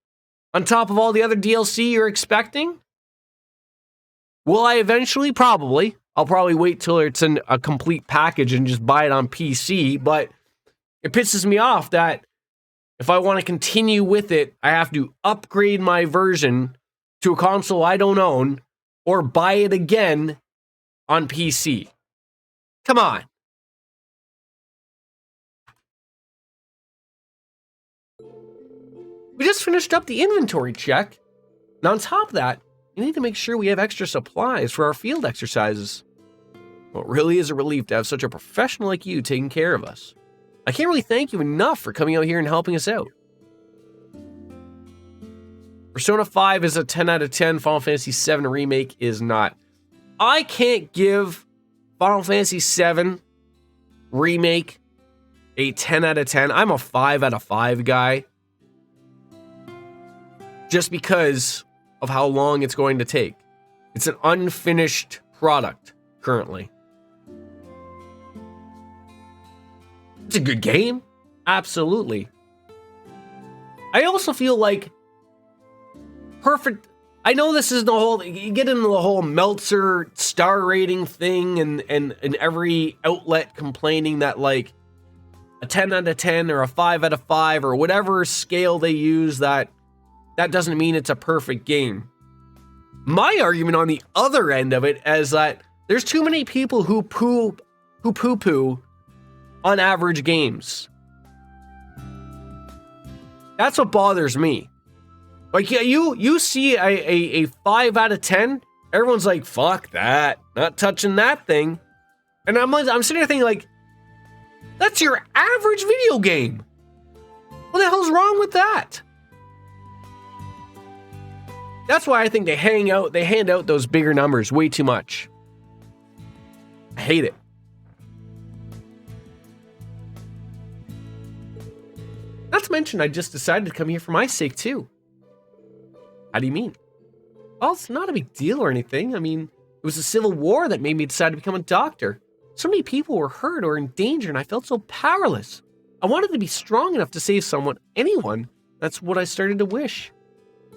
on top of all the other DLC you're expecting. Will I eventually? Probably. I'll probably wait till it's in a complete package and just buy it on PC, but it pisses me off that if I want to continue with it, I have to upgrade my version to a console I don't own or buy it again on PC. Come on. We just finished up the inventory check. And on top of that, you need to make sure we have extra supplies for our field exercises. Well, it really is a relief to have such a professional like you taking care of us. I can't really thank you enough for coming out here and helping us out. Persona 5 is a 10 out of 10. Final Fantasy 7 Remake is not. I can't give Final Fantasy 7 Remake a 10 out of 10. I'm a 5 out of 5 guy. Just because of how long it's going to take. It's an unfinished product currently. It's a good game. Absolutely. I also feel like perfect. I know this is the whole, you get into the whole Meltzer star rating thing and every outlet complaining that like a 10 out of 10 or a 5 out of 5 or whatever scale they use, that doesn't mean it's a perfect game. My argument on the other end of it is that there's too many people who poo-poo on average games. That's what bothers me. Like, yeah, you see a 5 out of 10, everyone's like, fuck that, not touching that thing. And I'm sitting there thinking like, that's your average video game. What the hell's wrong with that? That's why I think they hand out those bigger numbers way too much. I hate it. Not to mention, I just decided to come here for my sake too. How do you mean? Well, it's not a big deal or anything. I mean, it was the Civil War that made me decide to become a doctor. So many people were hurt or in danger, and I felt so powerless. I wanted to be strong enough to save someone, anyone. That's what I started to wish.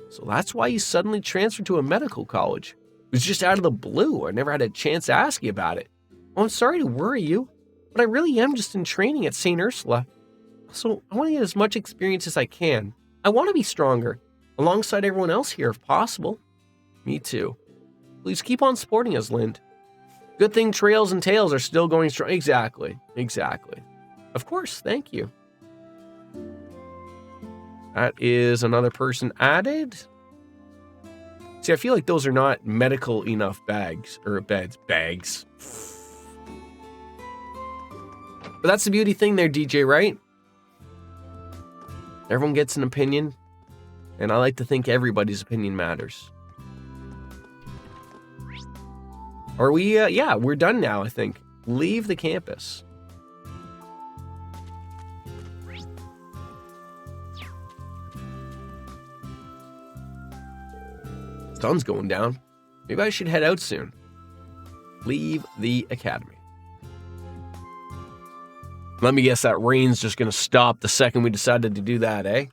So that's why you suddenly transferred to a medical college. It was just out of the blue. I never had a chance to ask you about it. Well, I'm sorry to worry you, but I really am just in training at St. Ursula. So I want to get as much experience as I can. I want to be stronger, alongside everyone else here if possible. Me too. Please keep on supporting us, Lind. Good thing Trails and Tails are still going strong. Exactly. Of course, thank you. That is another person added. See, I feel like those are not medical enough bags. But that's the beauty thing there, DJ, right? Everyone gets an opinion. And I like to think everybody's opinion matters. Are we, yeah, we're done now, I think. Leave the campus. Sun's going down. Maybe I should head out soon. Leave the academy. Let me guess, that rain's just going to stop the second we decided to do that, eh?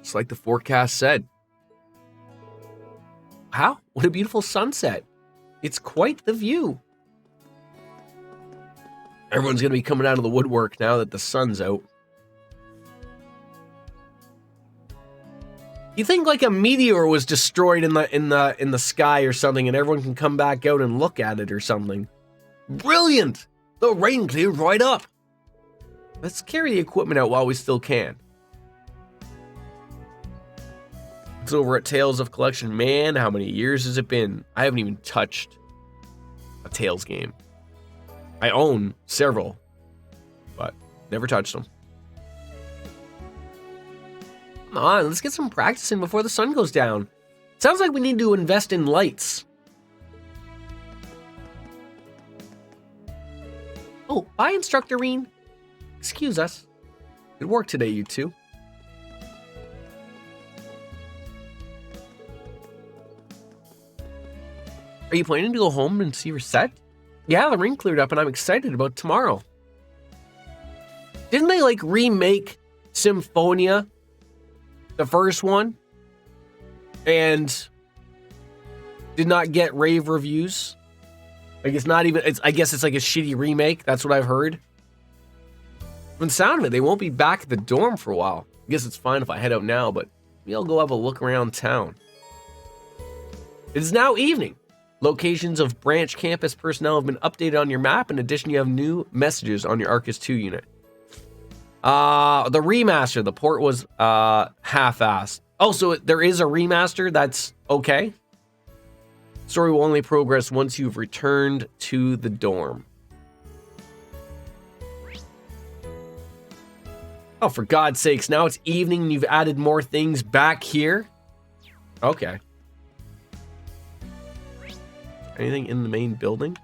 Just like the forecast said. Wow, what a beautiful sunset. It's quite the view. Everyone's going to be coming out of the woodwork now that the sun's out. You think like a meteor was destroyed in the sky or something, and everyone can come back out and look at it or something. Brilliant! The rain cleared right up. Let's carry the equipment out while we still can. It's over at Tales of Collection. Man, how many years has it been? I haven't even touched a Tales game. I own several, but never touched them. Come on, let's get some practice in before the sun goes down. Sounds like we need to invest in lights. Oh, bye, Instructor Reen. Excuse us. Good work today, you two. Are you planning to go home and see your set? Yeah, the ring cleared up and I'm excited about tomorrow. Didn't they like remake Symphonia? The first one? And did not get rave reviews? Like it's not even, I guess it's like a shitty remake. That's what I've heard. From the sound of it, they won't be back at the dorm for a while. I guess it's fine if I head out now, but maybe I'll go have a look around town. It is now evening. Locations of branch campus personnel have been updated on your map. In addition, you have new messages on your Arcus 2 unit. The remaster, the port was half-assed. Oh, so there is a remaster? That's okay. Story will only progress once you've returned to the dorm. Oh, for God's sakes, now it's evening and you've added more things back here? Okay. Anything in the main building?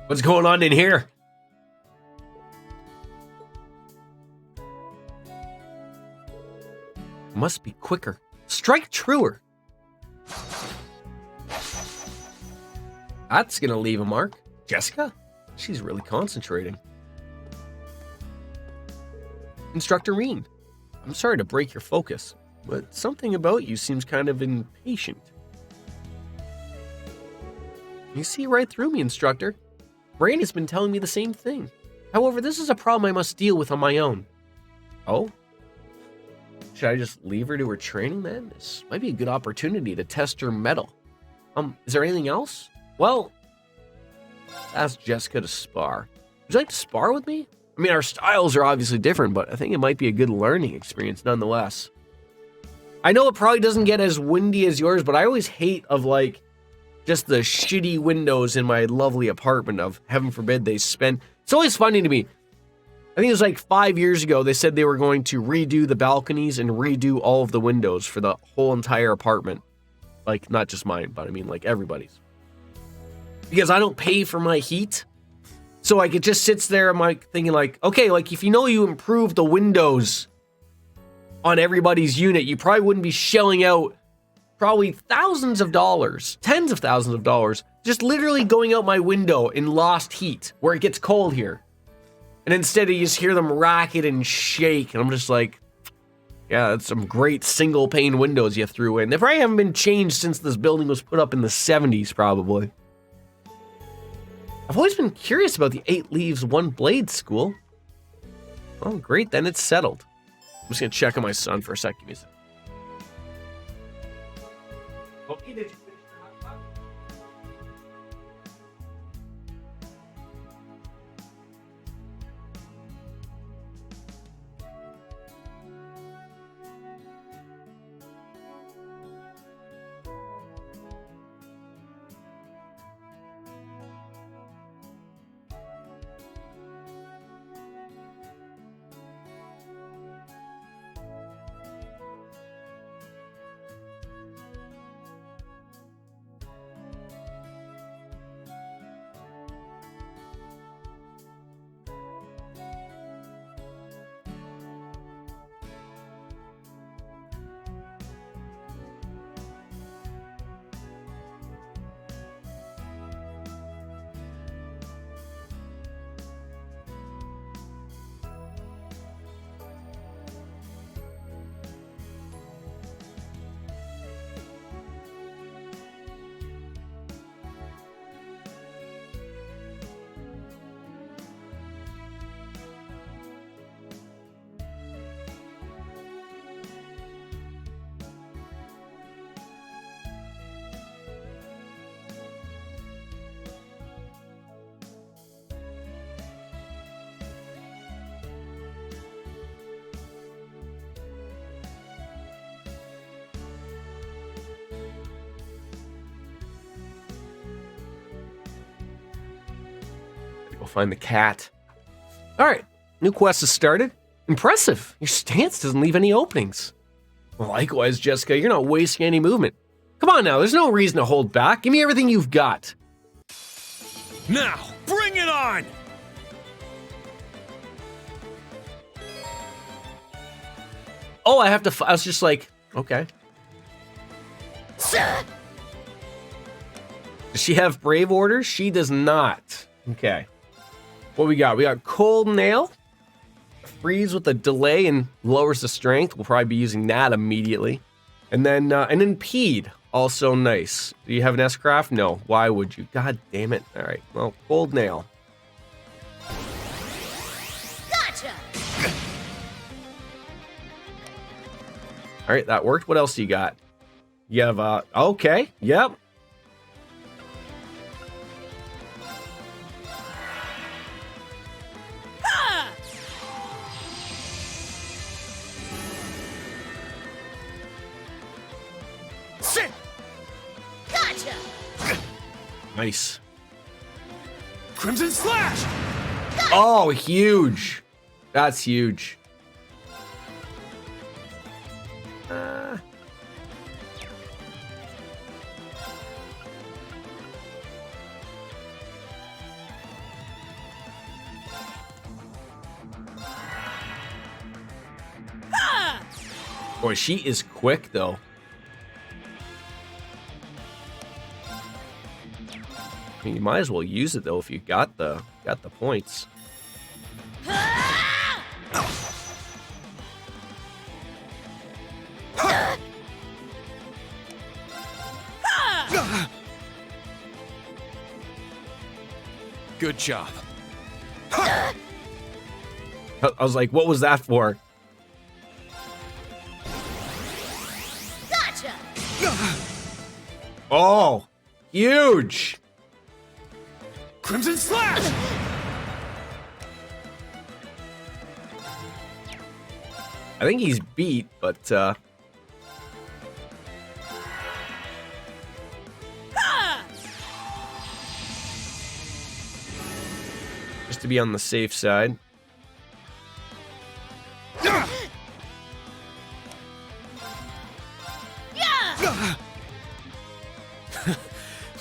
What's going on in here? Must be quicker. Strike truer. That's gonna leave a mark. Jessica? She's really concentrating. Instructor Reen, I'm sorry to break your focus, but something about you seems kind of impatient. You see right through me, Instructor. Brain has been telling me the same thing. However, this is a problem I must deal with on my own. Oh? Should I just leave her to her training then? This might be a good opportunity to test her mettle. Is there anything else? Well, ask Jessica to spar. Would you like to spar with me? I mean, our styles are obviously different, but I think it might be a good learning experience nonetheless. I know it probably doesn't get as windy as yours, but I always hate of like just the shitty windows in my lovely apartment of, heaven forbid, they spend. It's always funny to me. I think it was like 5 years ago, they said they were going to redo the balconies and redo all of the windows for the whole entire apartment. Like, not just mine, but I mean like everybody's. Because I don't pay for my heat. So like it just sits there, I'm like thinking like, okay, like if you know you improve the windows on everybody's unit, you probably wouldn't be shelling out probably thousands of dollars, tens of thousands of dollars, just literally going out my window in lost heat where it gets cold here. And instead you just hear them racket and shake. And I'm just like, yeah, that's some great single pane windows you threw in. They probably haven't been changed since this building was put up in the 70s probably. I've always been curious about the 8 Leaves, 1 Blade school. Oh, great, then it's settled. I'm just gonna check on my son for a sec. Give me a sec. Okay, did you finish your hot pot? Go find the cat. All right, new quest has started. Impressive. Your stance doesn't leave any openings. Likewise, Jessica, you're not wasting any movement. Come on now, there's no reason to hold back. Give me everything you've got. Now, bring it on! Oh, I have to. I was just like, okay. Does she have brave orders? She does not. Okay. What we got? We got Cold Nail. Freeze with a delay and lowers the strength. We'll probably be using that immediately. And then an Impede. Also nice. Do you have an S-Craft? No. Why would you? God damn it. All right. Well, Cold Nail. Gotcha! All right, that worked. What else do you got? You have, okay. Yep. Sit! Gotcha! Nice. Crimson Slash! Oh, huge. That's huge. Boy, she is quick though. I mean, you might as well use it though if you got the points. Good job. I was like, what was that for? Gotcha! Oh, huge. Crimson Slash! I think he's beat, but just to be on the safe side.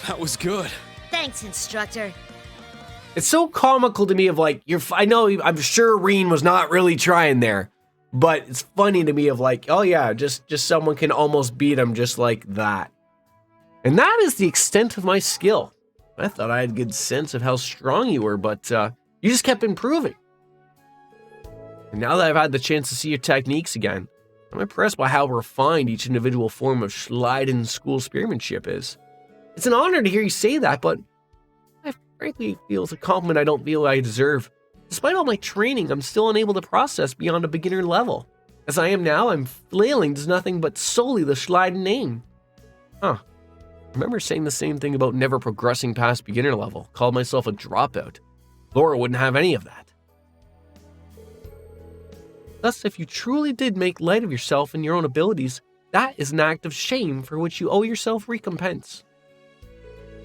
That was good. Thanks, instructor. It's so comical to me of like, I know, I'm sure Reen was not really trying there, but it's funny to me of like, oh yeah, just someone can almost beat him just like that. And that is the extent of my skill. I thought I had a good sense of how strong you were, but you just kept improving. And now that I've had the chance to see your techniques again, I'm impressed by how refined each individual form of Schleiden school spearmanship is. It's an honor to hear you say that, but I frankly feel it's a compliment I don't feel I deserve. Despite all my training, I'm still unable to process beyond a beginner level. As I am now, I'm flailing to nothing but solely the Schleiden name. Huh. I remember saying the same thing about never progressing past beginner level. Called myself a dropout. Laura wouldn't have any of that. Thus, if you truly did make light of yourself and your own abilities, that is an act of shame for which you owe yourself recompense.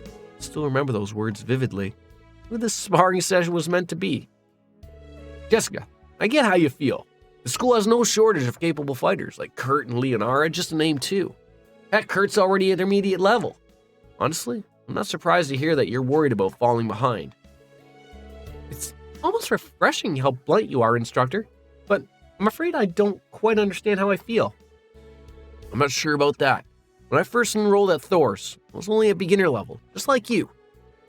I still remember those words vividly. What this sparring session was meant to be. Jessica, I get how you feel. The school has no shortage of capable fighters like Kurt and Leonara, just to name two. Heck, Kurt's already at intermediate level. Honestly, I'm not surprised to hear that you're worried about falling behind. It's almost refreshing how blunt you are, instructor, but I'm afraid I don't quite understand how I feel. I'm not sure about that. When I first enrolled at Thor's, I was only at beginner level, just like you.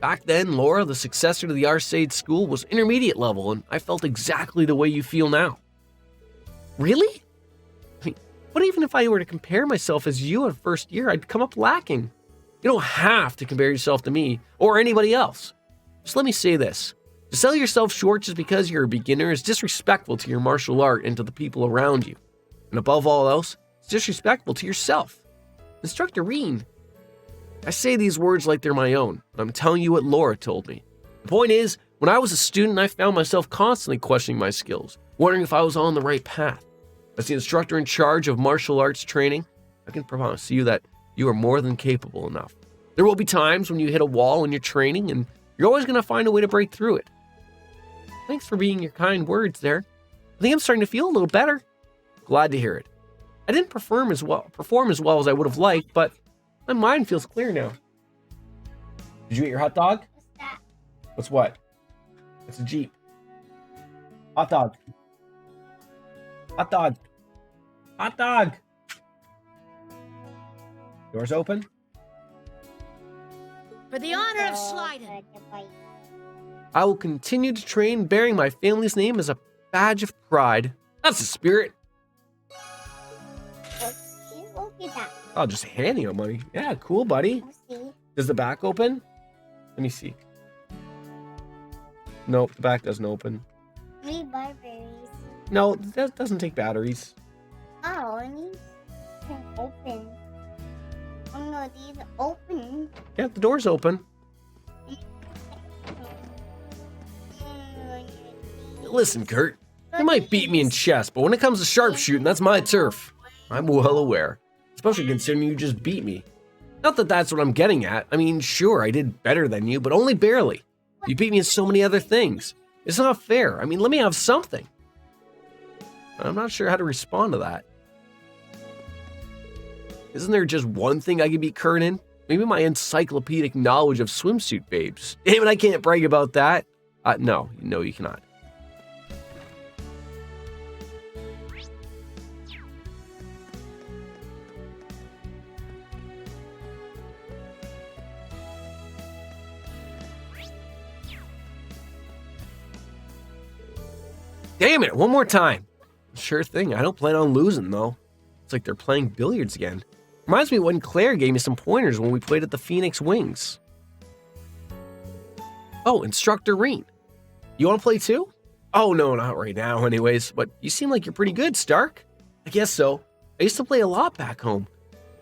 Back then, Laura, the successor to the Arcade school, was intermediate level, and I felt exactly the way you feel now. Really? I mean, what even if I were to compare myself as you in first year, I'd come up lacking. You don't have to compare yourself to me or anybody else. Just let me say this. To sell yourself short just because you're a beginner is disrespectful to your martial art and to the people around you. And above all else, it's disrespectful to yourself. Instructor Reen, I say these words like they're my own, but I'm telling you what Laura told me. The point is, when I was a student, I found myself constantly questioning my skills, wondering if I was on the right path. As the instructor in charge of martial arts training, I can promise you that you are more than capable enough. There will be times when you hit a wall in your training, and you're always going to find a way to break through it. Thanks for being your kind words there. I think I'm starting to feel a little better. Glad to hear it. I didn't perform as well as I would have liked, but my mind feels clear now. Did you eat your hot dog? What's that? What's what? It's a Jeep. Hot dog. Hot dog. Hot dog. Doors open? For the honor of sliding. I will continue to train bearing my family's name as a badge of pride. That's the spirit. Look at that. Oh, just handing out money. Yeah, cool, buddy. Does the back open? Let me see. Nope, the back doesn't open. 3 barberries. No, that doesn't take batteries. Oh, and these can open. Oh no, these open. Yeah, the door's open. Listen, Kurt. You might beat me in chess, but when it comes to sharpshooting, that's my turf. I'm well aware. Especially considering you just beat me. Not that that's what I'm getting at. I mean, sure, I did better than you, but only barely. You beat me in so many other things. It's not fair. I mean, let me have something. I'm not sure how to respond to that. Isn't there just one thing I could beat Kurt in? Maybe my encyclopedic knowledge of swimsuit babes. Damn it, I can't brag about that. No, you cannot. Damn it, one more time. Sure thing, I don't plan on losing though. It's like they're playing billiards again. Reminds me when Claire gave me some pointers when we played at the Phoenix Wings. Oh, Instructor Reen. You want to play too? Oh no, not right now anyways, but you seem like you're pretty good, Stark. I guess so. I used to play a lot back home.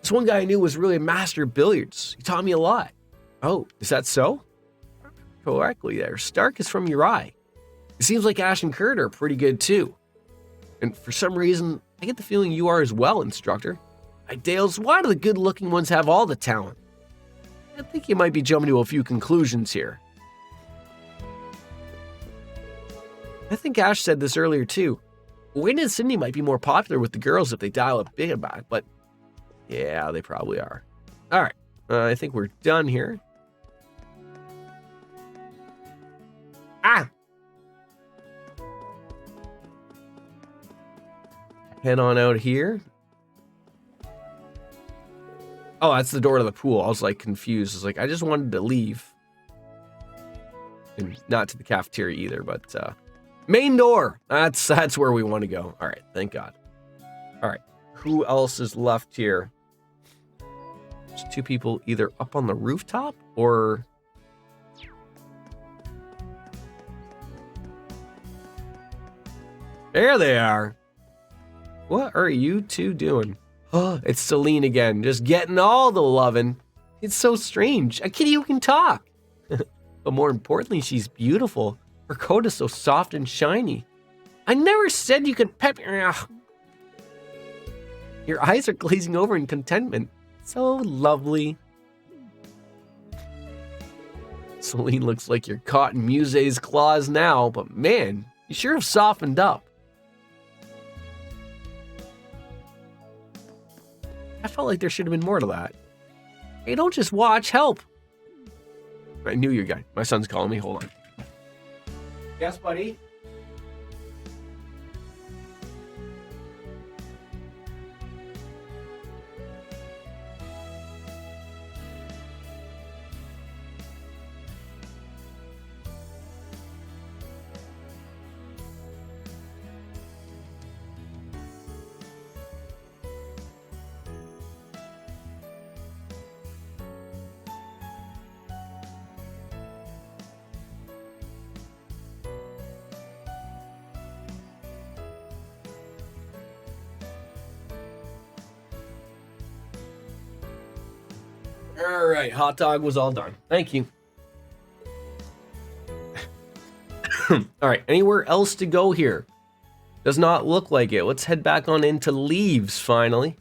This one guy I knew was really a master of billiards. He taught me a lot. Oh, is that so? Correctly there. Stark is from Uri. It seems like Ash and Kurt are pretty good too. And for some reason, I get the feeling you are as well, Instructor. Dales, why do the good-looking ones have all the talent? I think you might be jumping to a few conclusions here. I think Ash said this earlier too. Wayne and Cindy might be more popular with the girls if they dial up big back, but yeah, they probably are. All right, I think we're done here. Ah! Head on out here. Oh, that's the door to the pool. I was like confused. I was like, I just wanted to leave. And not to the cafeteria either, but main door. That's where we want to go. All right, thank God. All right, who else is left here? There's 2 people either up on the rooftop or... There they are. What are you 2 doing? Oh, it's Celine again, just getting all the lovin'. It's so strange. A kitty who can talk. But more importantly, she's beautiful. Her coat is so soft and shiny. I never said you could pep... Your eyes are glazing over in contentment. So lovely. Celine looks like you're caught in Muse's claws now, but man, you sure have softened up. I felt like there should have been more to that. Hey, don't just watch, help. I knew your guy. My son's calling me, hold on. Yes, buddy? All right, hot dog was all done. Thank you. All right, anywhere else to go here? Does not look like it. Let's head back on into Leaves, finally.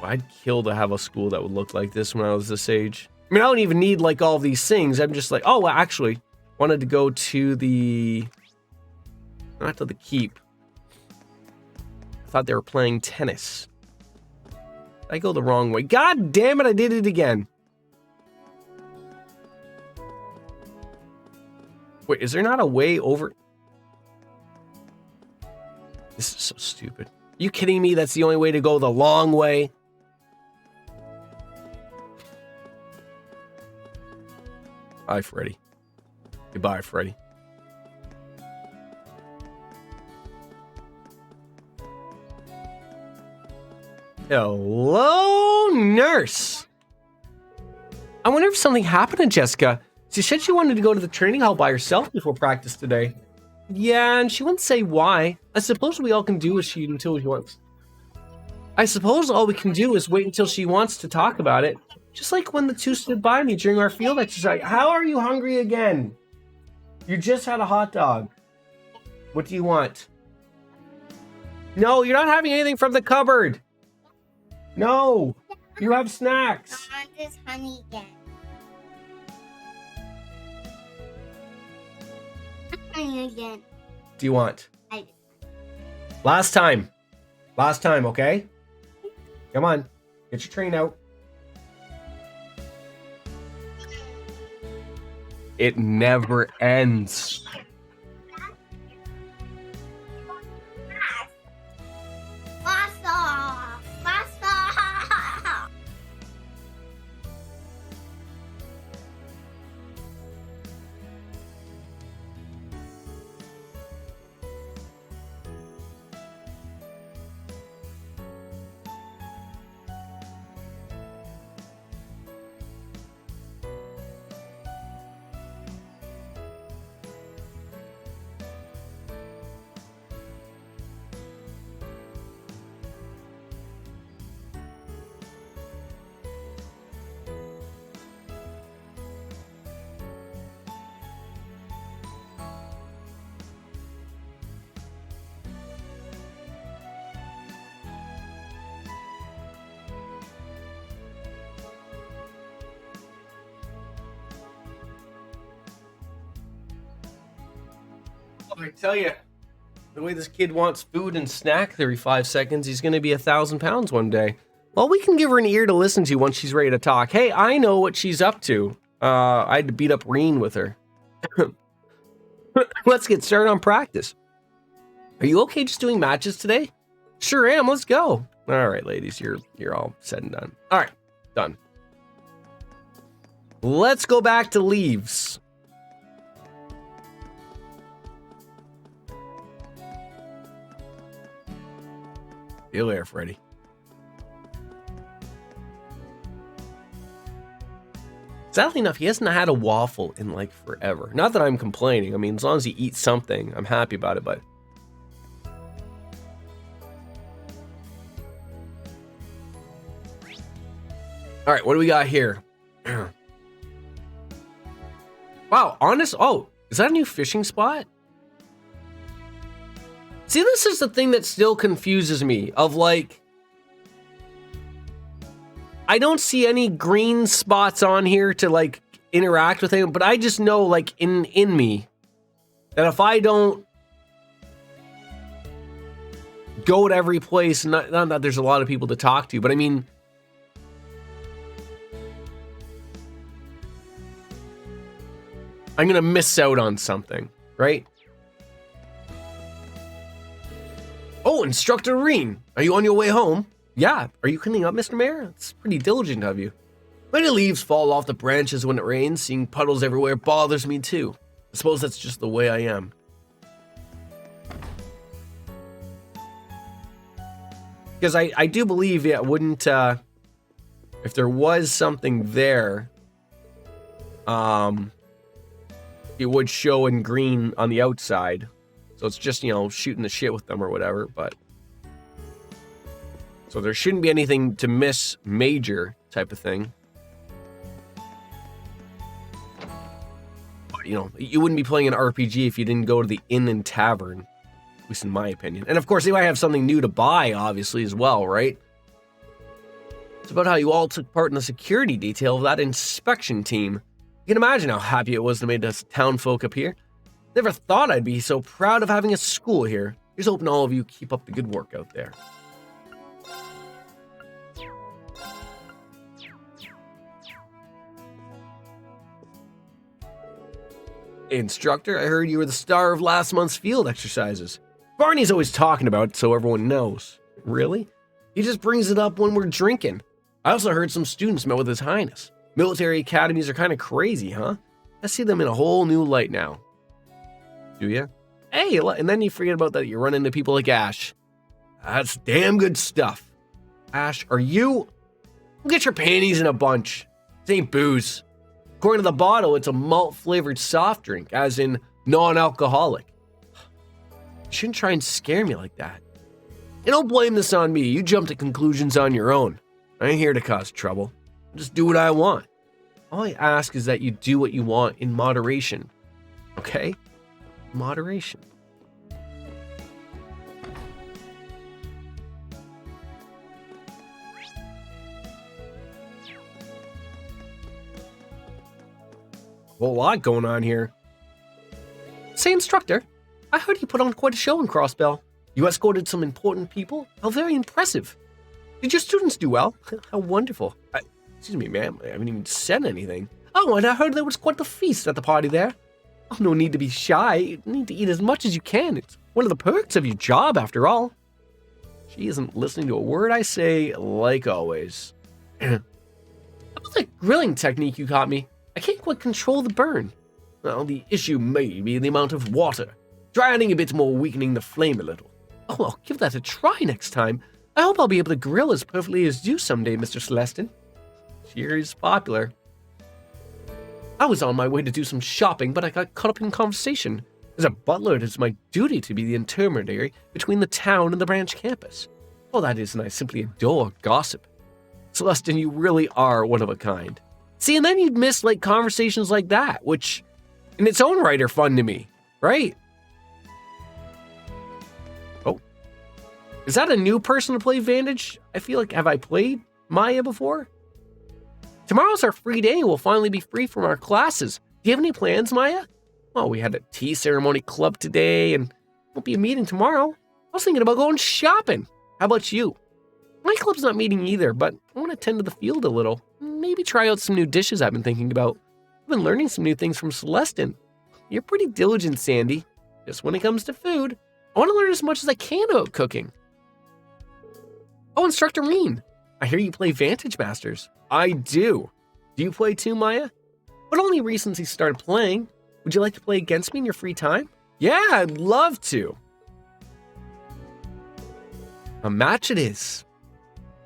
I'd kill to have a school that would look like this when I was this age. I mean, I don't even need, like, all these things. I'm just like, oh, well, actually, Wanted to go to the... Not to the keep. I thought they were playing tennis. I go the wrong way. God damn it, I did it again. Wait, is there not a way over? This is so stupid. Are you kidding me? That's the only way to go the long way? Bye, Freddy. Goodbye, Freddy. Hello, nurse. I wonder if something happened to Jessica. She said she wanted to go to the training hall by herself before practice today. Yeah, and she wouldn't say why. I suppose we all can do is she until she wants. I suppose all we can do is wait until she wants to talk about it. Just like when the two stood by me during our field exercise. How are you hungry again? You just had a hot dog. What do you want? No, you're not having anything from the cupboard. No, you have snacks. I want this honey again. Honey again. Do you want? I do. Last time. Last time, okay? Come on. Get your train out. It never ends. Pasta! Pasta! I tell you, the way this kid wants food and snacks every 5 seconds, he's going to be 1,000 pounds one day. Well, we can give her an ear to listen to once she's ready to talk. Hey, I know what she's up to. I had to beat up Reen with her. Let's get started on practice. Are you okay just doing matches today? Sure am. Let's go. All right, ladies, you're all said and done. All right, done. Let's go back to leaves. See you later, Freddy. Sadly enough, he hasn't had a waffle in like forever. Not that I'm complaining. I mean, as long as he eats something, I'm happy about it, but... All right, what do we got here? Wow, honest... Oh, is that a new fishing spot? See, this is the thing that still confuses me, of like... I don't see any green spots on here to like interact with him, but I just know like in me that if I don't go to every place, not that there's a lot of people to talk to, but I mean... I'm gonna miss out on something, right? Oh, Instructor Reen, are you on your way home? Yeah, are you cleaning up, Mr. Mayor? It's pretty diligent of you. Many leaves fall off the branches when it rains. Seeing puddles everywhere bothers me too. I suppose that's just the way I am. Because I do believe, yeah, it wouldn't, if there was something there, it would show in green on the outside. So it's just, you know, shooting the shit with them or whatever, but... So there shouldn't be anything to miss major type of thing. But, you know, you wouldn't be playing an RPG if you didn't go to the inn and tavern. At least in my opinion. And of course, they might have something new to buy, obviously, as well, right? It's about how you all took part in the security detail of that inspection team. You can imagine how happy it was to meet us town folk up here. Never thought I'd be so proud of having a school here. Just hoping all of you keep up the good work out there. Instructor, I heard you were the star of last month's field exercises. Barney's always talking about it so everyone knows. Really? He just brings it up when we're drinking. I also heard some students met with His Highness. Military academies are kind of crazy, huh? I see them in a whole new light now. Do ya? Hey, and then you forget about that you run into people like Ash. That's damn good stuff. Ash, are you? Get your panties in a bunch. This ain't booze. According to the bottle, it's a malt-flavored soft drink, as in non-alcoholic. You shouldn't try and scare me like that. And don't blame this on me. You jump to conclusions on your own. I ain't here to cause trouble. I just do what I want. All I ask is that you do what you want in moderation. Okay? Moderation. A whole lot going on here. Say, instructor, I heard you put on quite a show in Crossbell. You escorted some important people. How very impressive. Did your students do well? How wonderful. Excuse me, ma'am. I haven't even said anything. Oh, and I heard there was quite the feast at the party there. Oh, no need to be shy. You need to eat as much as you can. It's one of the perks of your job, after all. She isn't listening to a word I say, like always. About that grilling technique you taught me, I can't quite control the burn. Well, the issue may be the amount of water. Try adding a bit more, weakening the flame a little. Oh, I'll give that a try next time. I hope I'll be able to grill as perfectly as you someday, Mr. Celestin. Cheer is popular. I was on my way to do some shopping, but I got caught up in conversation. As a butler, it is my duty to be the intermediary between the town and the branch campus. All that is, and I simply adore gossip. Celestin, you really are one of a kind. See, and then you'd miss like conversations like that, which in its own right are fun to me, right? Oh. Is that a new person to play Vantage? I feel like, have I played Maya before? Tomorrow's our free day. We'll finally be free from our classes. Do you have any plans, Maya? Well, we had a tea ceremony club today and won't be a meeting tomorrow. I was thinking about going shopping. How about you? My club's not meeting either, but I want to tend to the field a little. Maybe try out some new dishes I've been thinking about. I've been learning some new things from Celestin. You're pretty diligent, Sandy. Just when it comes to food, I want to learn as much as I can about cooking. Oh, Instructor Mean, I hear you play Vantage Masters. I do. Do you play too, Maya? But only recently started playing. Would you like to play against me in your free time? Yeah, I'd love to. A match it is.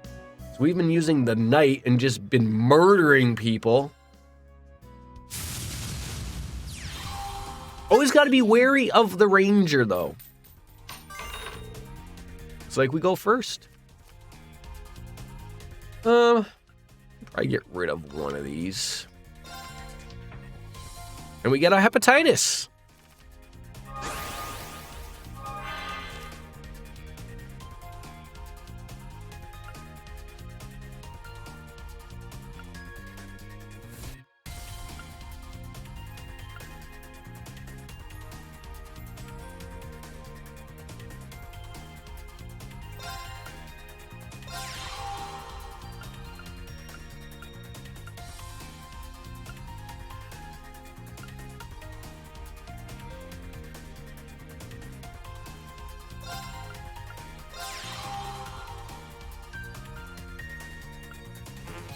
So we've been using the knight and just been murdering people. Always got to be wary of the ranger, though. It's like we go first. Probably get rid of one of these. And we get a hepatitis.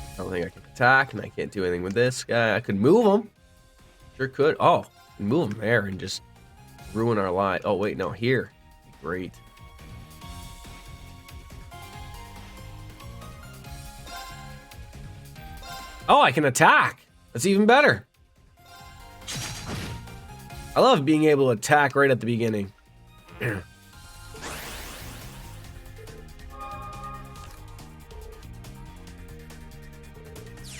I don't think I can attack, and I can't do anything with this guy. I could move him. Sure could. Oh, move him there and just ruin our life. Oh, wait, no, here. Great. Oh, I can attack. That's even better. I love being able to attack right at the beginning.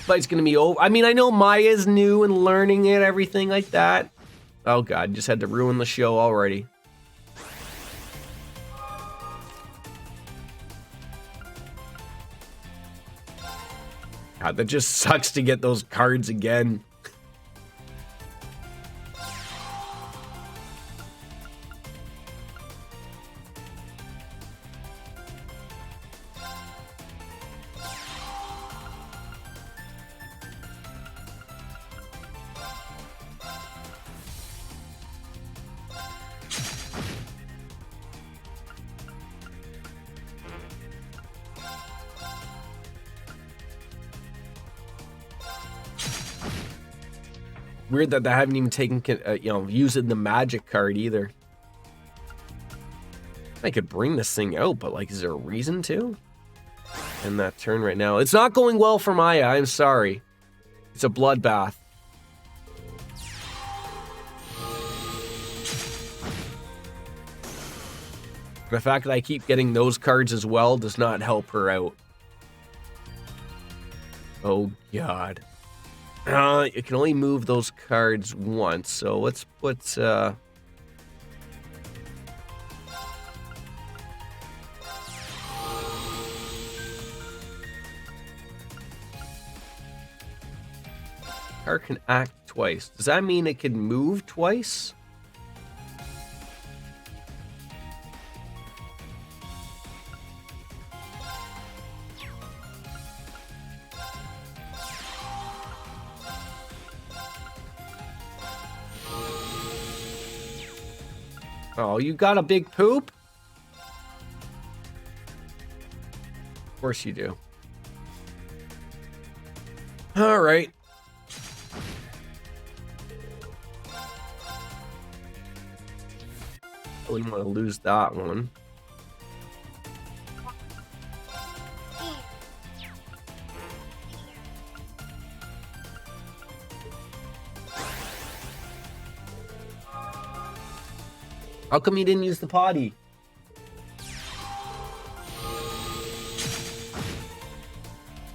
Fight's gonna be over. I mean, I know Maya's new and learning it, everything like that. Oh god, just had to ruin the show already. God, that just sucks to get those cards again. Weird that they haven't even taken, using the magic card either. I could bring this thing out, but like, is there a reason to? And that turn right now. It's not going well for Maya, I'm sorry. It's a bloodbath. The fact that I keep getting those cards as well does not help her out. Oh, God. You can only move those cards once, so let's put... Card can act twice. Does that mean it can move twice? Oh, you got a big poop? Of course you do. All right. I wouldn't want to lose that one. How come you didn't use the potty?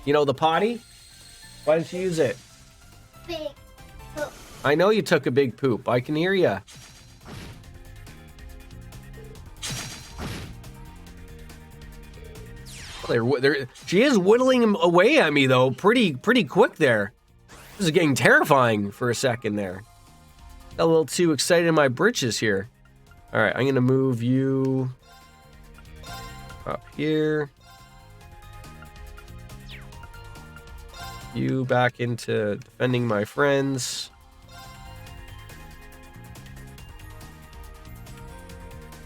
You know the potty? Why didn't you use it? Big poop. I know you took a big poop. I can hear you. She is whittling him away at me though, pretty quick there. This is getting terrifying for a second there. Got a little too excited in my britches here. All right, I'm gonna move you up here. You back into defending my friends.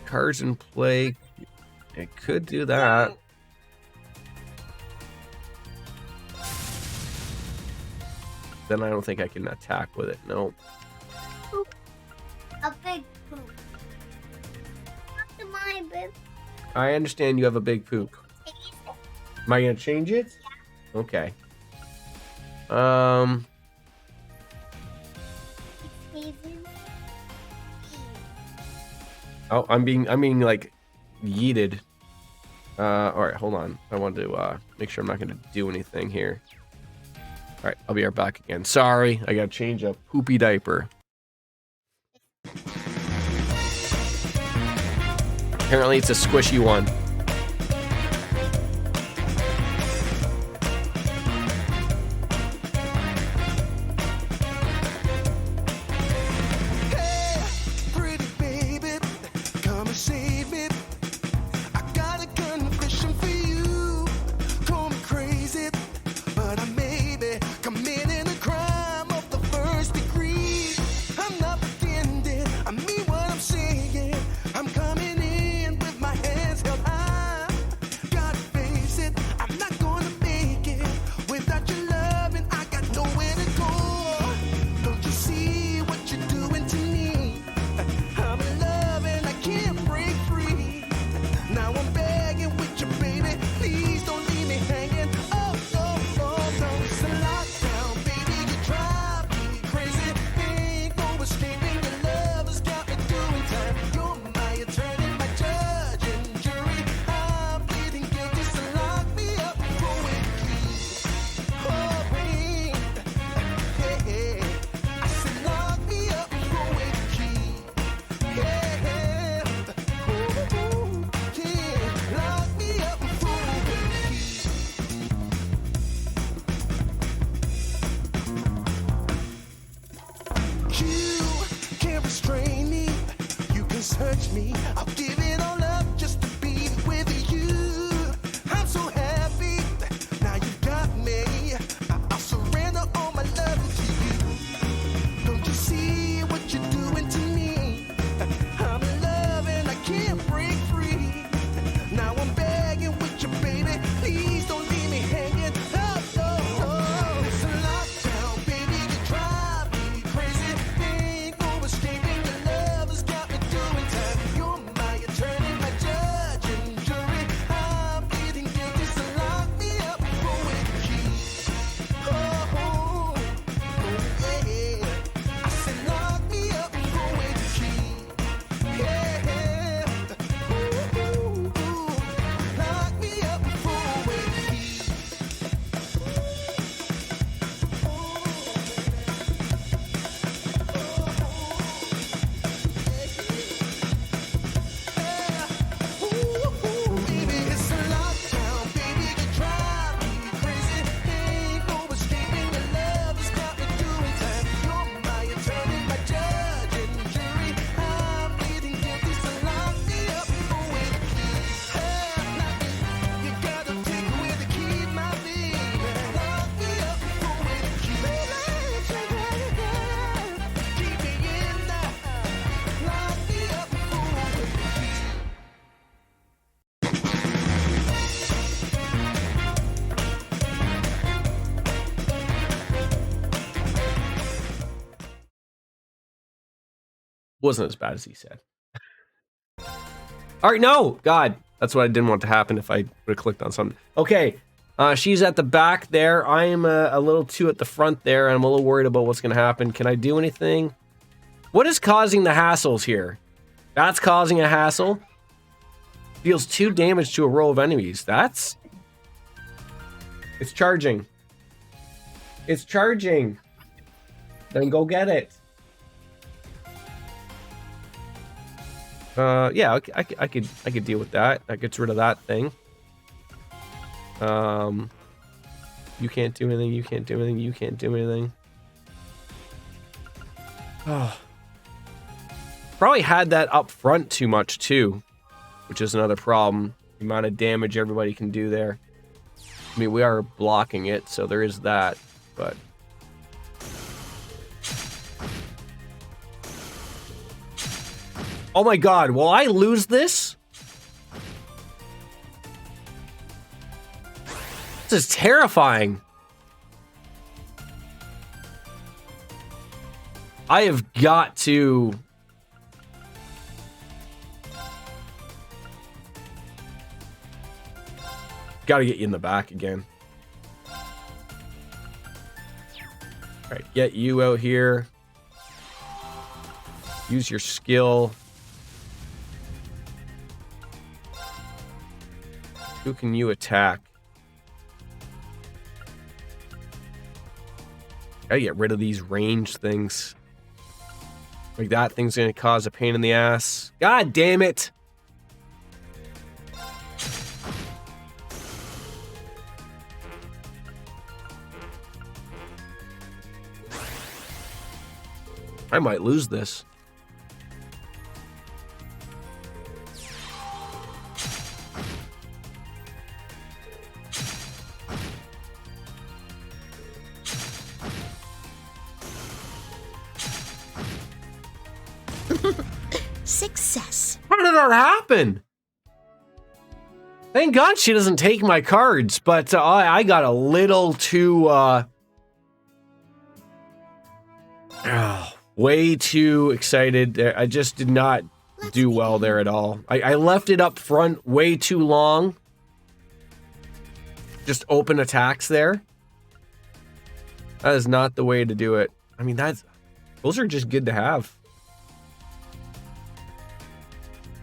Cards in play. It could do that. Then I don't think I can attack with it. No. A big poop. Not to my bib. I understand you have a big poop. Am I gonna change it? Yeah. Okay. Oh, I'm being like yeeted. All right, hold on. I want to make sure I'm not gonna do anything here. All right, I'll be right back again. Sorry, I gotta change a poopy diaper. Apparently it's a squishy one. I mean what I'm saying. I'm coming in with my hands held high. Wasn't as bad as he said. All right, no, God, that's what I didn't want to happen if I would have clicked on something. Okay, she's at the back there. I am a little too at the front there, and I'm a little worried about what's going to happen. Can I do anything? What is causing the hassles here? That's causing a hassle. Deals 2 damage to a row of enemies. That's... It's charging. It's charging. Then go get it. Yeah, I could deal with that. That gets rid of that thing. You can't do anything. You can't do anything. You can't do anything. Oh. Probably had that up front too much too, which is another problem. The amount of damage everybody can do there. I mean, we are blocking it, so there is that, but... Oh my God, will I lose this? This is terrifying. I have got to... Gotta get you in the back again. Alright, get you out here. Use your skill. Who can you attack? Gotta get rid of these range things. Like that thing's gonna cause a pain in the ass. God damn it! I might lose this. Success. How did that happen? Thank God she doesn't take my cards, but I got a little too, way too excited. I just did not do well there at all. I left it up front way too long. Just open attacks there. That is not the way to do it. I mean, those are just good to have.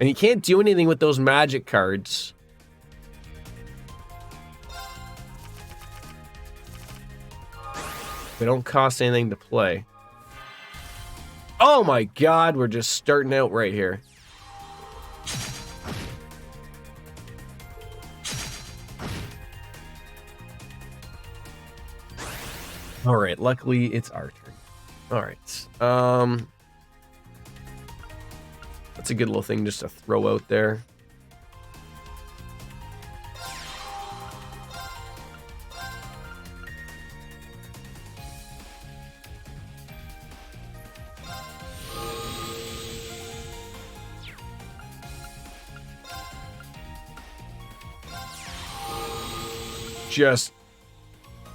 And you can't do anything with those magic cards. They don't cost anything to play. Oh my God, we're just starting out right here. All right, luckily it's our turn. All right. That's a good little thing just to throw out there.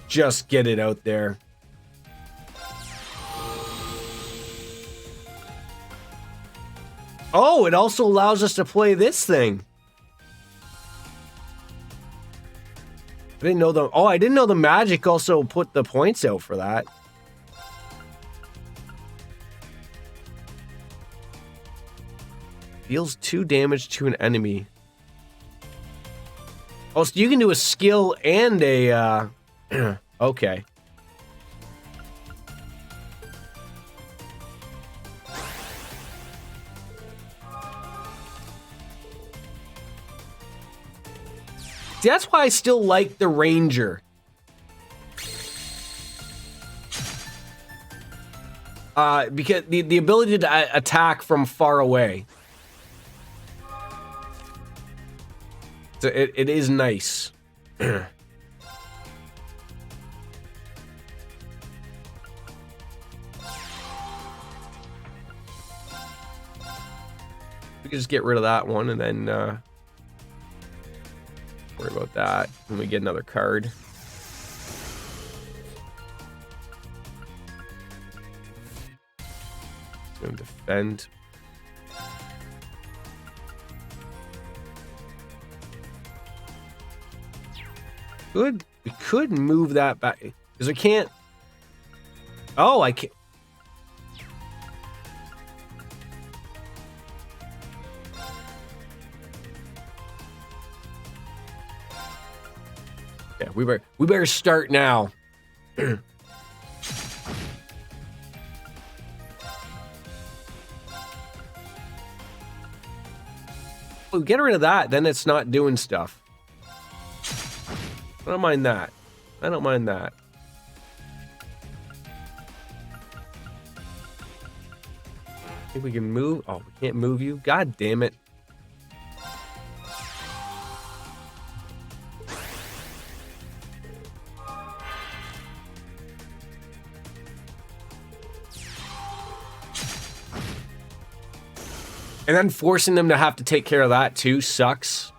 Just get it out there. Oh, it also allows us to play this thing. I didn't know the... Oh, I didn't know the magic also put the points out for that. Deals 2 damage to an enemy. Oh, so you can do a skill and a... Okay. See, that's why I still like the Ranger. Because the ability to attack from far away. So it is nice. We can just get rid of that one and then worry about that when we get another card. It's going to defend. could move that back because I can't. Oh, I can't. Yeah, we better start now. Well, get rid of that, then it's not doing stuff. I don't mind that. I don't mind that. I think we can move. Oh, we can't move you. God damn it. And then forcing them to have to take care of that too sucks.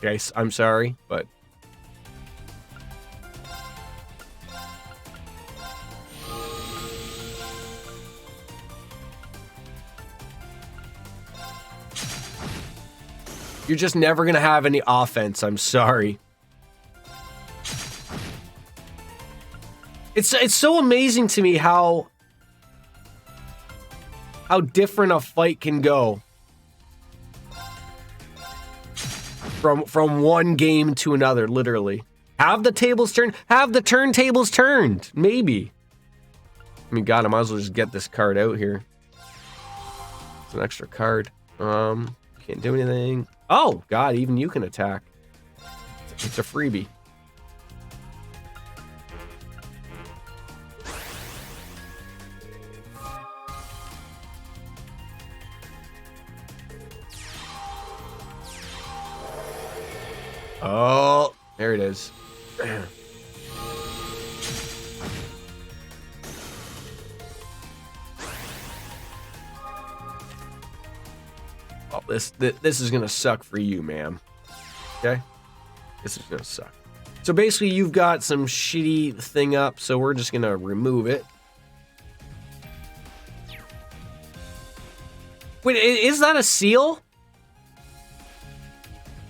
Guys, I'm sorry, but you're just never gonna have any offense. I'm sorry. It's so amazing to me how different a fight can go from one game to another. Literally, have the tables turned. Have the turntables turned. Maybe. I mean, God, I might as well just get this card out here. It's an extra card. Can't do anything. Oh, God, even you can attack. It's a freebie. Oh, there it is. Oh, this is gonna suck for you, ma'am. Okay, this is gonna suck. So basically, you've got some shitty thing up, so we're just gonna remove it. Wait, is that a seal?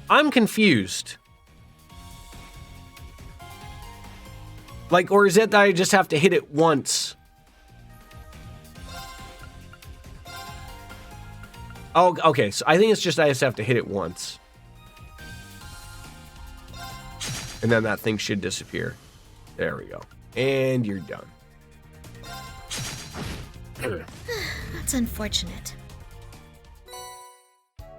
I'm confused. Like, or is it that I just have to hit it once? Oh, okay. So I think it's just I just have to hit it once. And then that thing should disappear. There we go. And you're done. That's unfortunate.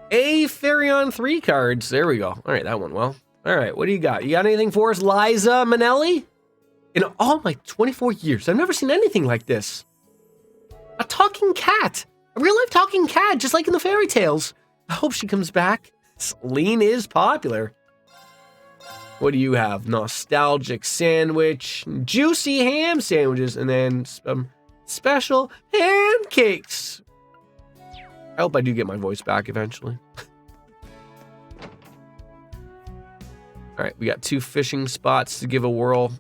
A Fairy 3 cards. There we go. All right, that went well. All right, what do you got? You got anything for us, Liza Minnelli? In all my 24 years, I've never seen anything like this. A talking cat. A real-life talking cat, just like in the fairy tales. I hope she comes back. Lean is popular. What do you have? Nostalgic sandwich, juicy ham sandwiches, and then some special pancakes. I hope I do get my voice back eventually. All right, we got 2 fishing spots to give a whirl.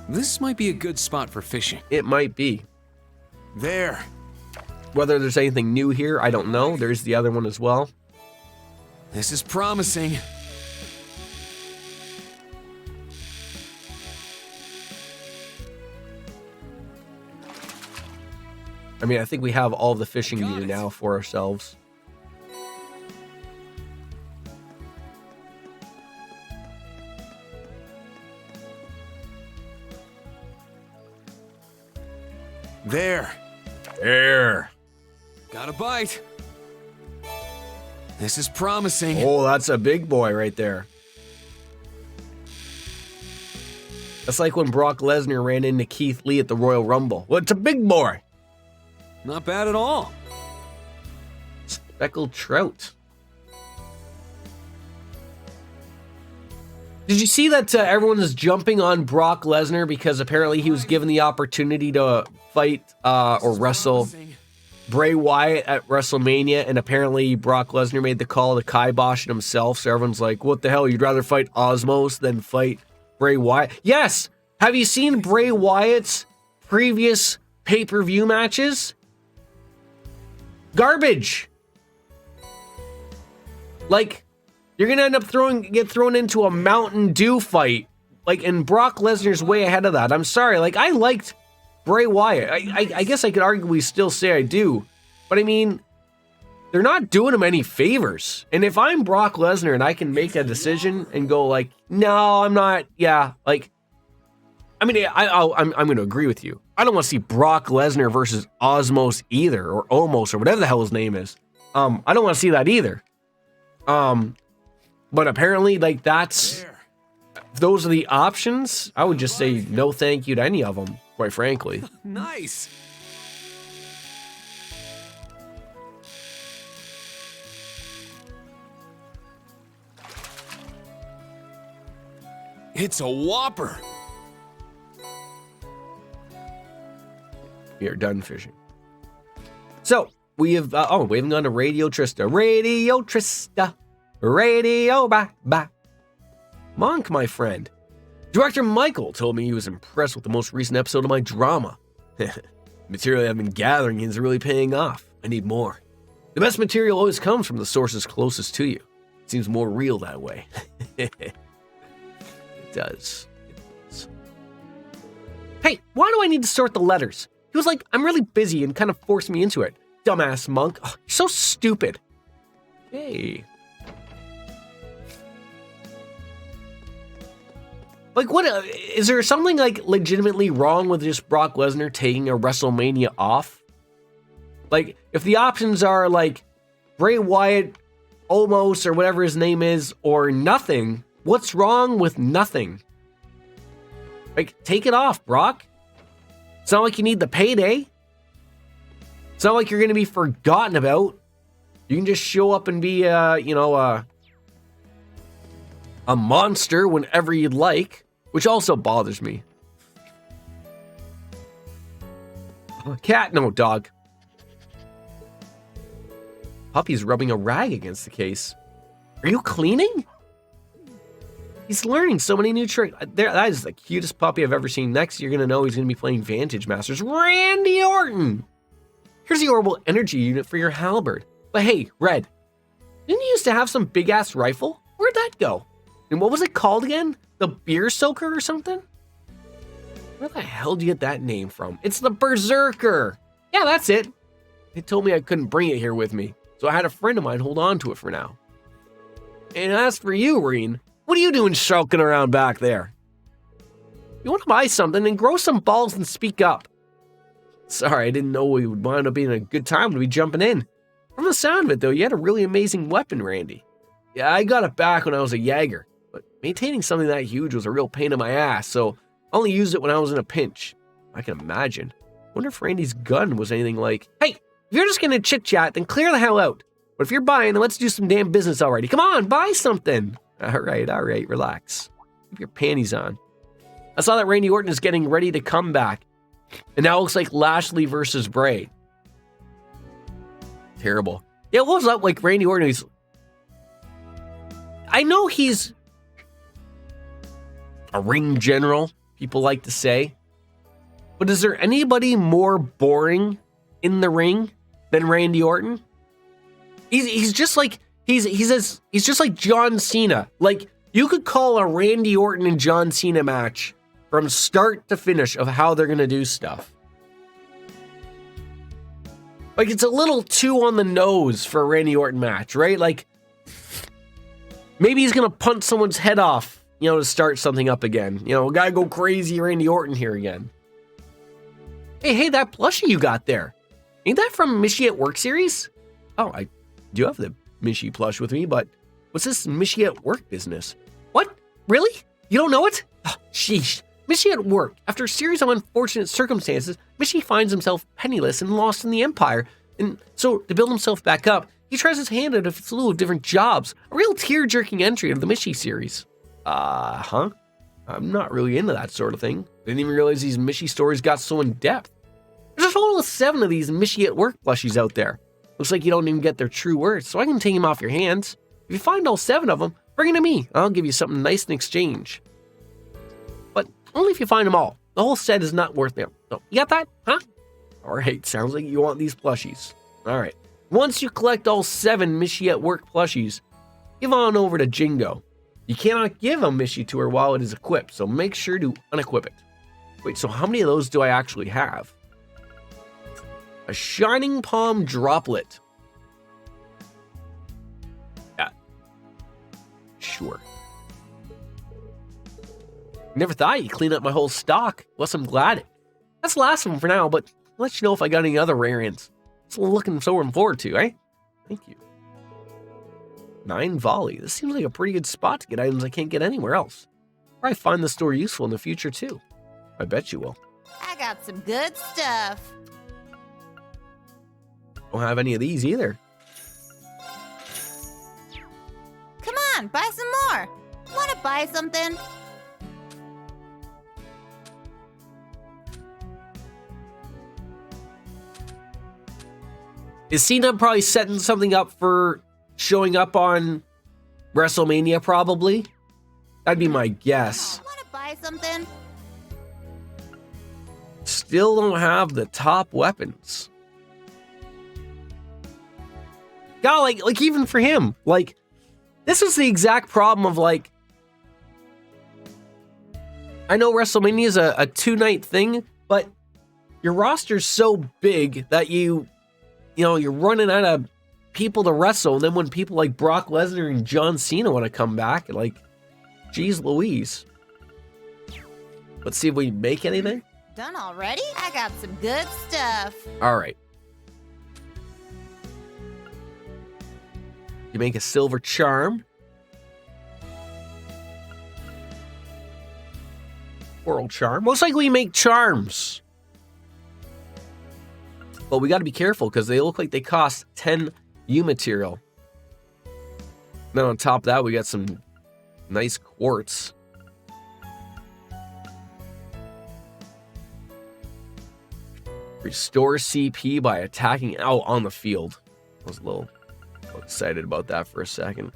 This might be a good spot for fishing. It might be. There. Whether there's anything new here, I don't know. There's the other one as well. This is promising. I mean, I think we have all the fishing gear now for ourselves. There. There. Got a bite. This is promising. Oh, that's a big boy right there. That's like when Brock Lesnar ran into Keith Lee at the Royal Rumble. Well, it's a big boy. Not bad at all. Speckled trout. Did you see that everyone is jumping on Brock Lesnar because apparently he was given the opportunity to fight or wrestle Bray Wyatt at WrestleMania, and apparently Brock Lesnar made the call to kibosh it himself, so everyone's like, what the hell, you'd rather fight Osmos than fight Bray Wyatt? Yes! Have you seen Bray Wyatt's previous pay-per-view matches? Garbage! Like, You're gonna end up get thrown into a Mountain Dew fight. Like, and Brock Lesnar's way ahead of that. I'm sorry, like, I liked Bray Wyatt. I guess I could arguably still say I do. But I mean, they're not doing him any favors. And if I'm Brock Lesnar and I can make a decision and go like, no, I'm not, yeah, like, I mean, I'm going to agree with you. I don't want to see Brock Lesnar versus Osmos either, or Omos, or whatever the hell his name is. I don't want to see that either. But apparently, like, those are the options. I would just say no thank you to any of them, quite frankly. Nice. It's a whopper. We are done fishing. So, we have, we haven't gone to Radio Trista. Radio Trista. Radio, bye. Monk, my friend. Director Michael told me he was impressed with the most recent episode of my drama. Material I've been gathering is really paying off. I need more. The best material always comes from the sources closest to you. It seems more real that way. It does. Hey, why do I need to sort the letters? He was like, I'm really busy, and kind of forced me into it. Dumbass Monk. Oh, you're so stupid. Hey. Like, what, is there something, like, legitimately wrong with just Brock Lesnar taking a WrestleMania off? Like, if the options are, like, Bray Wyatt, Omos, or whatever his name is, or nothing, what's wrong with nothing? Like, take it off, Brock. It's not like you need the payday. It's not like you're going to be forgotten about. You can just show up and be, a monster whenever you'd like, which also bothers me. Cat, no, dog. Puppy's rubbing a rag against the case. Are you cleaning? He's learning so many new tricks. That is the cutest puppy I've ever seen. Next, you're going to know he's going to be playing Vantage Masters. Randy Orton! Here's the Orbital Energy Unit for your halberd. But hey, Red, didn't you used to have some big-ass rifle? Where'd that go? And what was it called again? The Beer Soaker or something? Where the hell do you get that name from? It's the Berserker. Yeah, that's it. They told me I couldn't bring it here with me, so I had a friend of mine hold on to it for now. And as for you, Reen, what are you doing shulking around back there? You want to buy something, then grow some balls and speak up. Sorry, I didn't know we would wind up being a good time to be jumping in. From the sound of it, though, you had a really amazing weapon, Randy. Yeah, I got it back when I was a Jaeger, but maintaining something that huge was a real pain in my ass, so I only used it when I was in a pinch. I can imagine. Wonder if Randy's gun was anything like, hey, if you're just gonna chit-chat, then clear the hell out. But if you're buying, then let's do some damn business already. Come on, buy something. All right, relax. Keep your panties on. I saw that Randy Orton is getting ready to come back, and now it looks like Lashley versus Bray. Terrible. Yeah, what was up, like, Randy Orton? I know he's a ring general, people like to say, but is there anybody more boring in the ring than Randy Orton? He's just like he's just like John Cena. Like, you could call a Randy Orton and John Cena match from start to finish of how they're gonna do stuff. Like, it's a little too on the nose for a Randy Orton match, right? Like, maybe he's gonna punch someone's head off, to start something up again. Gotta go crazy Randy Orton here again. Hey, that plushie you got there. Ain't that from Mishy at Work series? Oh, I do have the Mishy plush with me, but what's this Mishy at Work business? What? Really? You don't know it? Oh, sheesh. Mishy at Work. After a series of unfortunate circumstances, Mishy finds himself penniless and lost in the Empire. And so, to build himself back up, he tries his hand at a slew of different jobs. A real tear-jerking entry into the Mishy series. I'm not really into that sort of thing. Didn't even realize these Mishy stories got so in-depth. There's a total of 7 of these Mishy at Work plushies out there. Looks like you don't even get their true words, so I can take them off your hands. If you find all 7 of them, bring them to me. I'll give you something nice in exchange. But only if you find them all. The whole set is not worth it. So, you got that? Huh? Alright, sounds like you want these plushies. Alright. Once you collect all 7 Mishy at Work plushies, give on over to Jingo. You cannot give a Mishy to her while it is equipped, so make sure to unequip it. Wait, so how many of those do I actually have? A Shining Palm Droplet. Yeah. Sure. Never thought you'd clean up my whole stock. Plus, I'm glad. That's the last one for now, but I'll let you know if I got any other variants. It's looking forward to, eh? Thank you. 9 volley. This seems like a pretty good spot to get items I can't get anywhere else. Probably find the store useful in the future, too. I bet you will. I got some good stuff. Don't have any of these either. Come on, buy some more. Wanna buy something? Is Cena probably setting something up for showing up on WrestleMania, probably? That'd be my guess. Wanna buy something? Still don't have the top weapons. Yeah, like even for him, like, this was the exact problem of, like, I know WrestleMania is a 2-night thing, but your roster's so big that you're running out of people to wrestle. And then when people like Brock Lesnar and John Cena want to come back, like, geez Louise. Let's see if we make anything. Done already? I got some good stuff. All right. You make a silver charm. Coral charm. Most likely you make charms. But we got to be careful because they look like they cost 10 U material. Then on top of that, we got some nice quartz. Restore CP by attacking out on the field. I was a little excited about that for a second.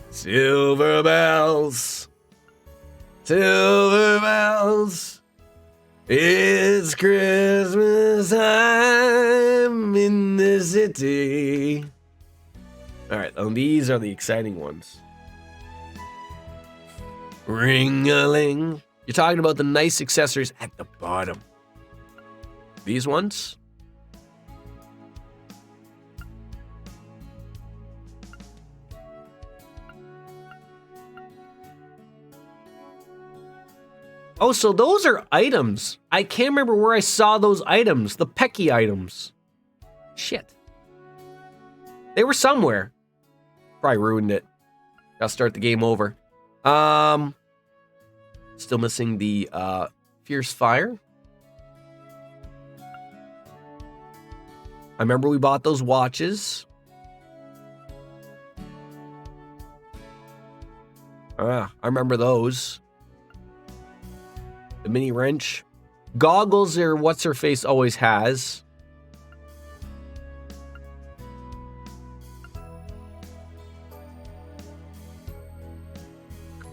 Silver bells. Silver bells. It's Christmas time in the city. All right, these are the exciting ones. Ring-a-ling. You're talking about the nice accessories at the bottom. These ones. Oh, so those are items. I can't remember where I saw those items. The Pecky items. Shit. They were somewhere. Probably ruined it. Gotta start the game over. Still missing the Fierce Fire. I remember we bought those watches. I remember those. The mini wrench. Goggles are what's her face always has.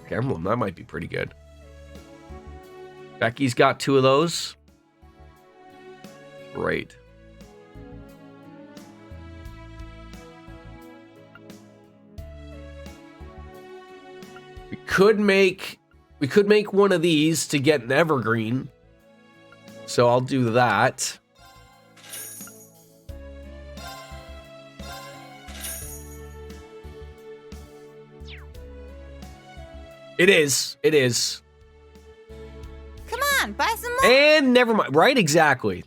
Emblem, that might be pretty good. Becky's got 2 of those. Great. We could make one of these to get an evergreen. So I'll do that. It is. Come on, buy some more. And never mind. Right, exactly.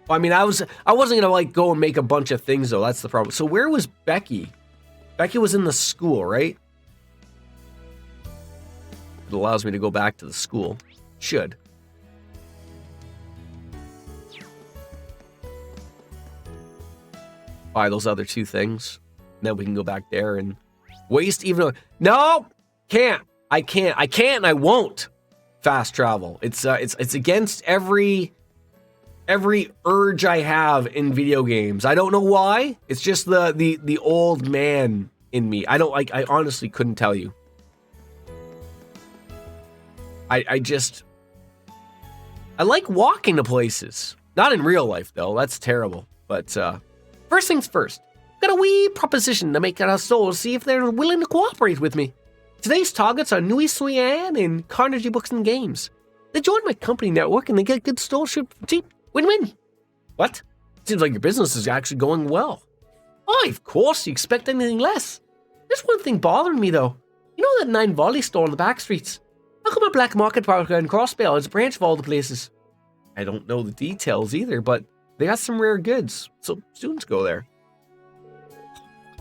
I mean, I wasn't gonna like go and make a bunch of things though. That's the problem. So where was Becky? Becky was in the school, right? It allows me to go back to the school. Should. Buy those other 2 things. And then we can go back there and waste even. No! Can't. I can't, and I won't fast travel. It's against every urge I have in video games. I don't know why. It's just the old man in me. I honestly couldn't tell you. I like walking to places. Not in real life though. That's terrible. But first things first. Got a wee proposition to make at our stores, see if they're willing to cooperate with me. Today's targets are Nui Suyan and Carnegie Books and Games. They join my company network and they get good store ship for cheap. Win-win. What? Seems like your business is actually going well. Oh, of course, you expect anything less. There's one thing bothering me, though. You know that 9 Volley store on the back streets? How come a black market parker in Crossbell is a branch of all the places? I don't know the details either, but they got some rare goods, so students go there.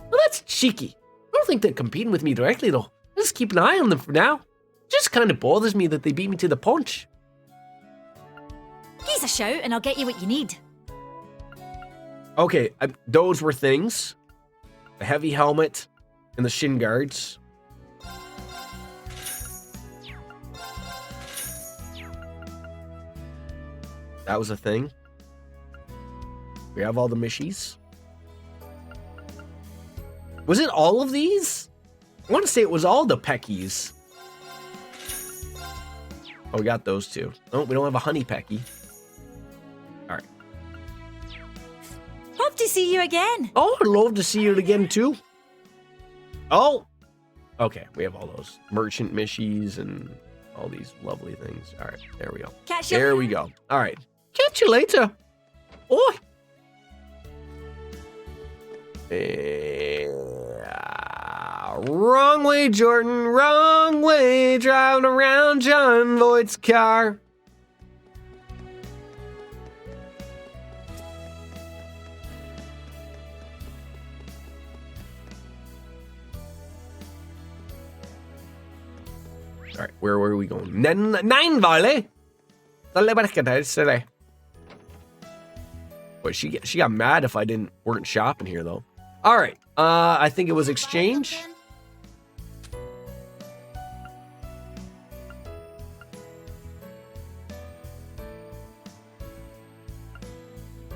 Well, that's cheeky. I don't think they're competing with me directly, though. I just keep an eye on them for now. It just kind of bothers me that they beat me to the punch. Give us a shout and I'll get you what you need. Okay, those were things. The heavy helmet and the shin guards. That was a thing. We have all the mishies. Was it all of these? I want to say it was all the peckies. Oh, we got those two. Oh, we don't have a honey pecky. All right. Hope to see you again. Oh, I'd love to see you again too. Oh, okay. We have all those merchant mishies and all these lovely things. All right, there we go. Catch you there later. we go. All right, catch you later. Oh. Wrong way, Jordan. Wrong way. Driving around John Voight's car. All right, where were we going? 9 Volley. Boy, she got mad if I weren't shopping here though. All right, I think it was exchange.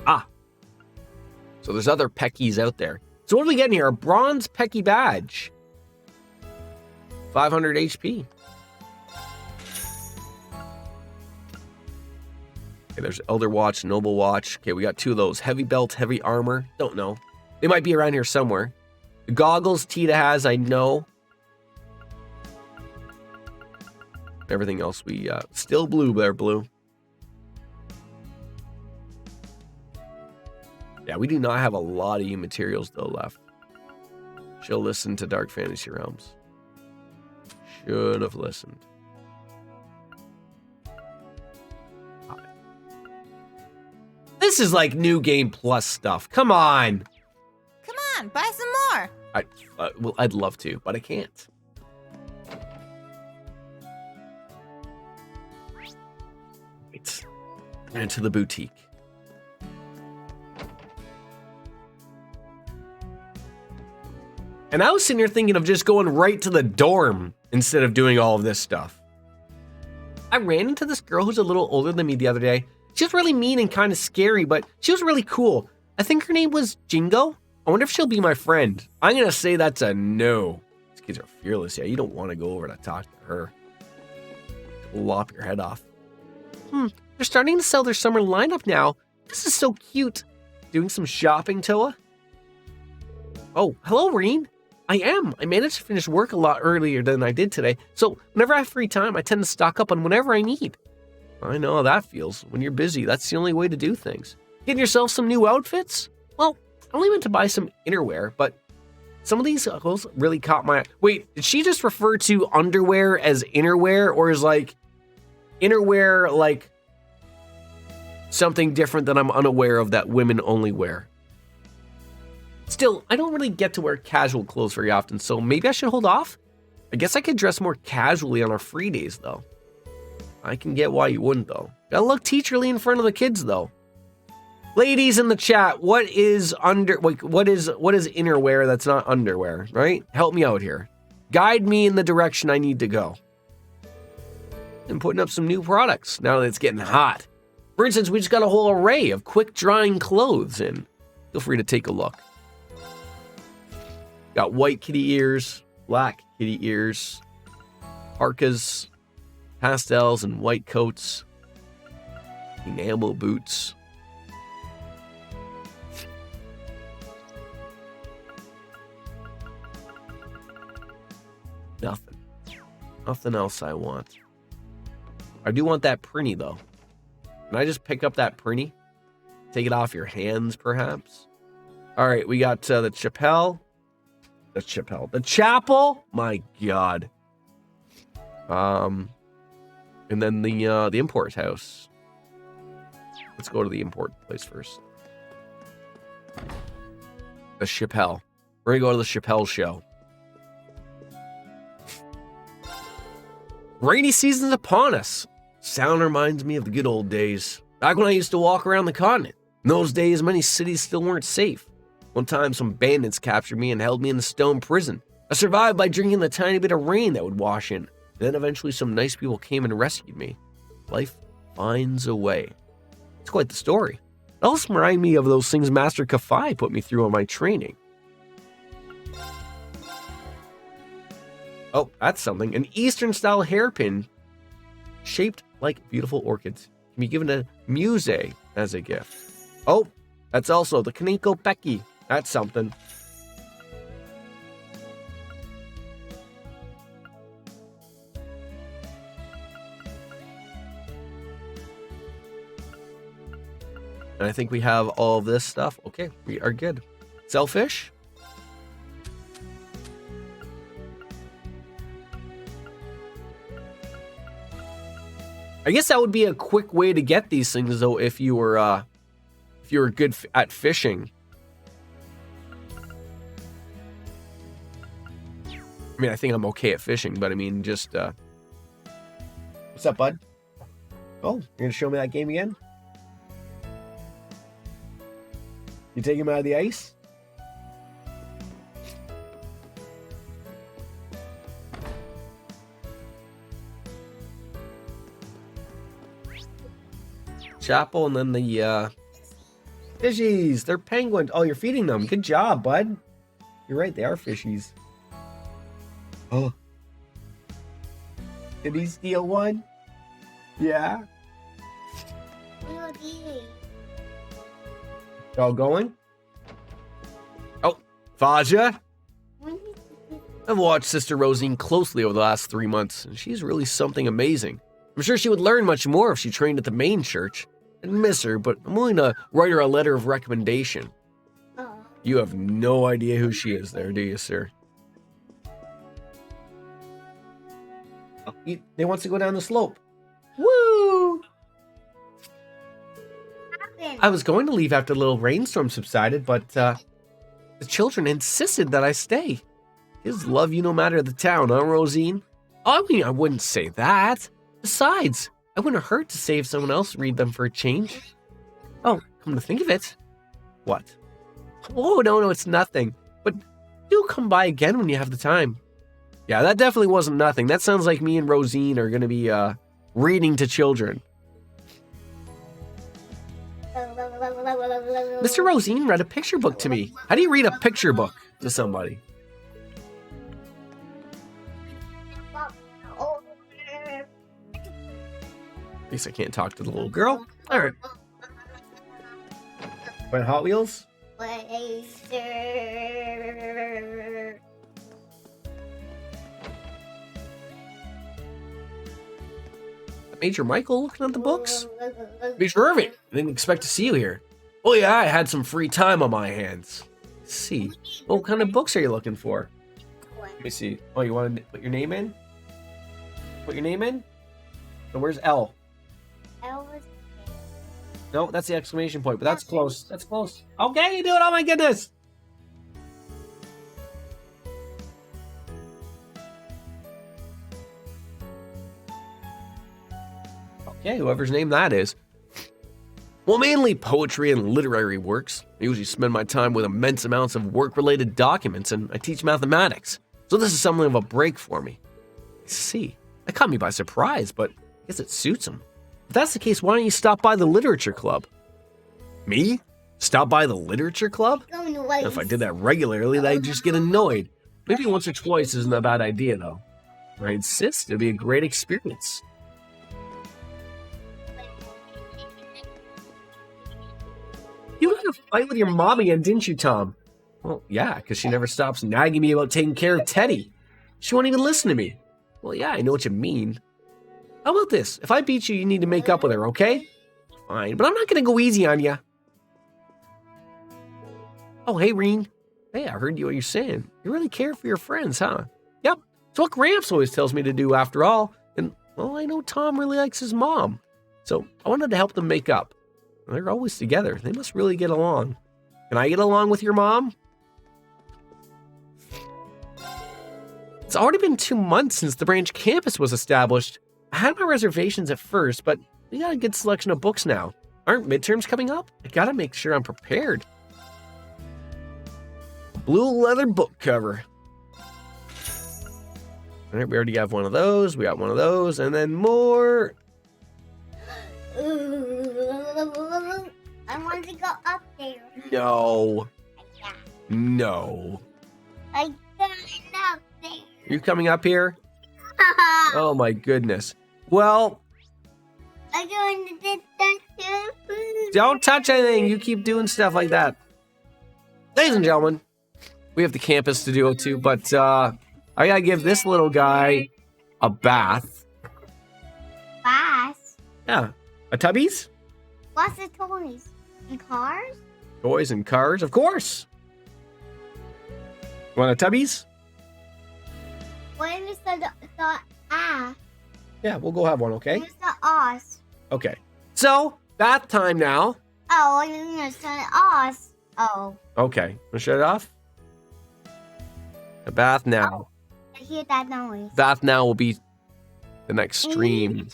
Ah, so there's other peckies out there. So what are we getting here? A bronze pecky badge, 500 HP. Okay, there's Elder Watch, Noble Watch. Okay, we got 2 of those. Heavy belt, heavy armor. Don't know. They might be around here somewhere. The goggles Tita has, I know. Everything else we still blue there, blue. Yeah, we do not have a lot of materials though left. She'll listen to Dark Fantasy Realms. Should have listened. This is like New Game Plus stuff. Come on. Come on, buy some more. Well, I'd love to, but I can't. Right. Into the boutique. And I was sitting here thinking of just going right to the dorm instead of doing all of this stuff. I ran into this girl who's a little older than me the other day. She was really mean and kind of scary, but she was really cool. I think her name was Jingo. I wonder if she'll be my friend. I'm going to say that's a no. These kids are fearless. Yeah, you don't want to go over to talk to her. Lop your head off. They're starting to sell their summer lineup now. This is so cute. Doing some shopping, Toa? Oh, hello, Reen. I am. I managed to finish work a lot earlier than I did today. So whenever I have free time, I tend to stock up on whatever I need. I know how that feels. When you're busy, that's the only way to do things. Getting yourself some new outfits? Well, I only meant to buy some innerwear, but some of these clothes really caught my eye. Wait, did she just refer to underwear as innerwear, or is like innerwear like something different that I'm unaware of that women only wear? Still, I don't really get to wear casual clothes very often, so maybe I should hold off? I guess I could dress more casually on our free days, though. I can get why you wouldn't, though. Gotta look teacherly in front of the kids, though. Ladies in the chat, what is innerwear that's not underwear, right? Help me out here. Guide me in the direction I need to go. I'm putting up some new products now that it's getting hot. For instance, we just got a whole array of quick drying clothes in. Feel free to take a look. Got white kitty ears, black kitty ears, parkas, pastels and white coats, enamel boots. Nothing. Nothing else I want. I do want that printy, though. Can I just pick up that printy? Take it off your hands, perhaps? All right, we got the chapel. The chapel? My God. And then the import house. Let's go to the import place first. The chapel. We're going to go to the Chappelle show. Rainy season's upon us. Sound reminds me of the good old days. Back when I used to walk around the continent. In those days, many cities still weren't safe. One time, some bandits captured me and held me in the stone prison. I survived by drinking the tiny bit of rain that would wash in. Then eventually some nice people came and rescued me. Life finds a way. It's quite the story. It also reminds me of those things Master Kafai put me through on my training. Oh, that's something. An Eastern-style hairpin shaped like beautiful orchids can be given to Muse as a gift. Oh, that's also the Kaneko Peki. That's something. And I think we have all of this stuff. Okay, we are good. Selfish. I guess that would be a quick way to get these things, though, if you were good at fishing. I mean, I think I'm okay at fishing, but I mean, just what's up, bud? Oh, you're gonna show me that game again? You take him out of the ice? Chapel, and then the fishies. They're penguins. Oh, you're feeding them. Good job, bud. You're right, they are fishies. Oh. Did he steal one? Yeah. Y'all going? Oh, Faja. I've watched Sister Rosine closely over the last 3 months, and she's really something amazing. I'm sure she would learn much more if she trained at the main church. I miss her, but I'm willing to write her a letter of recommendation. You have no idea who she is there, do you, sir? Oh, they wants to go down the slope. Woo! I was going to leave after the little rainstorm subsided, but the children insisted that I stay. Kids love you no matter the town, huh, Rosine? Oh, I mean, I wouldn't say that. Besides, I wouldn't hurt to save someone else read them for a change. Oh, come to think of it. What? Oh, no, it's nothing. But do come by again when you have the time. Yeah, that definitely wasn't nothing. That sounds like me and Rosine are going to be reading to children. Mr. Rosine read a picture book to me. How do you read a picture book to somebody? At least I can't talk to the little girl. All right. But Hot Wheels? Major Michael looking at the books? Major Irving, I didn't expect to see you here. Oh yeah, I had some free time on my hands. Let's see. What kind of books are you looking for? Let me see. Oh, you want to put your name in? Put your name in? So where's L? L was... No, that's the exclamation point, but that's close. That's close. Okay, you do it. Oh my goodness. Okay, whoever's name that is. Well, mainly poetry and literary works. I usually spend my time with immense amounts of work-related documents, and I teach mathematics. So this is something of a break for me. I see. That caught me by surprise, but I guess it suits him. If that's the case, why don't you stop by the literature club? Me? Stop by the literature club? If I did that regularly, I'd just get annoyed. Maybe once or twice isn't a bad idea, though. I insist, it'd be a great experience. You had a fight with your mom again, didn't you, Tom? Well, yeah, because she never stops nagging me about taking care of Teddy. She won't even listen to me. Well, yeah, I know what you mean. How about this? If I beat you, you need to make up with her, okay? Fine, but I'm not going to go easy on you. Oh, hey, Reen. Hey, I heard what you're saying. You really care for your friends, huh? Yep. It's what Gramps always tells me to do after all. And, well, I know Tom really likes his mom. So I wanted to help them make up. They're always together. They must really get along. Can I get along with your mom? It's already been 2 months since the branch campus was established. I had my reservations at first, but we got a good selection of books now. Aren't midterms coming up? I gotta make sure I'm prepared. Blue leather book cover. All right, we already have one of those. We got one of those, and then more. I want to go up there. No. No. I got up there. You coming up here? Oh my goodness. Well, I'm going to get that too. don't touch anything. You keep doing stuff like that. Ladies and gentlemen, we have the campus to do too, but I gotta give this little guy a bath. Bath? Yeah. A tubbies? What's the toys? And cars? Toys and cars, of course. Want a tubbies? What is the ah? Yeah, we'll go have one, okay? What's the us? Okay. So, bath time now. Oh, I didn't understand us. Oh, Okay. Wanna shut it off? A bath now. I hear that noise. Bath now will be the next stream.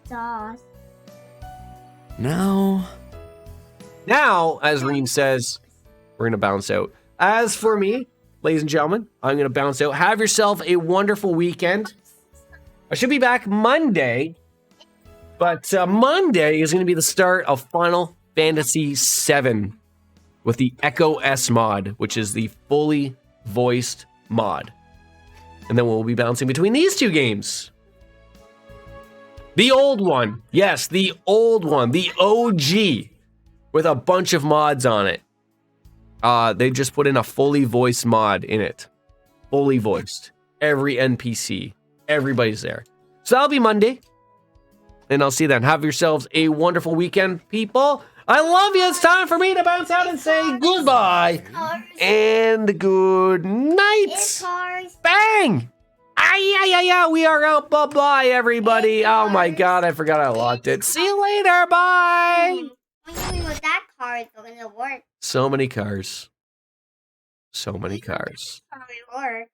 Us. Now, as Reem says, we're going to bounce out. As for me, ladies and gentlemen, I'm going to bounce out. Have yourself a wonderful weekend. I should be back Monday, but Monday is going to be the start of Final Fantasy VII with the Echo S mod, which is the fully voiced mod. And then we'll be bouncing between these two games. The old one. Yes, the old one. The OG. With a bunch of mods on it. They just put in a fully voiced mod in it. Fully voiced. Every NPC. Everybody's there. So that'll be Monday. And I'll see you then. Have yourselves a wonderful weekend, people. I love you. It's time for me to bounce out and say goodbye. And good night. Bang! Yeah, we are out. Bye-bye, everybody. Oh my god, I forgot I locked it. See you later. Bye. That car is going to work. So many cars. So many cars. Probably work.